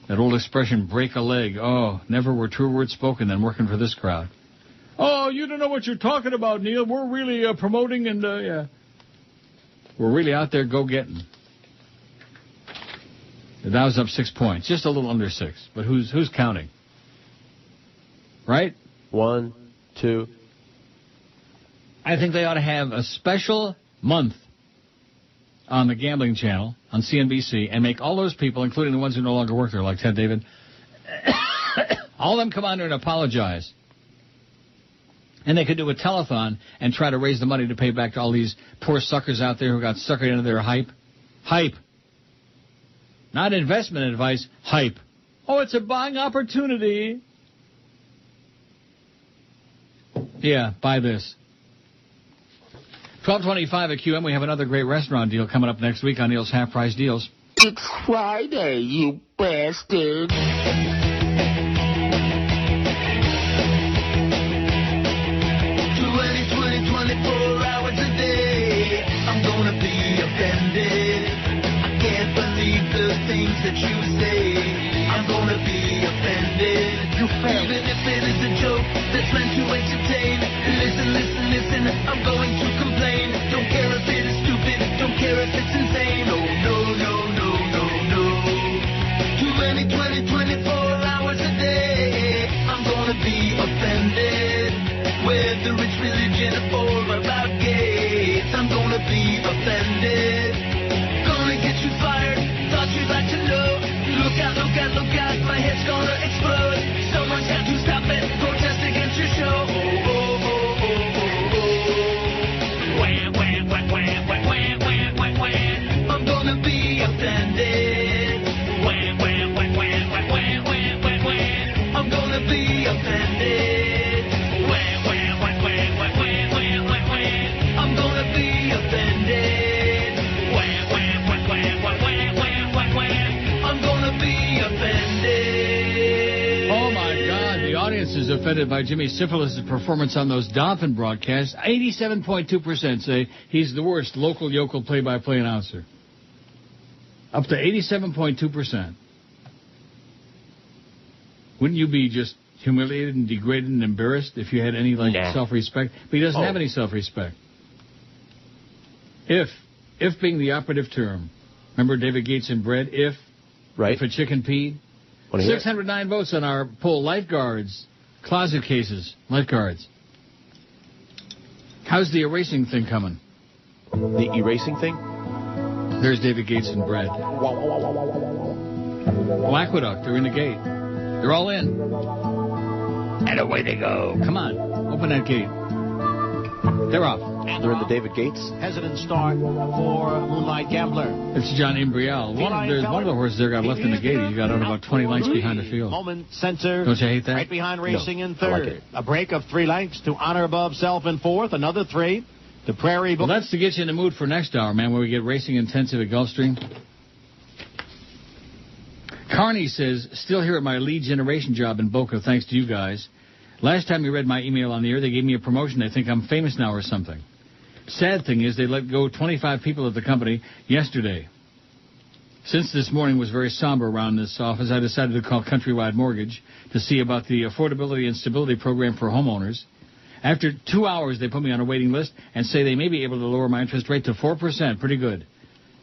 That old expression, break a leg. Oh, never were truer words spoken than working for this crowd. Oh, you don't know what you're talking about, Neil. We're really promoting and yeah, we're really out there go-getting. The Dow's up 6 points, just a little under 6. But who's counting? Right? 1, 2. I think they ought to have a special month on the gambling channel on CNBC and make all those people, including the ones who no longer work there, like Ted David, all of them come on there and apologize. And they could do a telethon and try to raise the money to pay back to all these poor suckers out there who got suckered into their hype. Hype. Not investment advice, hype. Oh, it's a buying opportunity. Yeah, buy this. 12:25 at QM. We have another great restaurant deal coming up next week on Neil's Half Price Deals. It's Friday, you bastard. 20, 24 hours a day, I'm gonna be offended. I can't believe the things that you say. I'm gonna be offended. Even if it is a joke that's meant to entertain. Listen, I'm going to complain. Don't care if it is stupid, don't care if it's insane. Oh, no. 20, 24 hours a day, I'm gonna be offended. Whether it's religion or about gays, I'm gonna be offended. Gonna get you fired, thought you'd like to know. Look out, my head's gonna explode. Someone's got to stop it, protest against your show. I'm gonna be offended. I'm gonna be offended. I'm gonna be offended. I'm gonna be offended. Oh, my God. The audience is offended by Jimmy Syphilis' performance on those Dolphin broadcasts. 87.2% say he's the worst local yokel play-by-play announcer. Up to 87.2%. Wouldn't you be just humiliated and degraded and embarrassed if you had any, self-respect? But he doesn't have any self-respect. If being the operative term. Remember David Gates and Bread? If a chicken peed? 609 votes on our poll. Lifeguards. Closet cases. Lifeguards. How's the erasing thing coming? The erasing thing? There's David Gates and Bread. Oh, Aqueduct. They're in the gate. They're all in. And away they go. Come on. Open that gate. They're off. They're in the David Gates. Hesitant start for Moonlight Gambler. It's John Imbriel. There's one of the horses there got left in the gate. He got out about 20 lengths behind the field. Moment center. Don't you hate that? Right behind Racing in third. I like it. A break of 3 lengths to Honor Above Self in fourth. Another 3 to Prairie. Well, that's to get you in the mood for next hour, man, where we get racing intensive at Gulfstream. Carney says, still here at my lead generation job in Boca, thanks to you guys. Last time you read my email on the air, they gave me a promotion. They think I'm famous now or something. Sad thing is they let go 25 people at the company yesterday. Since this morning was very somber around this office, I decided to call Countrywide Mortgage to see about the Affordability and Stability Program for homeowners. After 2 hours, they put me on a waiting list and say they may be able to lower my interest rate to 4%. Pretty good.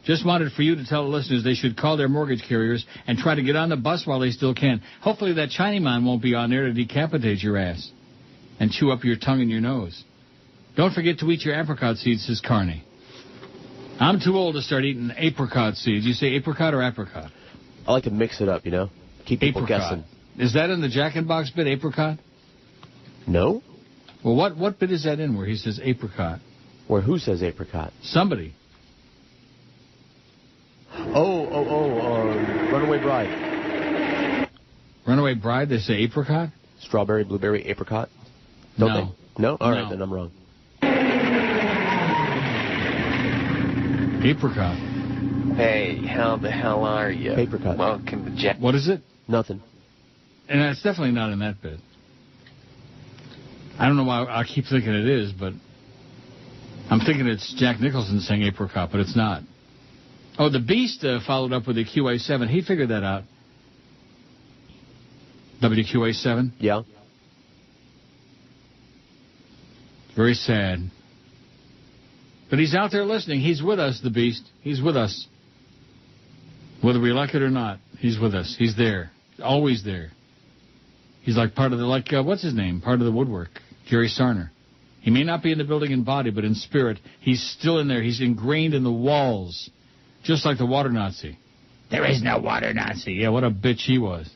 Just wanted for you to tell the listeners they should call their mortgage carriers and try to get on the bus while they still can. Hopefully that Chinaman won't be on there to decapitate your ass and chew up your tongue and your nose. Don't forget to eat your apricot seeds, says Carney. I'm too old to start eating apricot seeds. You say apricot or apricot? I like to mix it up, you know? Keep people guessing. Is that in the Jack in Box bit, apricot? No. Well, what bit is that in where he says apricot? Where who says apricot? Somebody. Runaway Bride. Runaway Bride, they say apricot? Strawberry, blueberry, apricot? Don't they? No? All right, then I'm wrong. Apricot. Hey, how the hell are you? Apricot. Welcome to Jack. What is it? Nothing. And it's definitely not in that bit. I don't know why I keep thinking it is, but I'm thinking it's Jack Nicholson saying apricot, but it's not. Oh, the Beast followed up with the QA7. He figured that out. WQA7? Yeah. Very sad. But he's out there listening. He's with us, the Beast. He's with us. Whether we like it or not, he's with us. He's there. Always there. He's like part of the, what's his name? Part of the woodwork. Jerry Sarner. He may not be in the building in body, but in spirit, he's still in there. He's ingrained in the walls. Just like the water Nazi. There is no water Nazi. Yeah, what a bitch he was.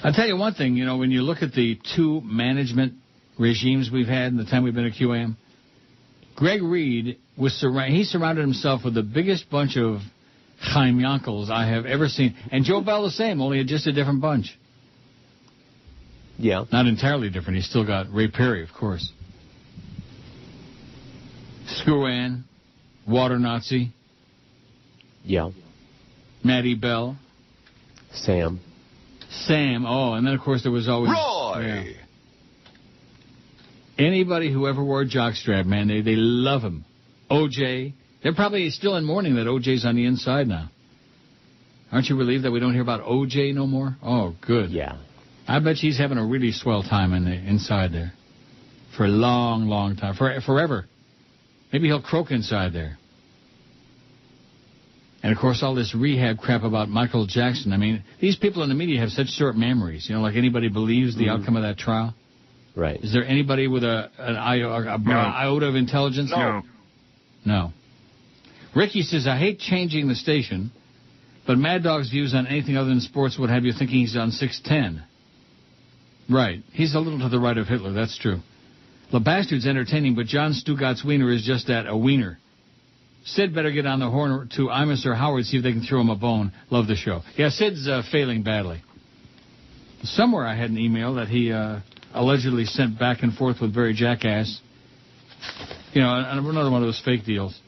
I'll tell you one thing, when you look at the two management regimes we've had in the time we've been at QAM, Greg Reed he surrounded himself with the biggest bunch of Chaim Yankels I have ever seen. And Joe Bell the same, only just a different bunch. Yeah. Not entirely different. He's still got Ray Perry, of course. Screw-Ann, Water Nazi. Yeah. Matty Bell. Sam. Oh, and then, of course, there was always... Roy! Yeah. Anybody who ever wore a jockstrap, man, they love him. O.J. They're probably still in mourning that O.J.'s on the inside now. Aren't you relieved that we don't hear about O.J. no more? Oh, good. Yeah. I bet he's having a really swell time inside there. For a long, long time. Forever. Maybe he'll croak inside there. And, of course, all this rehab crap about Michael Jackson. I mean, these people in the media have such short memories. Like anybody believes the outcome of that trial? Right. Is there anybody with an iota of intelligence? No. Ricky says, I hate changing the station, but Mad Dog's views on anything other than sports would have you thinking he's on 610. Right. He's a little to the right of Hitler. That's true. The Bastard's entertaining, but John Stugat's wiener is just that, a wiener. Sid better get on the horn to Imus or Howard, see if they can throw him a bone. Love the show. Yeah, Sid's failing badly. Somewhere I had an email that he allegedly sent back and forth with Barry Jackass. Another one of those fake deals.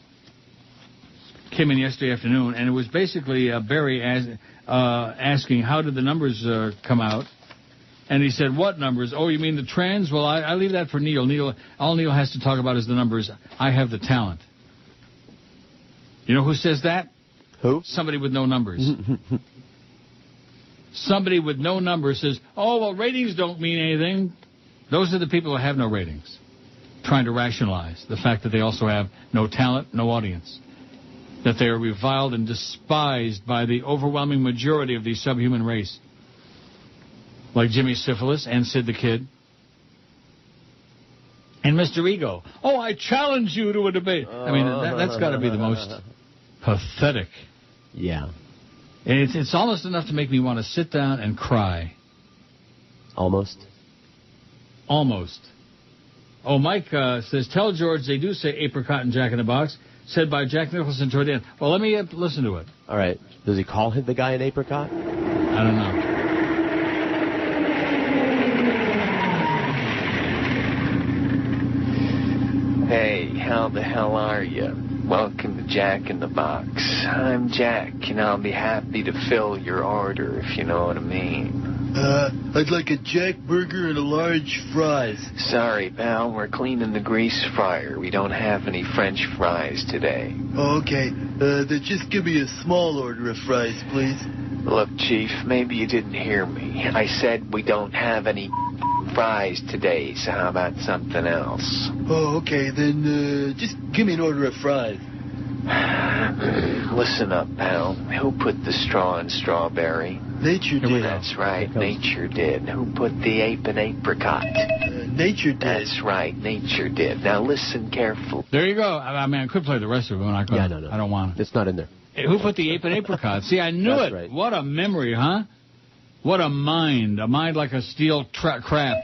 Came in yesterday afternoon, and it was basically Barry asking, how did the numbers come out? And he said, what numbers? Oh, you mean the trends? Well, I leave that for Neil. All Neil has to talk about is the numbers. I have the talent. You know who says that? Who? Somebody with no numbers. Somebody with no numbers says, oh, well, ratings don't mean anything. Those are the people who have no ratings, trying to rationalize the fact that they also have no talent, no audience, that they are reviled and despised by the overwhelming majority of the subhuman race, like Jimmy Syphilis and Sid the Kid. And Mr. Ego. Oh, I challenge you to a debate. I mean, that's got to be the most pathetic. Yeah. And it's almost enough to make me want to sit down and cry. Almost. Oh, Mike says, tell George they do say apricot and Jack in the Box, said by Jack Nicholson toward the end. Well, let me listen to it. All right. Does he call the guy an apricot? I don't know. Hey, how the hell are you? Welcome to Jack in the Box. I'm Jack, and I'll be happy to fill your order, if you know what I mean. I'd like a Jack Burger and a large fries. Sorry, pal. We're cleaning the grease fryer. We don't have any French fries today. Oh, okay. Then just give me a small order of fries, please. Look, Chief, maybe you didn't hear me. I said we don't have any fries today, so how about something else? Oh, okay. Then just give me an order of fries. Listen up, pal. Who put the straw in strawberry? Nature did. That's right, nature did. Who put the ape in apricot? Nature did. That's right, nature did. Now listen carefully. There you go. I mean, I could play the rest of it. I don't want it. It's not in there. Hey, who put the ape in apricot? See, I knew That's it. right. What a memory, huh? What a mind. A mind like a steel crap.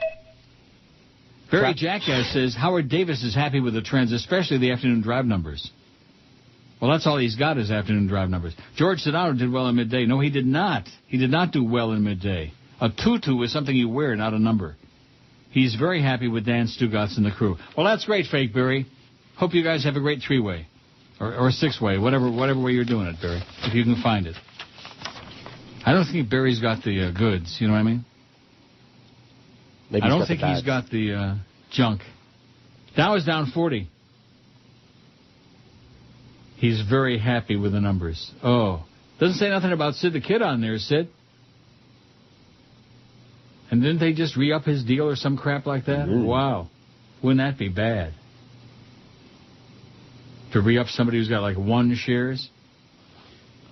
Barry Jackass says Howard Davis is happy with the trends, especially the afternoon drive numbers. Well, that's all he's got is afternoon drive numbers. George Sedano did well in midday. No, he did not. He did not do well in midday. A tutu is something you wear, not a number. He's very happy with Dan Stugatz and the crew. Well, that's great, Fake Barry. Hope you guys have a great three-way. Or six-way, whatever way you're doing it, Barry, if you can find it. I don't think Barry's got the goods, you know what I mean? Maybe I don't think he's got the junk. Dow is down 40. He's very happy with the numbers. Oh, doesn't say nothing about Sid the Kid on there, Sid. And didn't they just re-up his deal or some crap like that? Mm-hmm. Wow. Wouldn't that be bad? To re-up somebody who's got like 1 shares?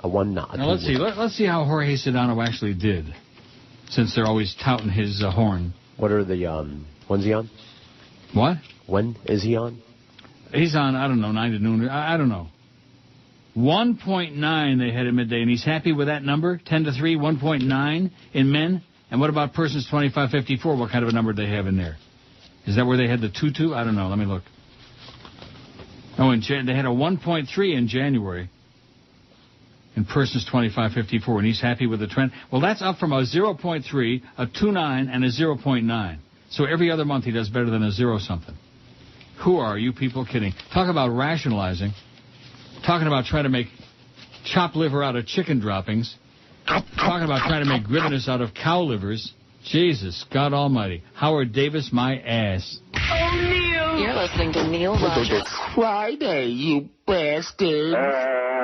A 1 not. Now let's see. Let's see how Jorge Sedano actually did, since they're always touting his horn. What are the when's he on? What? When is he on? He's on, I don't know, 9 to noon. I don't know. 1.9 they had at midday, and he's happy with that number? 10 to 3, 1.9 in men? And what about persons 25-54? What kind of a number do they have in there? Is that where they had the 2-2? I don't know. Let me look. Oh, they had a 1.3 in January in persons 25-54, and he's happy with the trend. Well, that's up from a 0.3, a 2.9, and a 0.9. So every other month he does better than a 0-something. Who are you people kidding? Talk about rationalizing. Talking about trying to make chopped liver out of chicken droppings. Talking about trying to make grivinous out of cow livers. Jesus, God almighty. Howard Davis, my ass. Oh, Neil! You're listening to Neil Rogers. Friday, you bastard. Eddie.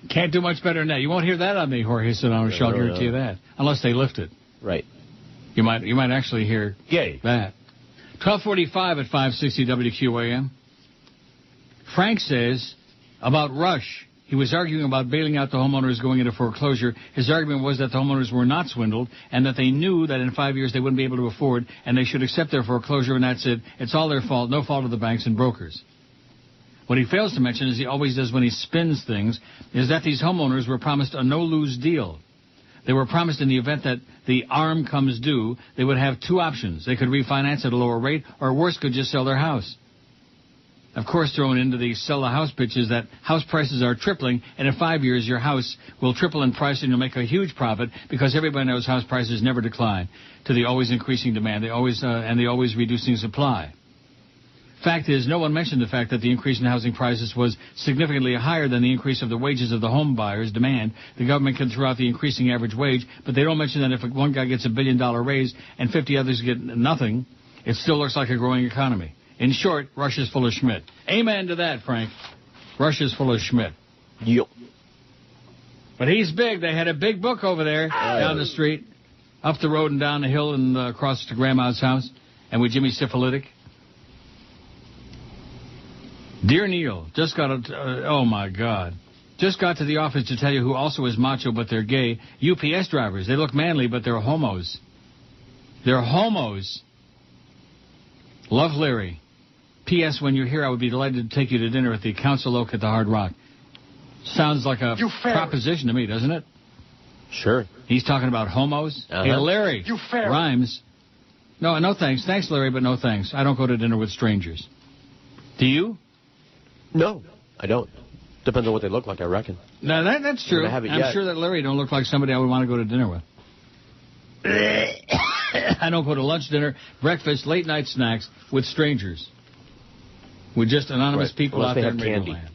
Can't do much better than that. You won't hear that on the Jorge Sedano show, I'll guarantee you that. Unless they lift it. Right. You might actually hear that. 12:45 at 560 WQAM. Frank says about Rush. He was arguing about bailing out the homeowners going into foreclosure. His argument was that the homeowners were not swindled and that they knew that in 5 years they wouldn't be able to afford and they should accept their foreclosure, and that's it. It's all their fault, no fault of the banks and brokers. What he fails to mention, as he always does when he spins things, is that these homeowners were promised a no-lose deal. They were promised in the event that the arm comes due, they would have 2 options. They could refinance at a lower rate, or worse, could just sell their house. Of course, thrown into the sell the house pitch is that house prices are tripling, and in 5 years your house will triple in price and you'll make a huge profit because everybody knows house prices never decline to the always increasing demand, the always reducing supply. Fact is, no one mentioned the fact that the increase in housing prices was significantly higher than the increase of the wages of the home buyers' demand. The government can throw out the increasing average wage, but they don't mention that if one guy gets $1 billion raise and 50 others get nothing, it still looks like a growing economy. In short, Russia's full of Schmidt. Amen to that, Frank. Russia's full of Schmidt. Yep. But he's big. They had a big book over there down the street, up the road and down the hill and across to Grandma's house, and with Jimmy Syphilitic. Dear Neil, just got oh my God. Just got to the office to tell you who also is macho, but they're gay. UPS drivers. They look manly, but they're homos. They're homos. Love, Larry. P.S. When you're here, I would be delighted to take you to dinner at the Council Oak at the Hard Rock. Sounds like a proposition to me, doesn't it? Sure. He's talking about homos. Hey, Larry. Rhymes. No thanks. Thanks, Larry, but no thanks. I don't go to dinner with strangers. Do you? No, I don't. Depends on what they look like, I reckon. No, that's true. I'm sure that Larry don't look like somebody I would want to go to dinner with. I don't go to lunch, dinner, breakfast, late night snacks with strangers. With just anonymous people out there in Radio Land.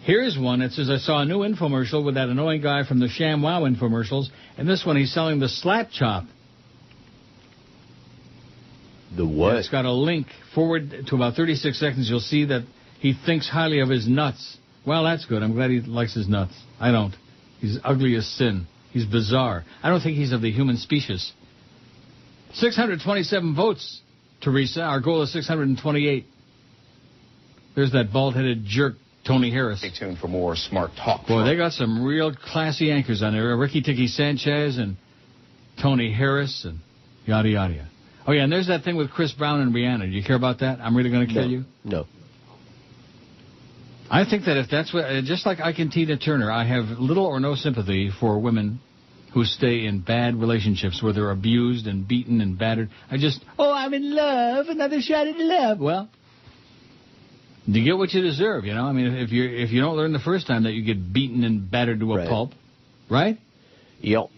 Here's one that says, I saw a new infomercial with that annoying guy from the ShamWow infomercials, and this one he's selling the slap chop. The what? And it's got a link forward to about 36 seconds. You'll see that he thinks highly of his nuts. Well, that's good. I'm glad he likes his nuts. I don't. He's ugly as sin. He's bizarre. I don't think he's of the human species. 627 votes, Teresa. Our goal is 628. There's that bald-headed jerk, Tony Harris. Stay tuned for more smart talk. Boy, they got some real classy anchors on there. Ricky Tiki Sanchez and Tony Harris and yada, yada. Oh, yeah, and there's that thing with Chris Brown and Rihanna. Do you care about that? I'm really going to kill you? No. I think that if that's what, just like Ike and Tina Turner, I have little or no sympathy for women who stay in bad relationships where they're abused and beaten and battered. I'm in love, another shot at love. Well, you get what you deserve, you know? I mean, if you don't learn the first time that you get beaten and battered to a pulp, right? Yep.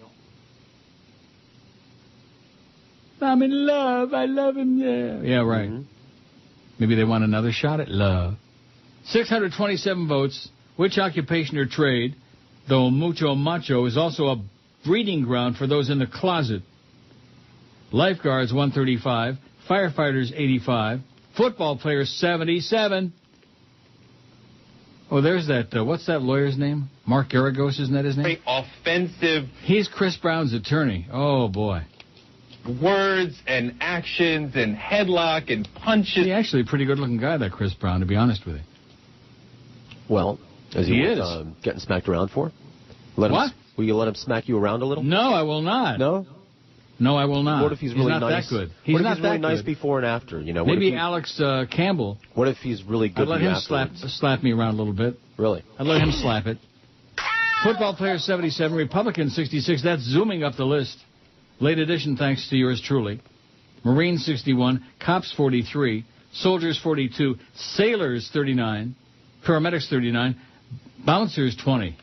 I'm in love. I love him. Yeah, right. Mm-hmm. Maybe they want another shot at love. 627 votes. Which occupation or trade, though mucho macho, is also a breeding ground for those in the closet? Lifeguards, 135. Firefighters, 85. Football players, 77. Oh, there's that. What's that lawyer's name? Mark Garagos, isn't that his name? Very offensive. He's Chris Brown's attorney. Oh, boy. Words and actions and headlock and punches. He's actually a pretty good-looking guy, that Chris Brown, to be honest with you. Well, he is getting smacked around for? What? Will you let him smack you around a little? No, I will not. No? No, I will not. What if he's really not nice? That good. What if he's really nice before and after? You know, maybe Alex Campbell. What if he's really good? I'd let him slap me around a little bit. Really? I'd let him slap it. Football player 77, Republican 66. That's zooming up the list. Late edition, thanks to yours truly. Marine 61, Cops 43, Soldiers 42, Sailors 39, Paramedics 39, Bouncers 20,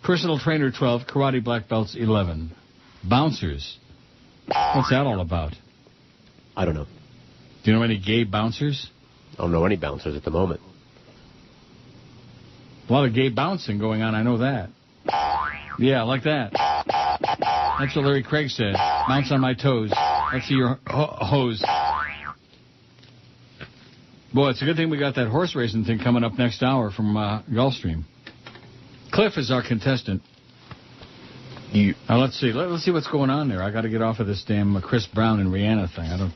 Personal Trainer 12, Karate Black Belts 11. Bouncers. What's that all about? I don't know. Do you know any gay bouncers? I don't know any bouncers at the moment. A lot of gay bouncing going on, I know that. Yeah, like that. That's what Larry Craig said. Bounce on my toes. That's your hose. Boy, it's a good thing we got that horse racing thing coming up next hour from Gulfstream. Cliff is our contestant. Let's see. Let's see what's going on there. I got to get off of this damn Chris Brown and Rihanna thing.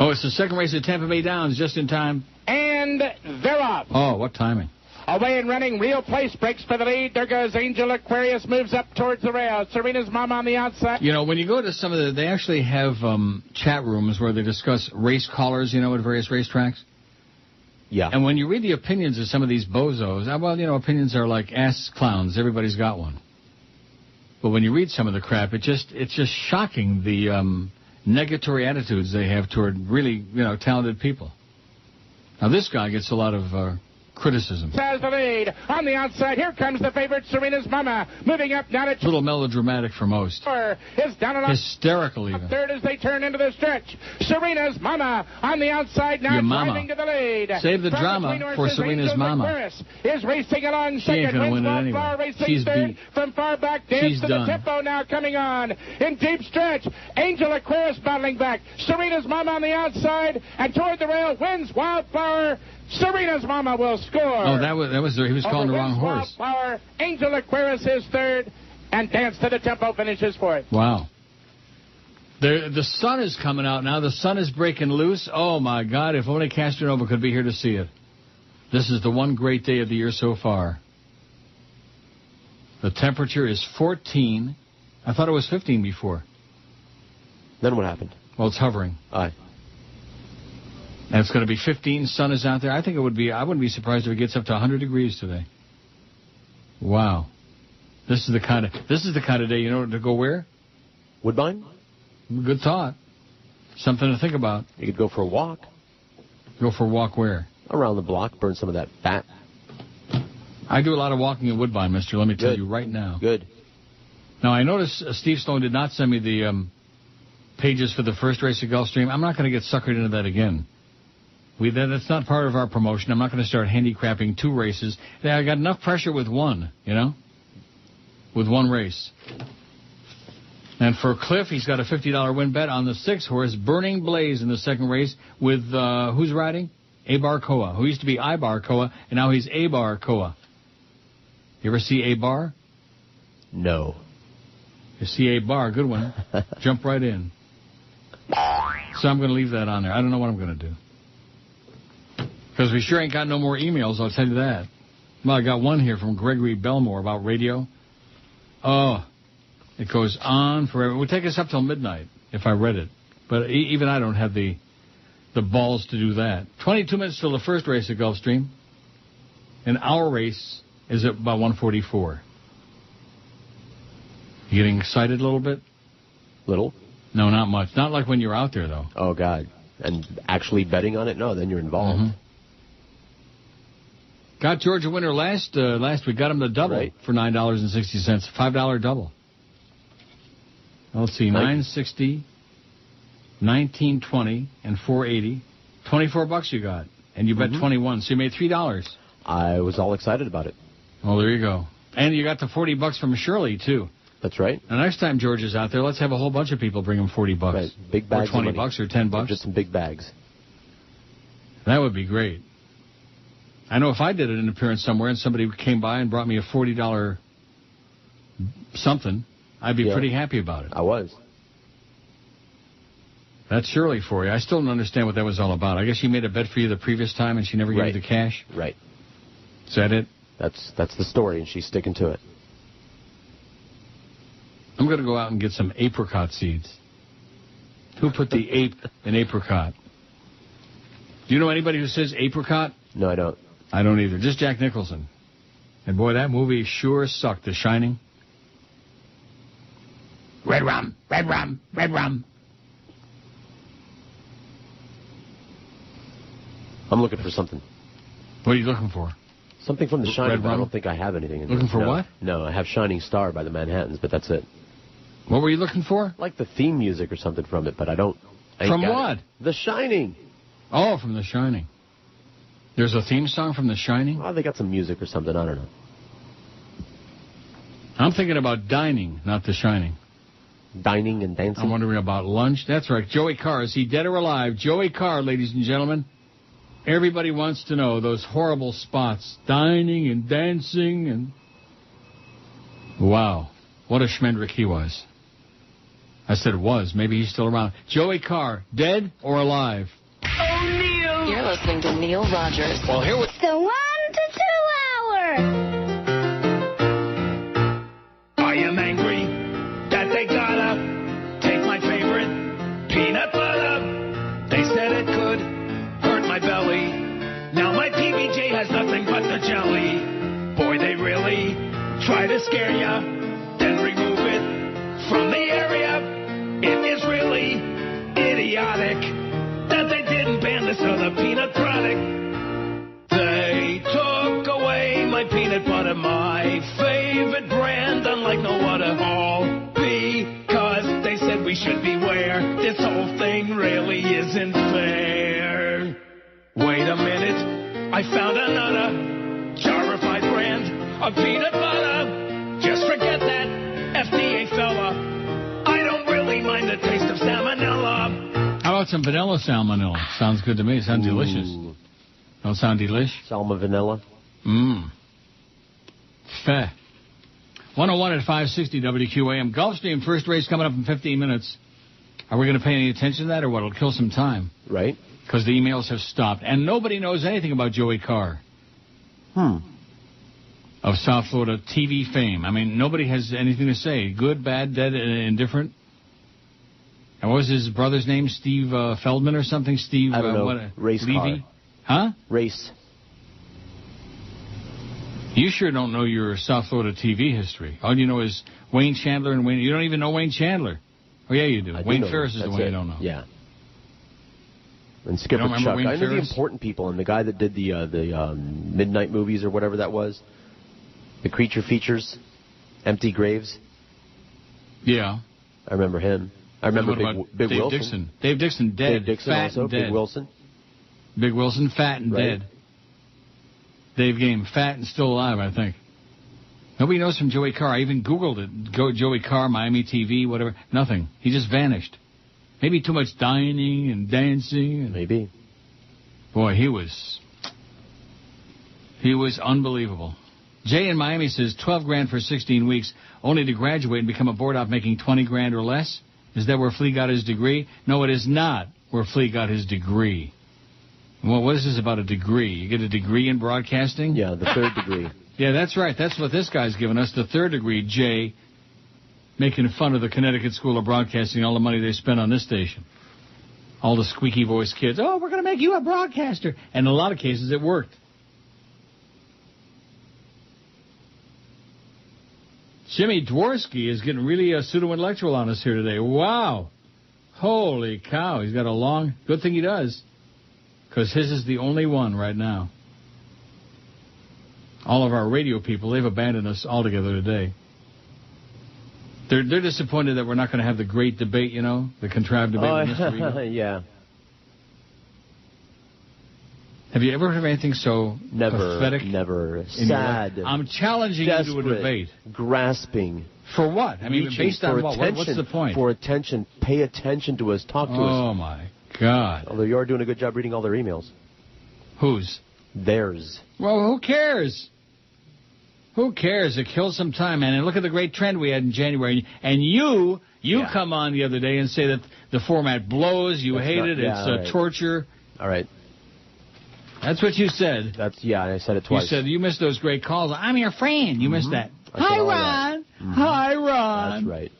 Oh, it's the second race at Tampa Bay Downs, just in time. And they're up. Oh, what timing. Away and running, Real Place breaks for the lead. There goes Angel Aquarius, moves up towards the rail. Serena's mom on the outside. You know, when you go to some of they actually have chat rooms where they discuss race callers, you know, at various racetracks. Yeah. And when you read the opinions of some of these bozos, well, you know, opinions are like ass clowns. Everybody's got one. But when you read some of the crap, it's just shocking the negatory attitudes they have toward really, you know, talented people. Now, this guy gets a lot of criticism. Has the lead. On the outside, here comes the favorite, Serena's Mama. Moving up now to... A little melodramatic for most. Is down and hysterical even. Third as they turn into the stretch. Serena's Mama on the outside now, driving to the lead. Save the drama for Serena's Mama. Is racing along second. She ain't going to win it anyway. She's beat. From far back, dance to the tempo now coming on. In deep stretch, Angel Aquarius battling back. Serena's Mama on the outside, and toward the rail wins Wildflower. Serena's Mama will score. Oh, that was he was calling the wrong horse. Wildflower, Angel Aquarius is third, and Dance to the Tempo finishes fourth. Wow. The sun is coming out now. The sun is breaking loose. Oh, my God. If only Castronova could be here to see it. This is the one great day of the year so far. The temperature is 14. I thought it was 15 before. Then what happened? Well, it's hovering. Aye. And it's going to be 15. Sun is out there. I think it would be. I wouldn't be surprised if it gets up to 100 degrees today. Wow. This is the kind of day, you know, to go where? Woodbine? Good thought. Something to think about. You could go for a walk. Go for a walk where? Around the block. Burn some of that fat. I do a lot of walking in Woodbine, mister. Let me tell you right now. Good. Now, I noticed Steve Sloan did not send me the pages for the first race at Gulfstream. I'm not going to get suckered into that again. That's not part of our promotion. I'm not going to start handicapping 2 races. I got enough pressure with one, you know, with one race. And for Cliff, he's got a $50 win bet on the 6-horse Burning Blaze in the second race with, who's riding? Abar Koa, who used to be Ibar Koa, and now he's Abar Koa. You ever see Abar? No. You see Abar, good one. Jump right in. So I'm going to leave that on there. I don't know what I'm going to do. Because we sure ain't got no more emails, I'll tell you that. Well, I got one here from Gregory Belmore about radio. Oh, it goes on forever. It would take us up till midnight if I read it. But even I don't have the balls to do that. 22 minutes till the first race at Gulfstream. And our race is at about 1:44. You getting excited a little bit? Little? No, not much. Not like when you're out there, though. Oh, God. And actually betting on it? No, then you're involved. Mm-hmm. Got George a winner last week. Got him the double for $9.60. $5 double. Let's see, $9.60, $19.20, and $4.80. $24 you got, and you bet 21, so you made $3. I was all excited about it. Well, there you go. And you got the $40 from Shirley too. That's right. The next time George is out there, let's have a whole bunch of people bring him $40. Right. Big bags. Or $20 or $10. Just some big bags. That would be great. I know if I did an appearance somewhere and somebody came by and brought me a $40 something, I'd be pretty happy about it. I was. That's Shirley for you. I still don't understand what that was all about. I guess she made a bet for you the previous time and she never gave you the cash? Right. Is that it? That's the story, and she's sticking to it. I'm going to go out and get some apricot seeds. Who put the ape in apricot? Do you know anybody who says apricot? No, I don't. I don't either. Just Jack Nicholson. And boy, that movie sure sucked. The Shining. Red rum, red rum, red rum. I'm looking for something. What are you looking for? Something from The Shining, but I rum? don't think I have anything. Looking for what? No, I have Shining Star by the Manhattans, but that's it. What were you looking for? Like the theme music or something from it, but I don't. From what? The Shining. Oh, from The Shining. There's a theme song from The Shining? Oh, they got some music or something. I don't know. I'm thinking about dining, not The Shining. Dining and dancing? I'm wondering about lunch. That's right. Joey Carr. Is he dead or alive? Joey Carr, ladies and gentlemen. Everybody wants to know those horrible spots. Dining and dancing and... Wow. What a schmendrick he was. I said was. Maybe he's still around. Joey Carr, dead or alive? Oh, Neil! You're listening to Neil Rogers. Well, here we... The 1 to 2 hour. I am angry that they gotta take my favorite peanut butter. They said it could hurt my belly. Now my PBJ has nothing but the jelly. Boy, they really try to scare ya, then remove it from the area. It is really idiotic that they didn't ban this other peanut product. They took peanut butter, my favorite brand, unlike no other. All because they said we should beware. This whole thing really isn't fair. Wait a minute, I found another jarified brand of peanut butter. Just forget that, FDA fella. I don't really mind the taste of salmonella. How about some vanilla salmonella? Sounds good to me. Sounds delicious. Don't sound delish? Salma vanilla. Feh. 101 at 560 WQAM. Gulfstream first race coming up in 15 minutes. Are we going to pay any attention to that or what? It'll kill some time. Right. Because the emails have stopped. And nobody knows anything about Joey Carr. Of South Florida TV fame. I mean, nobody has anything to say. Good, bad, dead, indifferent. And what was his brother's name? Steve Feldman or something? Steve, I don't know. Race Levy? car. Huh? Race. You sure don't know your South Florida TV history. All you know is Wayne Chandler and Wayne. You don't even know Wayne Chandler. Oh, yeah, you do. Wayne Ferris is the one you don't know. Yeah. And Skipper Chuck. I know the important people and the guy that did the Midnight movies or whatever that was. The creature features. Empty Graves. Yeah. I remember him. I remember Big Dave Wilson. Dixon. Dave Dixon dead. Dave Dixon fat also. And dead. Big Wilson. Big Wilson, fat and Right. dead. Dave Game, fat and still alive, I think. Nobody knows from Joey Carr. I even Googled it. Joey Carr, Miami TV, whatever. Nothing. He just vanished. Maybe too much dining and dancing. Maybe. Boy, he was unbelievable. Jay in Miami says 12 grand for 16 weeks, only to graduate and become a board op making 20 grand or less. Is that where Flea got his degree? No, it is not where Flea got his degree. Well, what is this about a degree? You get a degree in broadcasting? Yeah, the third degree. Yeah, that's right. That's what this guy's giving us, the third degree, Jay, making fun of the Connecticut School of Broadcasting, all the money they spent on this station. All the squeaky voice kids, oh, we're going to make you a broadcaster. And in a lot of cases, it worked. Jimmy Dworsky is getting really pseudo-intellectual on us here today. Wow. Holy cow. He's got a long... Good thing he does. Because his is the only one right now. All of our radio people, they've abandoned us altogether today. They're disappointed that we're not going to have the great debate, you know, the contrived debate. Yeah. Have you ever heard of anything so pathetic? Never. Sad. I'm challenging you to a debate. Grasping. For what? I mean, based on what? What's the point? For attention. Pay attention to us. Talk to us. Oh, my God. Although you are doing a good job reading all their emails. Whose? Theirs. Well, who cares? Who cares? It kills some time, man. And look at the great trend we had in January. And you come on the other day and say that the format blows, you hate it, it's torture. All right. That's what you said. I said it twice. You said you missed those great calls. I'm your friend. You missed that. Hi, Ron. Hi, Ron. That's right.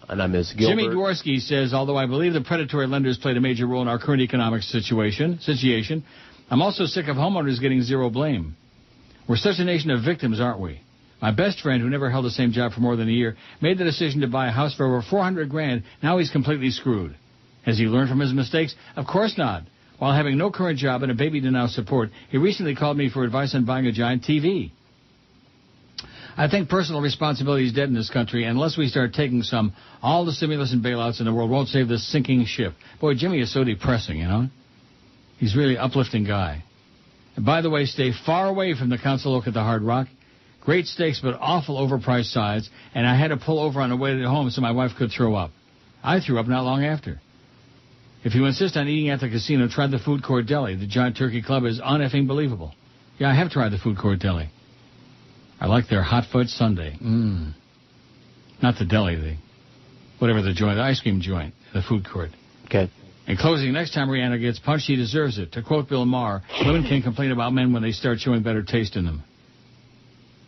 And I miss Gilbert. Jimmy Dworsky says, although I believe the predatory lenders played a major role in our current economic situation, I'm also sick of homeowners getting zero blame. We're such a nation of victims, aren't we? My best friend, who never held the same job for more than a year, made the decision to buy a house for over $400,000. Now he's completely screwed. Has he learned from his mistakes? Of course not. While having no current job and a baby to now support, he recently called me for advice on buying a giant TV. I think personal responsibility is dead in this country. Unless we start taking some, all the stimulus and bailouts in the world won't save this sinking ship. Boy, Jimmy is so depressing, you know. He's really an uplifting guy. And by the way, stay far away from the Council Oak at the Hard Rock. Great steaks, but awful overpriced sides. And I had to pull over on the way to home so my wife could throw up. I threw up not long after. If you insist on eating at the casino, try the Food Court Deli. The Giant Turkey Club is un-effing believable. Yeah, I have tried the Food Court Deli. I like their hot fudge sundae. Not the deli, whatever the joint, the ice cream joint, the food court. Okay. In closing, next time Rihanna gets punched, she deserves it. To quote Bill Maher, women can complain about men when they start showing better taste in them.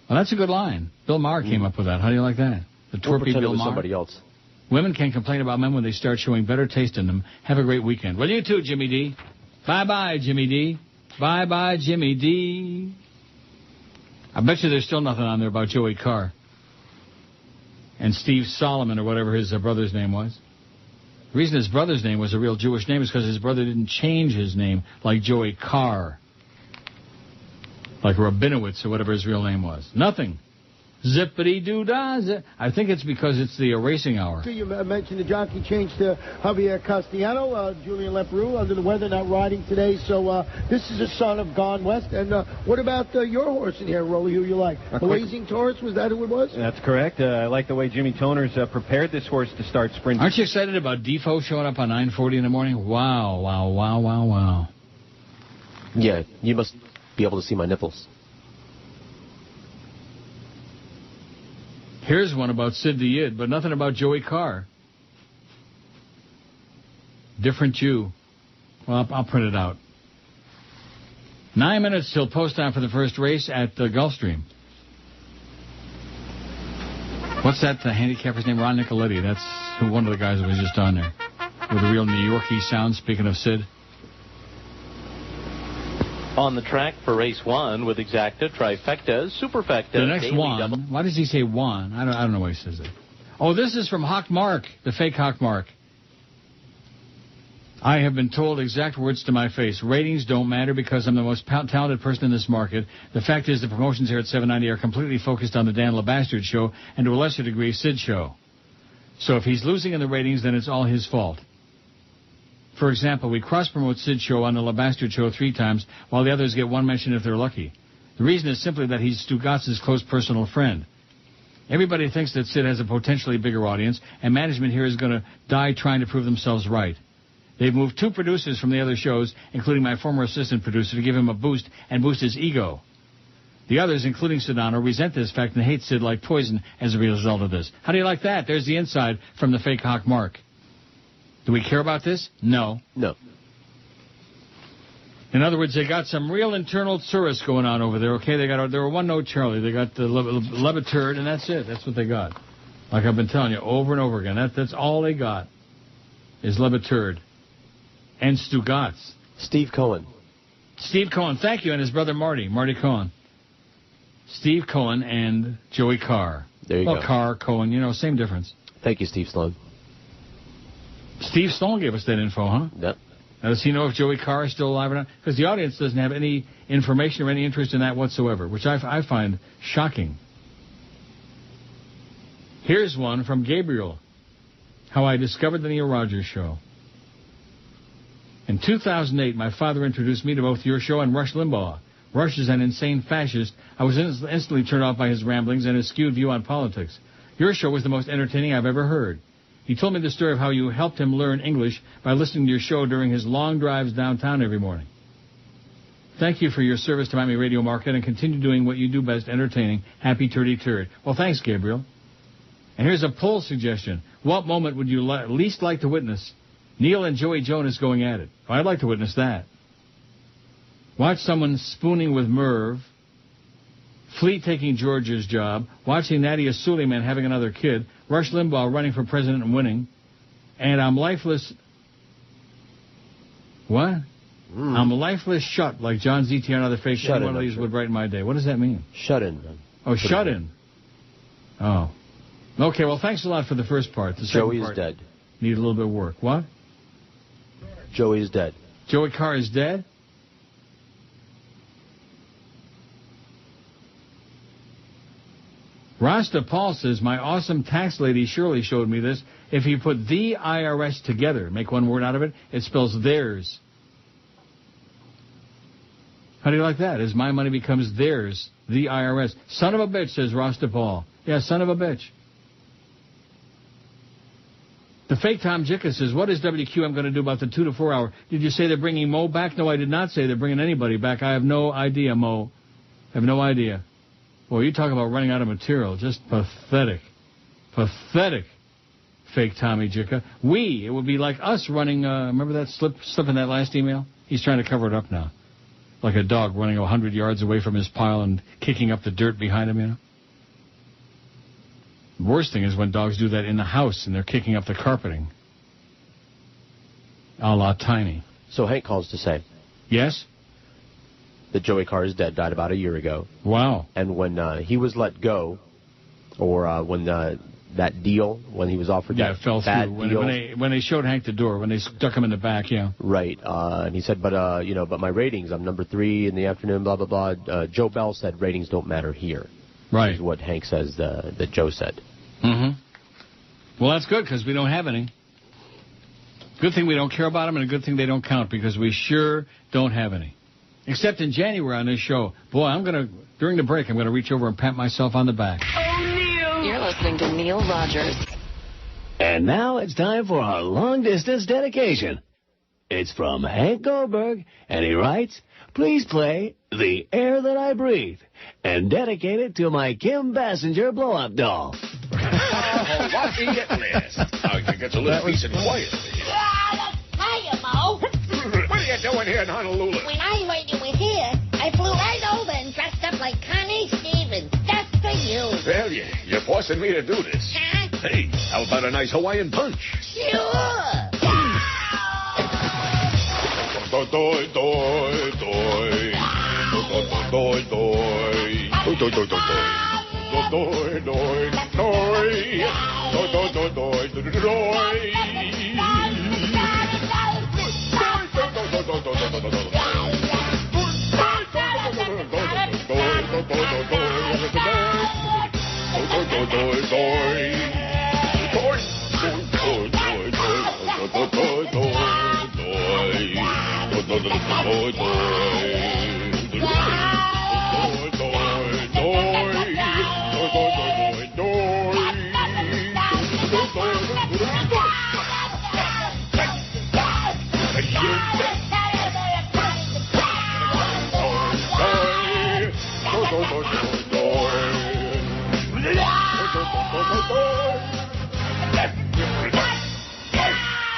Well, that's a good line. Bill Maher came up with that. How do you like that? The torpy Bill Maher. Somebody else. Women can complain about men when they start showing better taste in them. Have a great weekend. Well, you too, Jimmy D. Bye-bye, Jimmy D. Bye-bye, Jimmy D. I bet you there's still nothing on there about Joey Carr. And Steve Solomon, or whatever his brother's name was. The reason his brother's name was a real Jewish name is because his brother didn't change his name like Joey Carr. Like Rabinowitz or whatever his real name was. Nothing. Zippity-doo-dah. I think it's because it's the racing hour. You mentioned the jockey change to Javier Castellano. Julian Leperoux under the weather, not riding today. So this is a son of Gone West. And what about your horse in here, Rolly, who you like? Blazing Taurus, was that who it was? That's correct. I like the way Jimmy Toner's prepared this horse to start sprinting. Aren't you excited about Defoe showing up on 9:40 in the morning? Wow, wow, wow, wow, wow. Yeah, you must be able to see my nipples. Here's one about Sid the Yid, but nothing about Joey Carr. Different Jew. Well, I'll print it out. 9 minutes till post time for the first race at Gulfstream. What's that, the handicapper's name? Ron Nicoletti. That's one of the guys that was just on there. With a real New Yorkie sound, speaking of Sid. On the track for race 1 with exacta, trifecta, superfecta. The next one. Why does he say one? I don't know why he says it. Oh, this is from Hawk Mark, the fake Hawk Mark. I have been told exact words to my face. Ratings don't matter because I'm the most talented person in this market. The fact is the promotions here at 790 are completely focused on the Dan LeBastard show and to a lesser degree Sid show. So if he's losing in the ratings, then it's all his fault. For example, we cross-promote Sid's show on the LeBastard show 3 times, while the others get 1 mention if they're lucky. The reason is simply that he's Stugatz's close personal friend. Everybody thinks that Sid has a potentially bigger audience, and management here is going to die trying to prove themselves right. They've moved 2 producers from the other shows, including my former assistant producer, to give him a boost and boost his ego. The others, including Sedano, resent this fact and hate Sid like poison as a result of this. How do you like that? There's the inside from the fake Hawk Mark. Do we care about this? No. No. In other words, they got some real internal tourists going on over there, okay? There were 1 note Charlie. They got the Batard, and that's it. That's what they got. Like I've been telling you over and over again. That's all they got is Batard and Stugatz. Steve Cohen. Steve Cohen, thank you, and his brother Marty Cohen. Steve Cohen and Joey Carr. There you go. Well, Carr, Cohen, same difference. Thank you, Steve Sloan. Steve Stone gave us that info, huh? Yep. Now, does he know if Joey Carr is still alive or not? Because the audience doesn't have any information or any interest in that whatsoever, which I find shocking. Here's one from Gabriel. How I discovered the Neil Rogers Show. In 2008, my father introduced me to both your show and Rush Limbaugh. Rush is an insane fascist. I was instantly turned off by his ramblings and his skewed view on politics. Your show was the most entertaining I've ever heard. He told me the story of how you helped him learn English by listening to your show during his long drives downtown every morning. Thank you for your service to Miami radio market and continue doing what you do best, entertaining. Happy Turdy Turd. Well, thanks, Gabriel. And here's a poll suggestion. What moment would you least like to witness? Neil and Joey Jonas going at it. Oh, I'd like to witness that. Watch someone spooning with Merv. Fleet taking George's job. Watching Nadia Suleiman having another kid. Rush Limbaugh running for president and winning. And I'm lifeless... What? I'm lifeless shut, like John ZT and other fakes. Any one of these would brighten my day. What does that mean? Shut in. Oh, shut in. Oh. Okay, well, thanks a lot for the first part. The Joey is dead. Need a little bit of work. What? Joey is dead. Joey Carr is dead? Rasta Paul says, my awesome tax lady Shirley showed me this. If you put the IRS together, make one word out of it, it spells theirs. How do you like that? As my money becomes theirs, the IRS. Son of a bitch, says Rasta Paul. Yeah, son of a bitch. The fake Tom Jicka says, what is WQAM going to do about the 2 to 4 hour? Did you say they're bringing Mo back? No, I did not say they're bringing anybody back. I have no idea, Mo. I have no idea. Well, you talk about running out of material. Just pathetic. Pathetic, fake Tommy Jicka. It would be like us running, remember that slip in that last email? He's trying to cover it up now. Like a dog running 100 yards away from his pile and kicking up the dirt behind him, The worst thing is when dogs do that in the house and they're kicking up the carpeting. A la Tiny. So Hank calls to say. Yes? That Joey Carr is dead, died about a year ago. Wow. And when he was let go, or when that deal when he was offered that it fell bad through. deal. When they showed Hank the door, when they stuck him in the back, yeah. Right. And he said, but my ratings, I'm number 3 in the afternoon, blah, blah, blah. Joe Bell said ratings don't matter here. Right. Is what Hank says that Joe said. Mm-hmm. Well, that's good, because we don't have any. Good thing we don't care about them, and a good thing they don't count, because we sure don't have any. Except in January on this show. Boy, during the break, I'm going to reach over and pat myself on the back. You're listening to Neil Rogers. And now it's time for our long-distance dedication. It's from Hank Goldberg, and he writes, please play The Air That I Breathe, and dedicate it to my Kim Bassinger blow-up doll. Oh, what's he getting this? It gets a little peace and quiet. Hiya, Mo. What are you doing here in Honolulu? When I heard you were here, I flew right over and dressed up like Connie Stevens. Just for you. Well, you're forcing me to do this. Huh? Hey, how about a nice Hawaiian punch? Sure.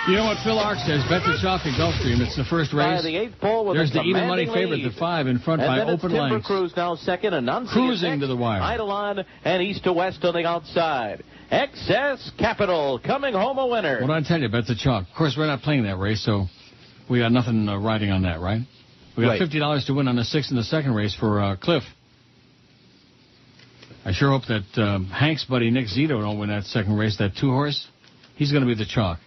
You know what Phil Ark says? Bet the chalk at Gulfstream. It's the first race. The 8th pole with There's the even money commanding favorite, lead. the 5 in front and by then open it's Timber lengths. Cruise now second, and Cruising to the wire. Eidolon and east to west on the outside. Excess Capital coming home a winner. What did I tell you? Bet the chalk. Of course, we're not playing that race, so we got nothing riding on that, right? We got $50 to win on the 6th in the second race for Cliff. I sure hope that Hank's buddy Nick Zito don't win that second race, that 2-horse. He's going to be the chalk.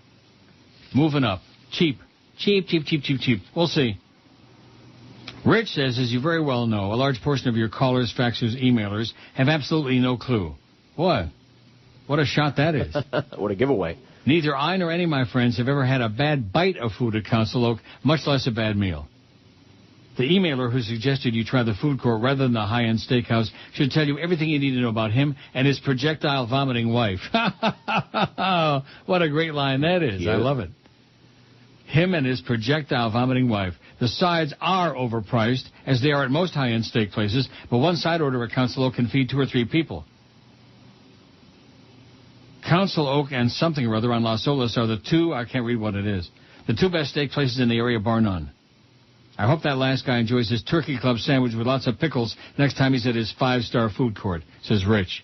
Moving up. Cheap. Cheap. We'll see. Rich says, as you very well know, a large portion of your callers, faxers, emailers have absolutely no clue. Boy, what a shot that is. What a giveaway. Neither I nor any of my friends have ever had a bad bite of food at Council Oak, much less a bad meal. The emailer who suggested you try the food court rather than the high-end steakhouse should tell you everything you need to know about him and his projectile vomiting wife. What a great line that is. I love it. Him and his projectile vomiting wife. The sides are overpriced, as they are at most high-end steak places, but one side order at Council Oak can feed 2 or 3 people. Council Oak and something or other on Las Olas are the 2, I can't read what it is, the 2 best steak places in the area, bar none. I hope that last guy enjoys his Turkey Club sandwich with lots of pickles next time he's at his 5-star food court, says Rich.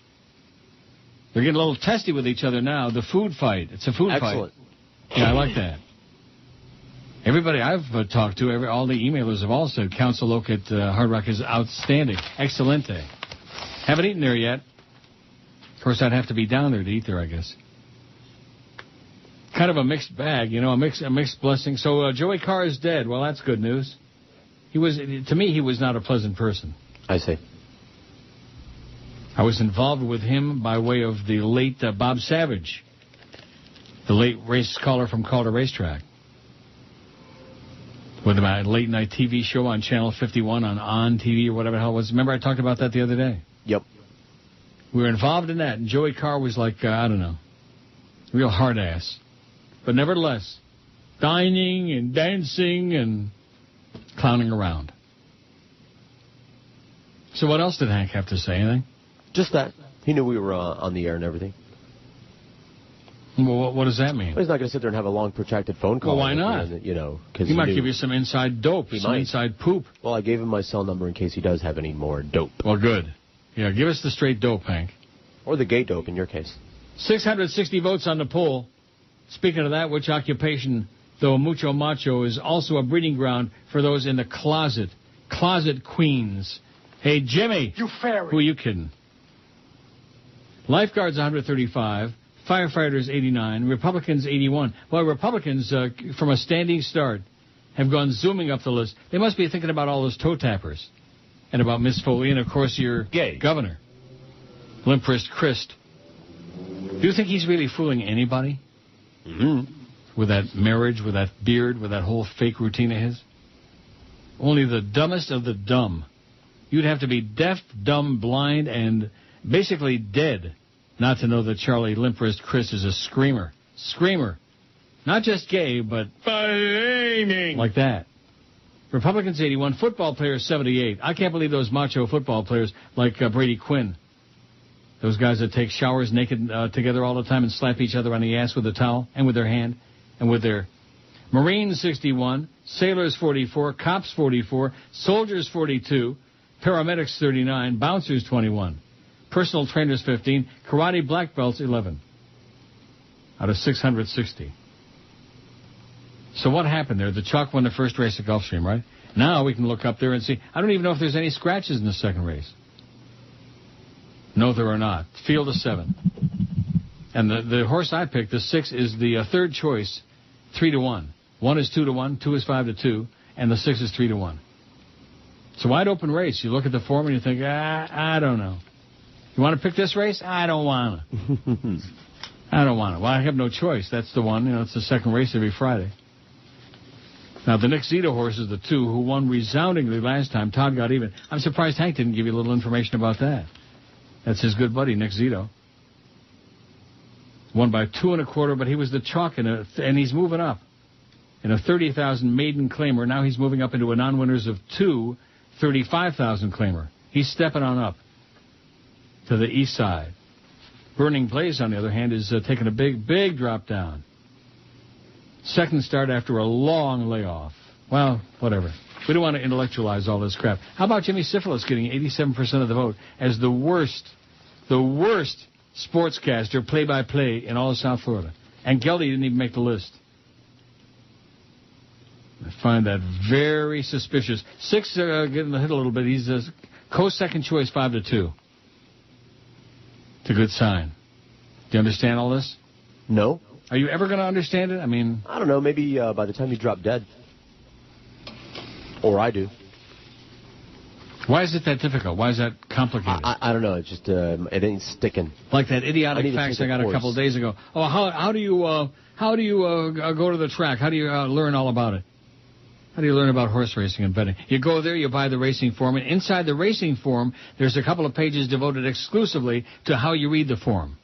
They're getting a little testy with each other now. The food fight. It's a food fight. Yeah, I like that. Everybody I've talked to, all the emailers have all said Council Oak at Hard Rock is outstanding. Excelente. Haven't eaten there yet. Of course, I'd have to be down there to eat there, I guess. Kind of a mixed bag, you know, a mixed blessing. So Joey Carr is dead. Well, that's good news. To me, he was not a pleasant person. I see. I was involved with him by way of the late Bob Savage, the late race caller from Calder Racetrack, with my late-night TV show on Channel 51 on TV or whatever the hell it was. Remember I talked about that the other day? Yep. We were involved in that, and Joey Carr was like, I don't know, real hard ass. But nevertheless, dining and dancing and clowning around. So what else did Hank have to say? Anything? Just that. He knew we were on the air and everything. Well, what does that mean? Well, he's not going to sit there and have a long, protracted phone call. Well, why not? Because he might give you some inside dope, inside poop. Well, I gave him my cell number in case he does have any more dope. Well, good. Yeah, give us the straight dope, Hank. Or the gay dope, in your case. 660 votes on the poll. Speaking of that, which occupation, though mucho macho, is also a breeding ground for those in the closet? Closet queens. Hey, Jimmy. You fairy. Who are you kidding? Lifeguards 135, firefighters 89, Republicans 81. Well, Republicans, from a standing start, have gone zooming up the list. They must be thinking about all those toe tappers. And about Miss Foley, and of course your governor, limp wrist Crist. Do you think he's really fooling anybody? Mm-hmm. With that marriage, with that beard, with that whole fake routine of his? Only the dumbest of the dumb. You'd have to be deaf, dumb, blind, and basically dead not to know that Charlie limp wrist Crist is a screamer. Screamer. Not just gay, but like that. Republicans 81, football players 78. I can't believe those macho football players like Brady Quinn. Those guys that take showers naked together all the time and slap each other on the ass with a towel and with their hand and with their... Marines 61, sailors 44, cops 44, soldiers 42, paramedics 39, bouncers 21, personal trainers 15, karate black belts 11 out of 660. So what happened there? The Chalk won the first race at Gulfstream, right? Now we can look up there and see. I don't even know if there's any scratches in the second race. No, there are not. Field of 7. And the horse I picked, the 6, is the third choice, 3-1. 1 is 2-1, 2 is 5-2, and the 6 is 3-1. It's a wide open race. You look at the form and you think, I don't know. You want to pick this race? I don't want to. I don't want to. Well, I have no choice. That's the one. It's the second race every Friday. Now, the Nick Zito horse is the 2 who won resoundingly last time. Todd got even. I'm surprised Hank didn't give you a little information about that. That's his good buddy, Nick Zito. Won by 2 1/4, but he was the Chalk, and he's moving up. In a 30,000 maiden claimer, now he's moving up into a non-winners of 2 35,000 claimer. He's stepping on up to the east side. Burning Blaze, on the other hand, is taking a big drop down. Second start after a long layoff. Well, whatever. We don't want to intellectualize all this crap. How about Jimmy Syphilis getting 87% of the vote as the worst sportscaster, play-by-play in all of South Florida? And Geldy didn't even make the list. I find that very suspicious. 6 getting hit a little bit. He's a co-second choice, 5-2. It's a good sign. Do you understand all this? No. Are you ever going to understand it? I mean... I don't know. Maybe by the time you drop dead. Or I do. Why is it that difficult? Why is that complicated? I don't know. It's just, it ain't sticking. Like that idiotic fax I got a couple of days ago. Oh, how do you go to the track? How do you learn all about it? How do you learn about horse racing and betting? You go there, you buy the racing form, and inside the racing form, there's a couple of pages devoted exclusively to how you read the form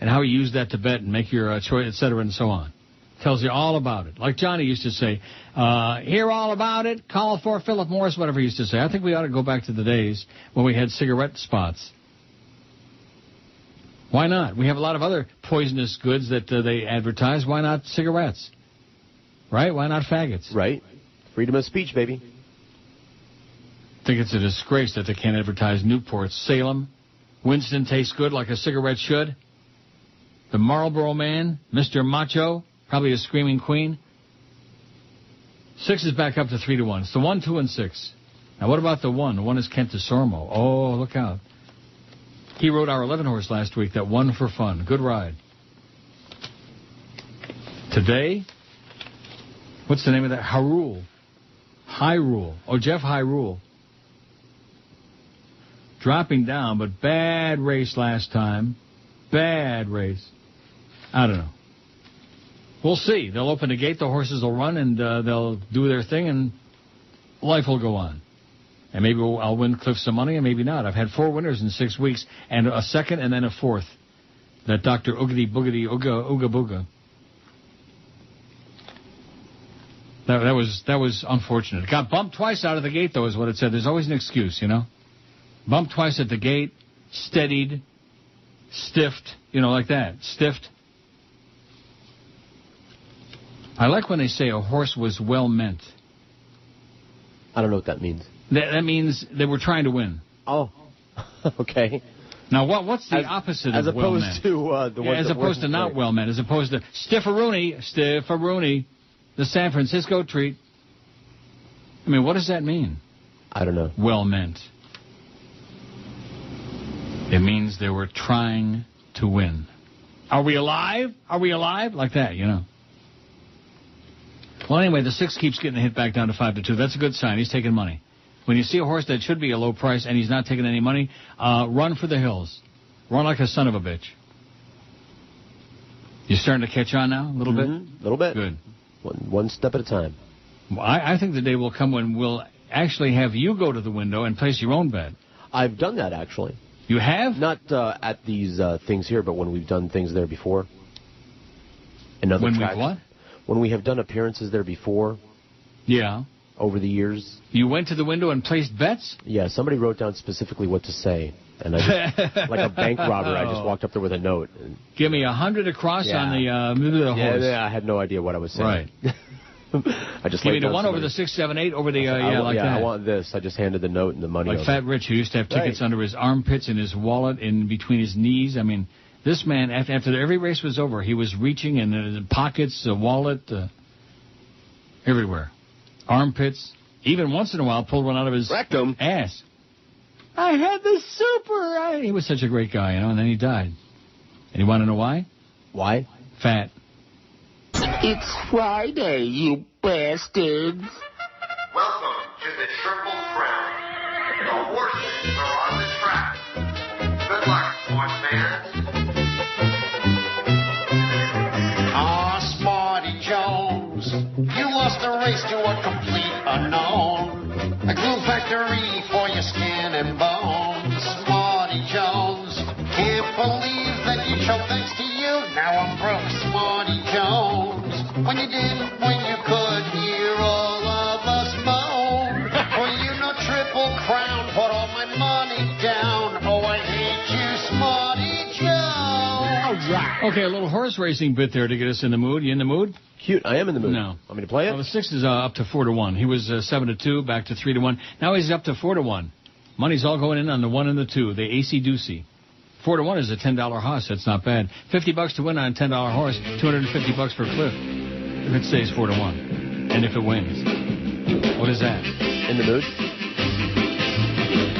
and how you use that to bet and make your choice, et cetera, and so on. Tells you all about it. Like Johnny used to say, hear all about it, call for Philip Morris, whatever he used to say. I think we ought to go back to the days when we had cigarette spots. Why not? We have a lot of other poisonous goods that they advertise. Why not cigarettes? Right? Why not faggots? Right. Freedom of speech, baby. I think it's a disgrace that they can't advertise Newport, Salem. Winston tastes good like a cigarette should. The Marlboro Man, Mr. Macho, probably a screaming queen. 6 is back up to 3-1. It's the 1, 2, and 6. Now, what about the 1? The 1 is Kent DeSormo. Oh, look out. He rode our 11 horse last week that won for fun. Good ride. Today, what's the name of that? Hyrule. Oh, Jeff Hyrule. Dropping down, but bad race last time. Bad race. I don't know. We'll see. They'll open the gate, the horses will run, and they'll do their thing, and life will go on. And maybe I'll win Cliff some money, and maybe not. I've had 4 winners in 6 weeks, and a second and then a fourth. That Dr. Oogity Boogity Ooga Booga. That was unfortunate. It got bumped twice out of the gate, though, is what it said. There's always an excuse, you know. Bumped twice at the gate, steadied, stiffed, like that. Stiffed. I like when they say a horse was well meant. I don't know what that means. That means they were trying to win. Oh, okay. Now, what's the opposite of well meant? As opposed to the ones as opposed to not well meant. As opposed to Stiffaroonie, the San Francisco treat. I mean, what does that mean? I don't know. Well meant. It means they were trying to win. Are we alive? Are we alive? Like that, you know. Well, anyway, the 6 keeps getting hit back down to 5-2. That's a good sign. He's taking money. When you see a horse that should be a low price and he's not taking any money, run for the hills. Run like a son of a bitch. You starting to catch on now, a little bit? A little bit. Good. One step at a time. Well, I think the day will come when we'll actually have you go to the window and place your own bet. I've done that, actually. You have? Not at these things here, but when we've done things there before. When we've what? When we have done appearances there before. Yeah. Over the years. You went to the window and placed bets? Yeah, somebody wrote down specifically what to say. And I just, like a bank robber, I just walked up there with a note. And, give me 100 across on the horse. Yeah, I had no idea what I was saying. Right. I just give me the one over the 6, 7, 8 over the like that. I want this. I just handed the note and the money. Like Fat Rich, who used to have tickets under his armpits and his wallet in between his knees. I mean, this man, after every race was over, he was reaching in his pockets, a wallet, everywhere, armpits. Even once in a while, pulled one out of his rectum ass. I had the super. He was such a great guy, you know, and then he died. And you want to know why? Why? Fat. It's Friday, you bastards. Welcome to the Triple Crown. The horses are on the track. Good luck, sports fans. Smarty Jones, you lost the race to a complete unknown. A glue factory for your skin and bones. Smarty Jones, can't believe that you choked thanks to you. Now I'm broke, Smarty Jones. When you didn't, when you could hear all of us moan. For you no Triple Crown, put all my money down. Oh, I hate you, Smarty Jones. Right. Okay, a little horse racing bit there to get us in the mood. You in the mood? Cute. I am in the mood. No. Want me to play it? Well, the 6 is up to 4-1. He was 7-2, back to 3-1. Now he's up to 4-1. Money's all going in on the 1 and the 2. The AC Doocy. 4-1 is a $10 horse. That's not bad. $50 to win on a $10 horse. $250 for Cliff. If it stays 4-1, and if it wins. What is that? In the mood?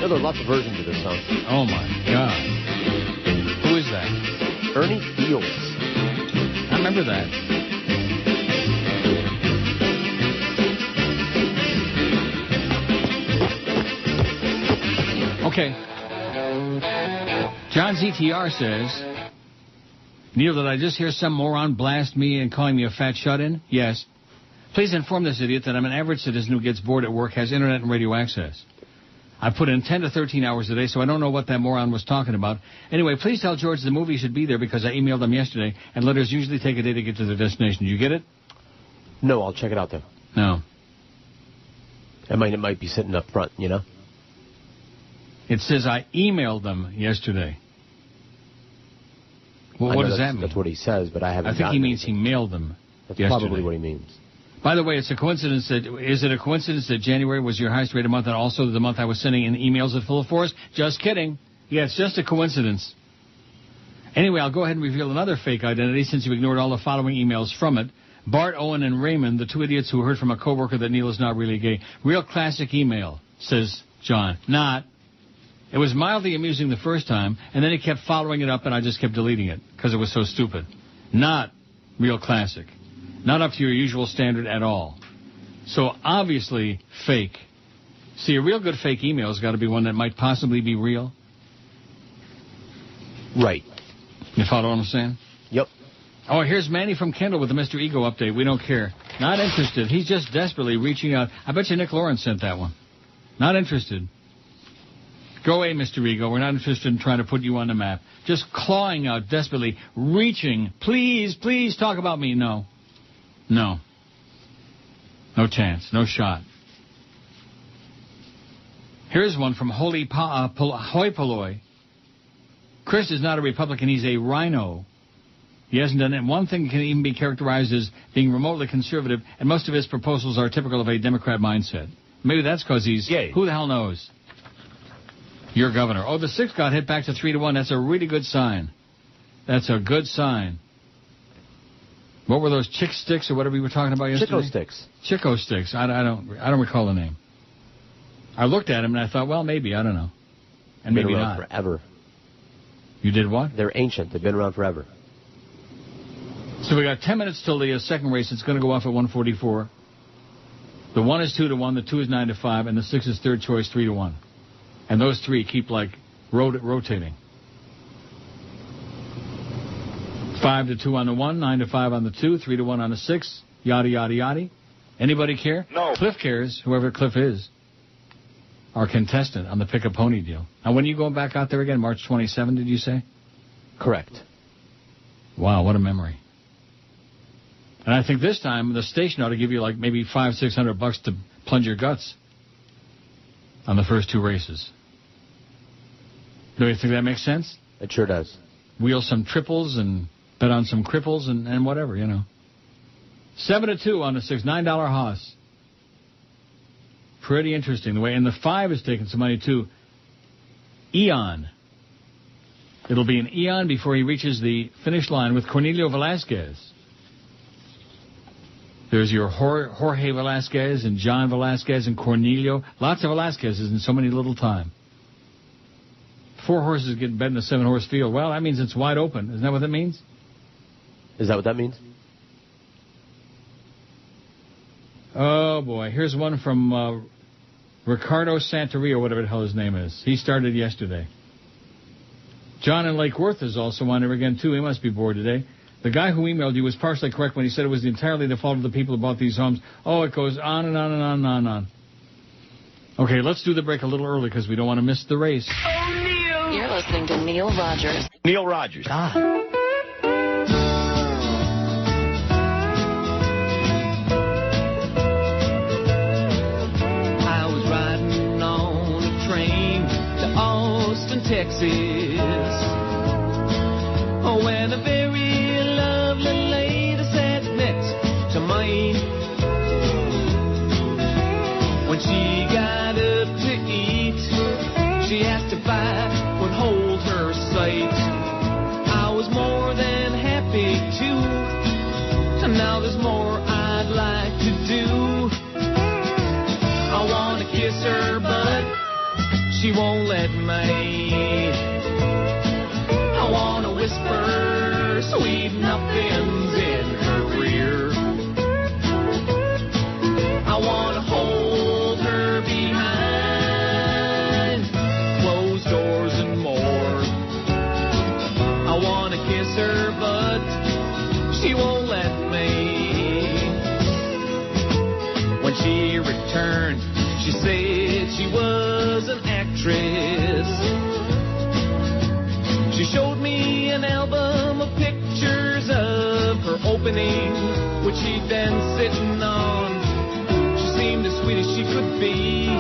No, there are lots of versions of this song. Oh my God! Who is that? Ernie Fields. I remember that. Okay. John ZTR says, Neil, did I just hear some moron blast me and calling me a fat shut-in? Yes. Please inform this idiot that I'm an average citizen who gets bored at work, has internet and radio access. I put in 10 to 13 hours a day, so I don't know what that moron was talking about. Anyway, please tell George the movie should be there because I emailed him yesterday, and letters usually take a day to get to their destination. Do you get it? No, I'll check it out, though. No. It might be sitting up front, you know? It says I emailed them yesterday. Well, what does that mean? That's what he says, but I haven't. I think he means he mailed them. That's yesterday. probably what he means. By the way, is it a coincidence that January was your highest rated month and also the month I was sending in emails at full force? Just kidding. Yeah, it's just a coincidence. Anyway, I'll go ahead and reveal another fake identity since you ignored all the following emails from it. Bart, Owen, and Raymond, the 2 idiots who heard from a coworker that Neil is not really gay. Real classic email, says John. Not. It was mildly amusing the first time, and then he kept following it up, and I just kept deleting it because it was so stupid. Not real classic. Not up to your usual standard at all. So obviously fake. See, a real good fake email has got to be one that might possibly be real. Right. You follow what I'm saying? Yep. Oh, here's Manny from Kendall with the Mr. Ego update. We don't care. Not interested. He's just desperately reaching out. I bet you Nick Lawrence sent that one. Not interested. Go away, Mr. Ego. We're not interested in trying to put you on the map. Just clawing out desperately, reaching. Please, please talk about me. No. No. No chance. No shot. Here's one from Hoi Polloi. Crist is not a Republican. He's a rhino. He hasn't done it. One thing can even be characterized as being remotely conservative, and most of his proposals are typical of a Democrat mindset. Maybe that's because he's... Yay. Who the hell knows? Your governor. Oh, the 6 got hit back to 3-1. That's a really good sign. That's a good sign. What were those chick sticks or whatever we were talking about yesterday? Chico sticks. Chico sticks. I don't recall the name. I looked at him and I thought, well, maybe. I don't know. And maybe not. Forever. You did what? They're ancient. They've been around forever. So we got 10 minutes till the second race. It's going to go off at 1:44. The 1 is 2-1, the 2 is 9-5, and the 6 is third choice 3-1. And those three keep like rotating. 5-2 on the 1, 9-5 on the 2, 3-1 on the 6. Yada yada yada. Anybody care? No. Cliff cares. Whoever Cliff is. Our contestant on the Pick-Up Pony deal. And when are you going back out there again? March 27, did you say? Correct. Wow, what a memory. And I think this time the station ought to give you like maybe $500-600 to plunge your guts on the first two races. Do you think that makes sense? It sure does. Wheel some triples and bet on some cripples and whatever, you know. 7-2 on the 6, $9 Haas. Pretty interesting the way. And the 5 is taking some money too. Eon. It'll be an eon before he reaches the finish line with Cornelio Velasquez. There's your Jorge Velasquez and John Velasquez and Cornelio. Lots of Velasquez's in so many little time. 4 horses getting bet in a 7-horse field. Well, that means it's wide open. Isn't that what that means? Is that what that means? Oh, boy. Here's one from Ricardo Santeria, whatever the hell his name is. He started yesterday. John in Lake Worth is also on there again, too. He must be bored today. The guy who emailed you was partially correct when he said it was entirely the fault of the people who bought these homes. Oh, it goes on and on and on and on and on. Okay, let's do the break a little early because we don't want to miss the race. Oh, Neil! You're listening to Neil Rogers. Neil Rogers. Ah. I was riding on a train to Austin, Texas. Oh, when a very lovely lady sat next to mine. When she got up to eat, she asked if I would hold her sight. I was more than happy to, and now there's more I'd like to do. I want to kiss her, but she won't let me. I want to whisper sweet nothings in her ear. I want to hold her behind closed doors and more. I want to kiss her, but she won't let me. When she returned, she said she was an actress. She showed me an album of pictures of her opening, which she'd been sitting on. She seemed as sweet as she could be,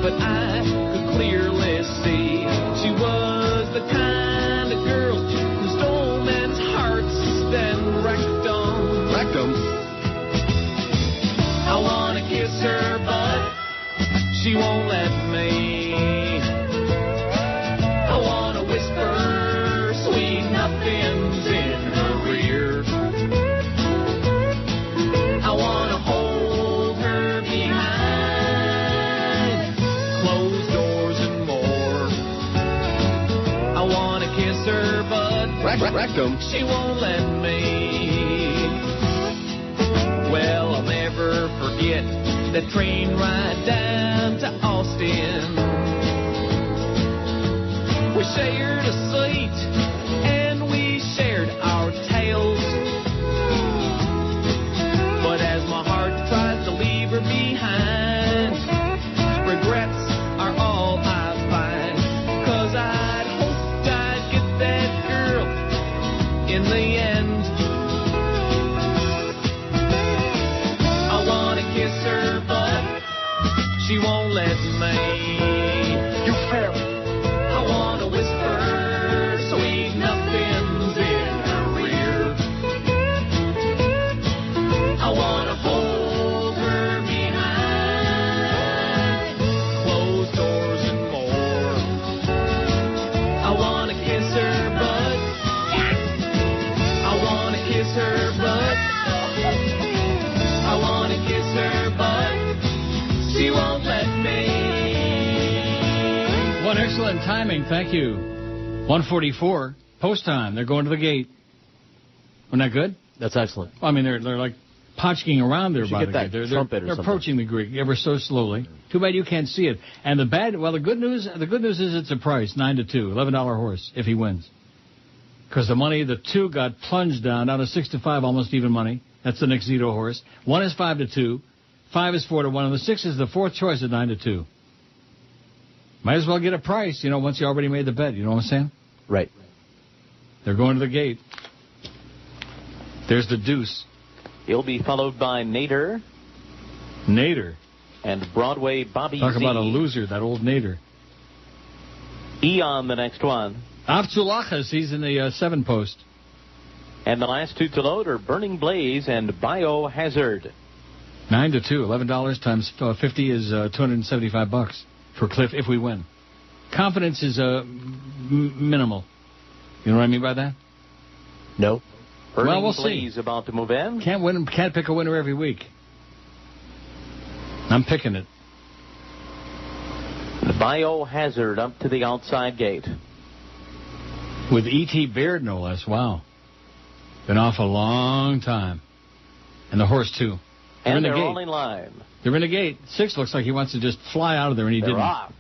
but I could clearly see she was the kind of girl who stole men's hearts, then wrecked them. Wrecked them? I want to kiss her, but she won't let me. I want to whisper sweet nothings in her ear. I want to hold her behind closed doors and more. I want to kiss her, but Wrecked them. she won't let me. Well, I'll never forget that train ride down to Austin. We shared a seat and we shared our tales. But as my heart tries to leave her behind, regrets are all I find. 'Cause I'd hoped I'd get that girl in the end. I want to kiss her, but she won't let me. You failed. I want to whisper sweet nothings in her ear. I want to hold her behind closed doors and more. I want to kiss her, but I want to kiss her, but I want to kiss her, but she won't let me. What excellent timing. Thank you. 1:44, post time. They're going to the gate. Wasn't that good? That's excellent. Well, I mean, they're like potchking around there by the gate. They're approaching the Greek ever so slowly. Too bad you can't see it. And the good news is it's a price, 9-2, $11 horse if he wins. Because the money, the 2 got plunged down to 6-5, almost even money. That's the Nick Zito horse. 1 is 5-2, 5 is 4-1, and the 6 is the fourth choice at 9-2. Might as well get a price, once you already made the bet. You know what I'm saying? Right. They're going to the gate. There's the deuce. He'll be followed by Nader. And Broadway Bobby Talk Z. about a loser, that old Nader. Eon, the next one. Avtulachas, he's in the 7 post. And the last 2 to load are Burning Blaze and Biohazard. 9-2, $11 times 50 is $275 for Cliff if we win. Confidence is minimal. You know what I mean by that? No. Burning we'll Blaze see. About to move in. Can't pick a winner every week. I'm picking it. The Biohazard up to the outside gate. With E.T. Baird, no less. Wow. Been off a long time. And the horse, too. And they're all in line. They're in the gate. 6 looks like he wants to just fly out of there, and he didn't. Off.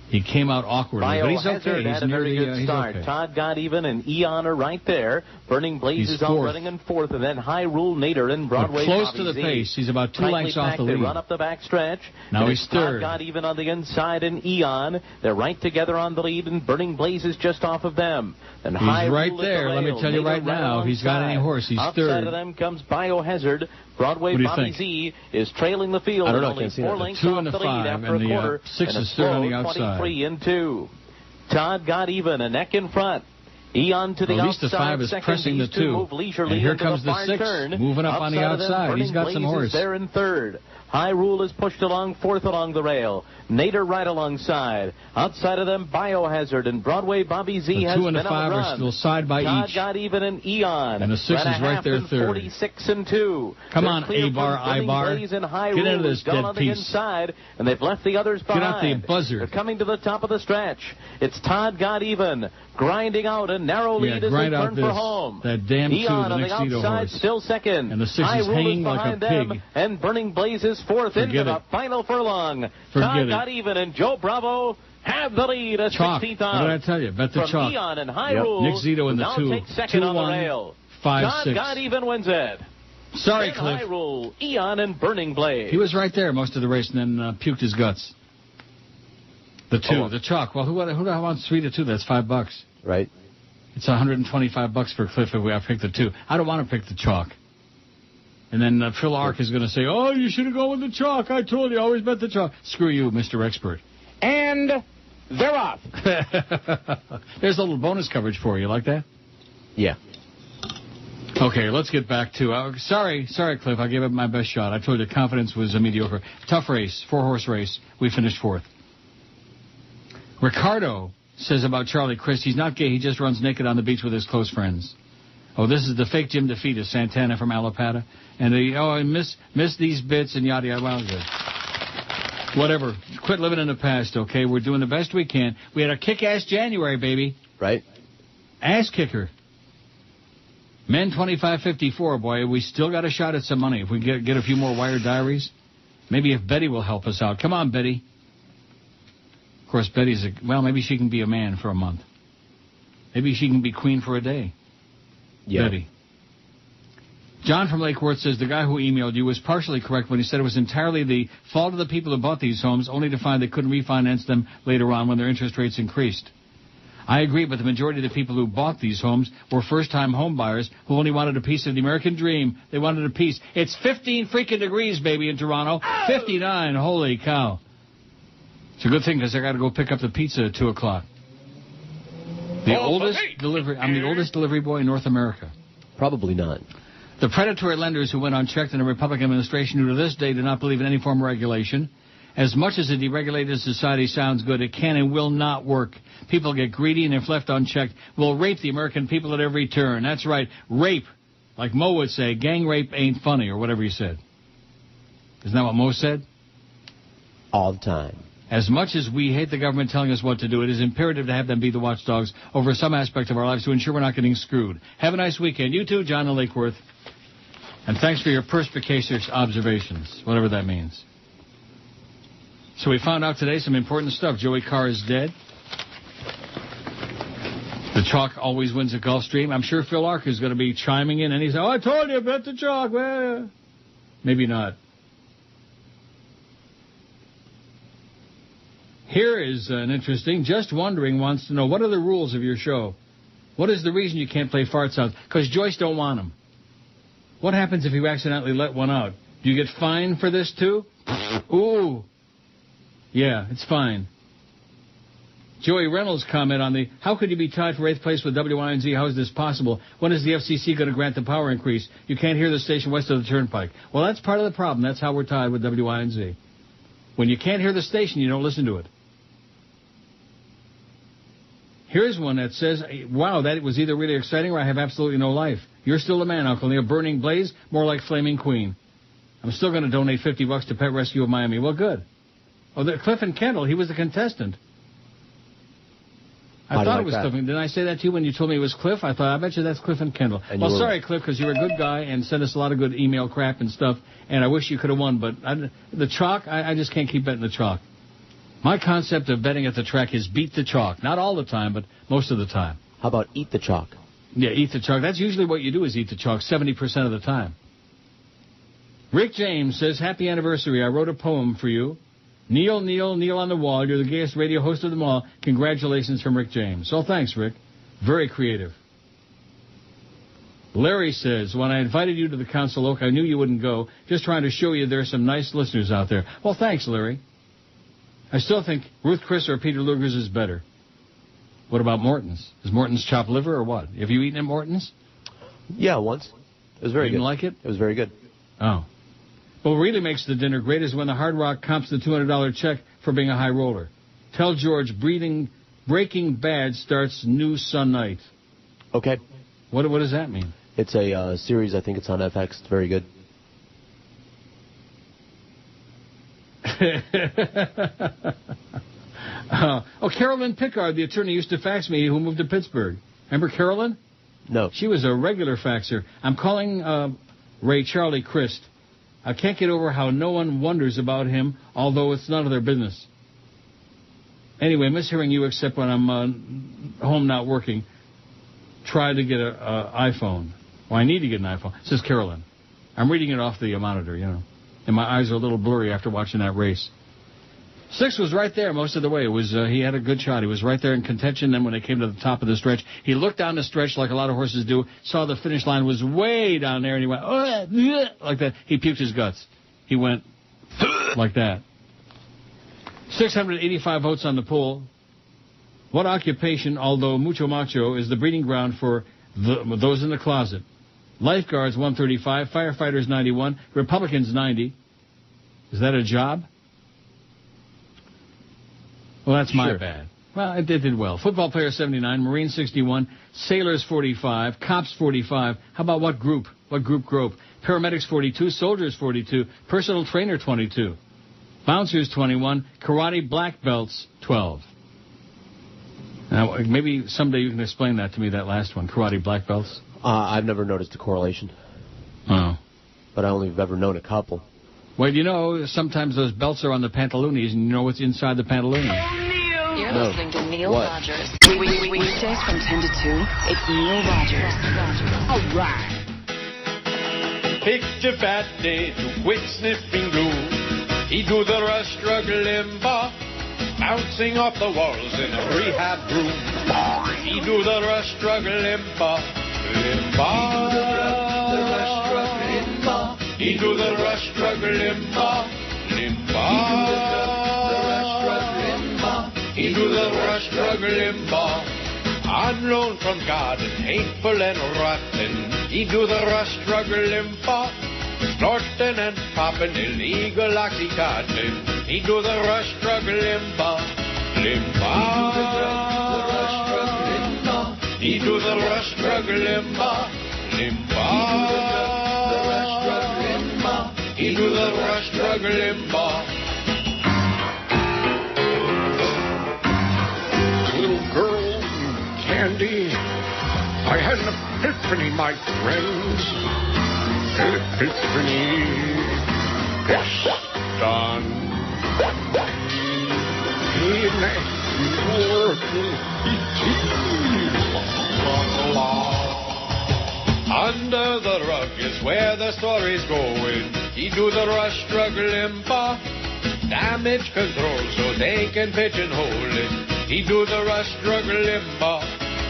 He came out awkwardly, but he's okay. He's had a very good start. Okay. Todd got even, and Eon are right there. Burning Blaze is out running in 4th, and then High Rule Nader and Broadway. Close to the pace. He's about 2 lengths off the lead. They run up the back stretch. Now he's third. Todd got even on the inside, and Eon. They're right together on the lead, and Burning Blaze is just off of them. And he's High right Rule there. Let me tell you right now, if he's got any horse, he's third. Outside of them comes Biohazard. Broadway Bobby Z is trailing the field. I don't know. Only 4 lengths 2 off and the the 5, lead after and a quarter. the 6 is third on the outside. 23 and 2. Todd got even, a neck in front. Eon to the outside. At least the 5 is pressing the 2. And here comes the 6, moving up on the outside. He's got some horse. There in 3rd. High Rule is pushed along 4th along the rail. Nader right alongside. Outside of them, Biohazard and Broadway Bobby Z has been outrun. The 2 and the 5 are still side by Todd each. got even in Eon. And the 6 is right there third. 46 and 2. Come on, A-bar, I-bar. Get into this dead on piece. The inside, and they've left the others behind. Get out the buzzer. They're coming to the top of the stretch. It's Todd got even. Grinding out a narrow lead as they turn for home. That damn 2, Eon the on the Nick Zito outside, horse. still second. And the 6 is hanging like a pig. And Burning Blaze is 4th into the final furlong. Todd got even, and Joe Bravo have the lead at 16th on. What did I tell you? Bet the from chalk. Eon and High Rule. Nick Zito in the 2. Takes second 2, on 1, the rail. 5, Todd 6. got even wins it. Sorry, then Cliff. High Rule, Eon, and Burning Blaze. He was right there most of the race and then puked his guts. The 2, the chalk. Well, who wants 3-2? That's $5. Right. It's $125 for Cliff if I pick the 2. I don't want to pick the chalk. And then Phil Ark is going to say, oh, you should have gone with the chalk. I told you, I always bet the chalk. Screw you, Mr. Expert. And they're off. There's a little bonus coverage for you. Like that? Yeah. Okay, let's get back to... sorry, Cliff. I gave it my best shot. I told you confidence was a mediocre. Tough race. 4-horse race. We finished 4th. Ricardo says about Charlie Crist, he's not gay. He just runs naked on the beach with his close friends. Oh, this is the fake Jim DeFetus, Santana from Alapata. And I miss these bits and yada yada. Well, good. Whatever. Quit living in the past, okay? We're doing the best we can. We had a kick-ass January, baby. Right. Ass kicker. Men 25-54, boy. We still got a shot at some money. If we get a few more wire diaries, maybe if Betty will help us out. Come on, Betty. Of course, Betty's maybe she can be a man for a month. Maybe she can be queen for a day. Yeah. Betty. John from Lake Worth says the guy who emailed you was partially correct when he said it was entirely the fault of the people who bought these homes, only to find they couldn't refinance them later on when their interest rates increased. I agree, but the majority of the people who bought these homes were first-time home buyers who only wanted a piece of the American dream. They wanted a piece. It's 15 freaking degrees, baby, in Toronto. 59. Holy cow. It's a good thing because I got to go pick up the pizza at 2 o'clock. I'm the oldest delivery boy in North America. Probably not. The predatory lenders who went unchecked in the Republican administration who to this day do not believe in any form of regulation. As much as a deregulated society sounds good, it can and will not work. People get greedy and if left unchecked will rape the American people at every turn. That's right, rape. Like Mo would say, gang rape ain't funny or whatever he said. Isn't that what Mo said? All the time. As much as we hate the government telling us what to do, it is imperative to have them be the watchdogs over some aspect of our lives to ensure we're not getting screwed. Have a nice weekend. You too, John and Lakeworth. And thanks for your perspicacious observations, whatever that means. So we found out today some important stuff. Joey Carr is dead. The chalk always wins at Gulfstream. I'm sure Phil Ark is going to be chiming in, and he's like, I told you, bet the chalk. Well, maybe not. Here is an interesting, Just Wondering wants to know, what are the rules of your show? What is the reason you can't play fart sounds? Because Joyce don't want them. What happens if you accidentally let one out? Do you get fined for this, too? Ooh. Yeah, it's fine. Joey Reynolds' comment on the, how could you be tied for 8th place with WINZ? How is this possible? When is the FCC going to grant the power increase? You can't hear the station west of the Turnpike. Well, that's part of the problem. That's how we're tied with WINZ. When you can't hear the station, you don't listen to it. Here's one that says, wow, that was either really exciting or I have absolutely no life. You're still the man, Uncle Neil. Burning Blaze, more like Flaming Queen. I'm still going to donate $50 to Pet Rescue of Miami. Well, good. Oh, Cliff and Kendall, he was the contestant. I thought it was Cliff. Didn't I say that to you when you told me it was Cliff? I thought, I bet you that's Cliff and Kendall. And well, sorry, Cliff, because you're a good guy and sent us a lot of good email crap and stuff, and I wish you could have won. But the chalk, I just can't keep betting the chalk. My concept of betting at the track is beat the chalk. Not all the time, but most of the time. How about eat the chalk? Yeah, eat the chalk. That's usually what you do is eat the chalk 70% of the time. Rick James says, happy anniversary. I wrote a poem for you. Neil, Neil, Neil on the wall. You're the gayest radio host of them all. Congratulations from Rick James. So thanks, Rick. Very creative. Larry says, when I invited you to the Council Oak, I knew you wouldn't go. Just trying to show you there's some nice listeners out there. Well, thanks, Larry. I still think Ruth Chris or Peter Luger's is better. What about Morton's? Is Morton's chopped liver or what? Have you eaten at Morton's? Yeah, once. It was very good. You didn't like it? It was very good. Oh. What really makes the dinner great is when the Hard Rock comps the $200 check for being a high roller. Tell George Breaking Bad starts new Sun night. Okay. What does that mean? It's a series. I think it's on FX. It's very good. Carolyn Pickard, the attorney, used to fax me who moved to Pittsburgh. Remember Carolyn? No. She was a regular faxer. I'm calling Ray Charlie Crist. I can't get over how no one wonders about him, although it's none of their business. Anyway, miss hearing you except when I'm home not working. Try to get an iPhone. Well, I need to get an iPhone. Says Carolyn. I'm reading it off the monitor, you know. And my eyes are a little blurry after watching that race. Six was right there most of the way. It was he had a good shot. He was right there in contention. Then when they came to the top of the stretch, he looked down the stretch like a lot of horses do, saw the finish line was way down there, and he went, like that. He puked his guts. He went like that. 685 votes on the poll. What occupation, although mucho macho, is the breeding ground for those in the closet? Lifeguards, 135. Firefighters, 91. Republicans, 90. Is that a job? Well, that's my bad. Well, it did well. Football players, 79. Marines, 61. Sailors, 45. Cops, 45. How about what group? What group? Paramedics, 42. Soldiers, 42. Personal trainer, 22. Bouncers, 21. Karate black belts, 12. Now, maybe someday you can explain that to me, that last one, karate black belts. I've never noticed a correlation. Oh. But I only have ever known a couple. Well, you know, sometimes those belts are on the pantaloonies, and you know what's inside the pantaloonies. You're listening to Neil Rogers. Weekdays from 10 to 2, it's Neil Rogers. All right. Picture Fat Day to quit sniffing glue. He do the rush, struggle, limber, bouncing off the walls in a rehab room. He do the rush, struggle, limber, he do the rush, struggle, limber, he do the rush, struggle, limber. On loan from God and hateful and rotten. He do the rush, struggle, limber, snorting and popping illegal oxycontin. He do the rush, struggle, limber, he do the rush, struggle, limber, he do the rush, struggle, limber. I had an epiphany, my friends. Epiphany. It's done. Under the rug is where the story's going. He do the rush, drug, limpa, damage control so they can pigeonhole it. He do the rush, drug, limpa,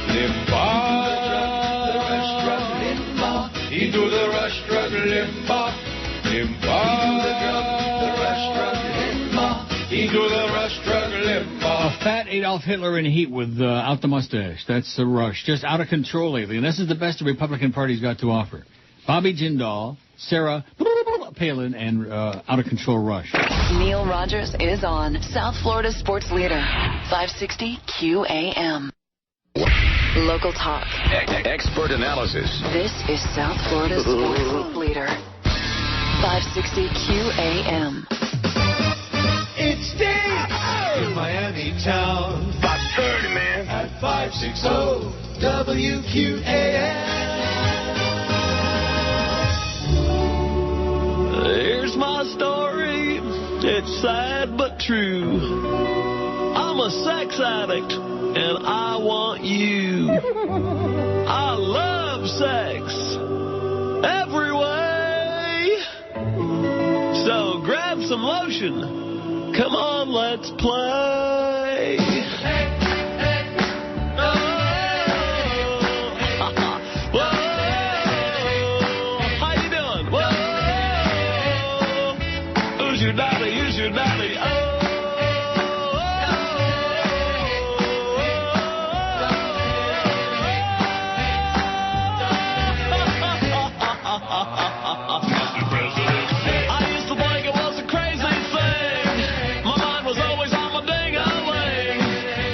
limpa. The rush, drug, limpa. He do the rush, drug, limpa, limpa. The rush, drug, limpa. He do the rush, drug, limpa. A fat Adolf Hitler in heat without the mustache. That's the Rush. Just out of control lately. And this is the best the Republican Party's got to offer. Bobby Jindal, Sarah Palin, and out of control Rush. Neil Rogers is on South Florida sports leader, 560 QAM. Local talk. Expert analysis. This is South Florida sports leader, 560 QAM. It's Dave in Miami town. 5:30, man. At 560 WQAM. Here's my story. It's sad but true. I'm a sex addict, and I want you. I love sex every way. So grab some lotion. Come on, let's play. Use your daddy, I used to think it was a crazy thing. My mind was always on my ding-a-ling.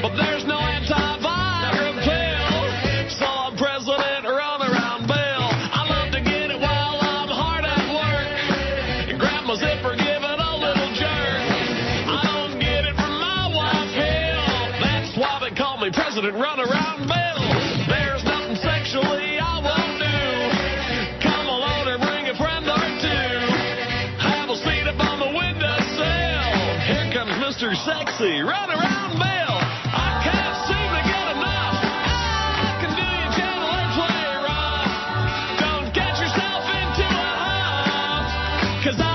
But there's no anti-Viagra pill, so I'm President Runaround Bill. I love to get it while I'm hard at work and grab my zipper, give it a little jerk. I don't get it from my wife, hell. That's why they call me President Runaround Bill. There's nothing sexually I won't do. Come along and bring a friend or two. Have a seat up on the windowsill. Here comes Mr. Sexy Runaround Bill. I can't seem to get enough. I can do you gentle and play rough. Don't get yourself into a huff, 'cause I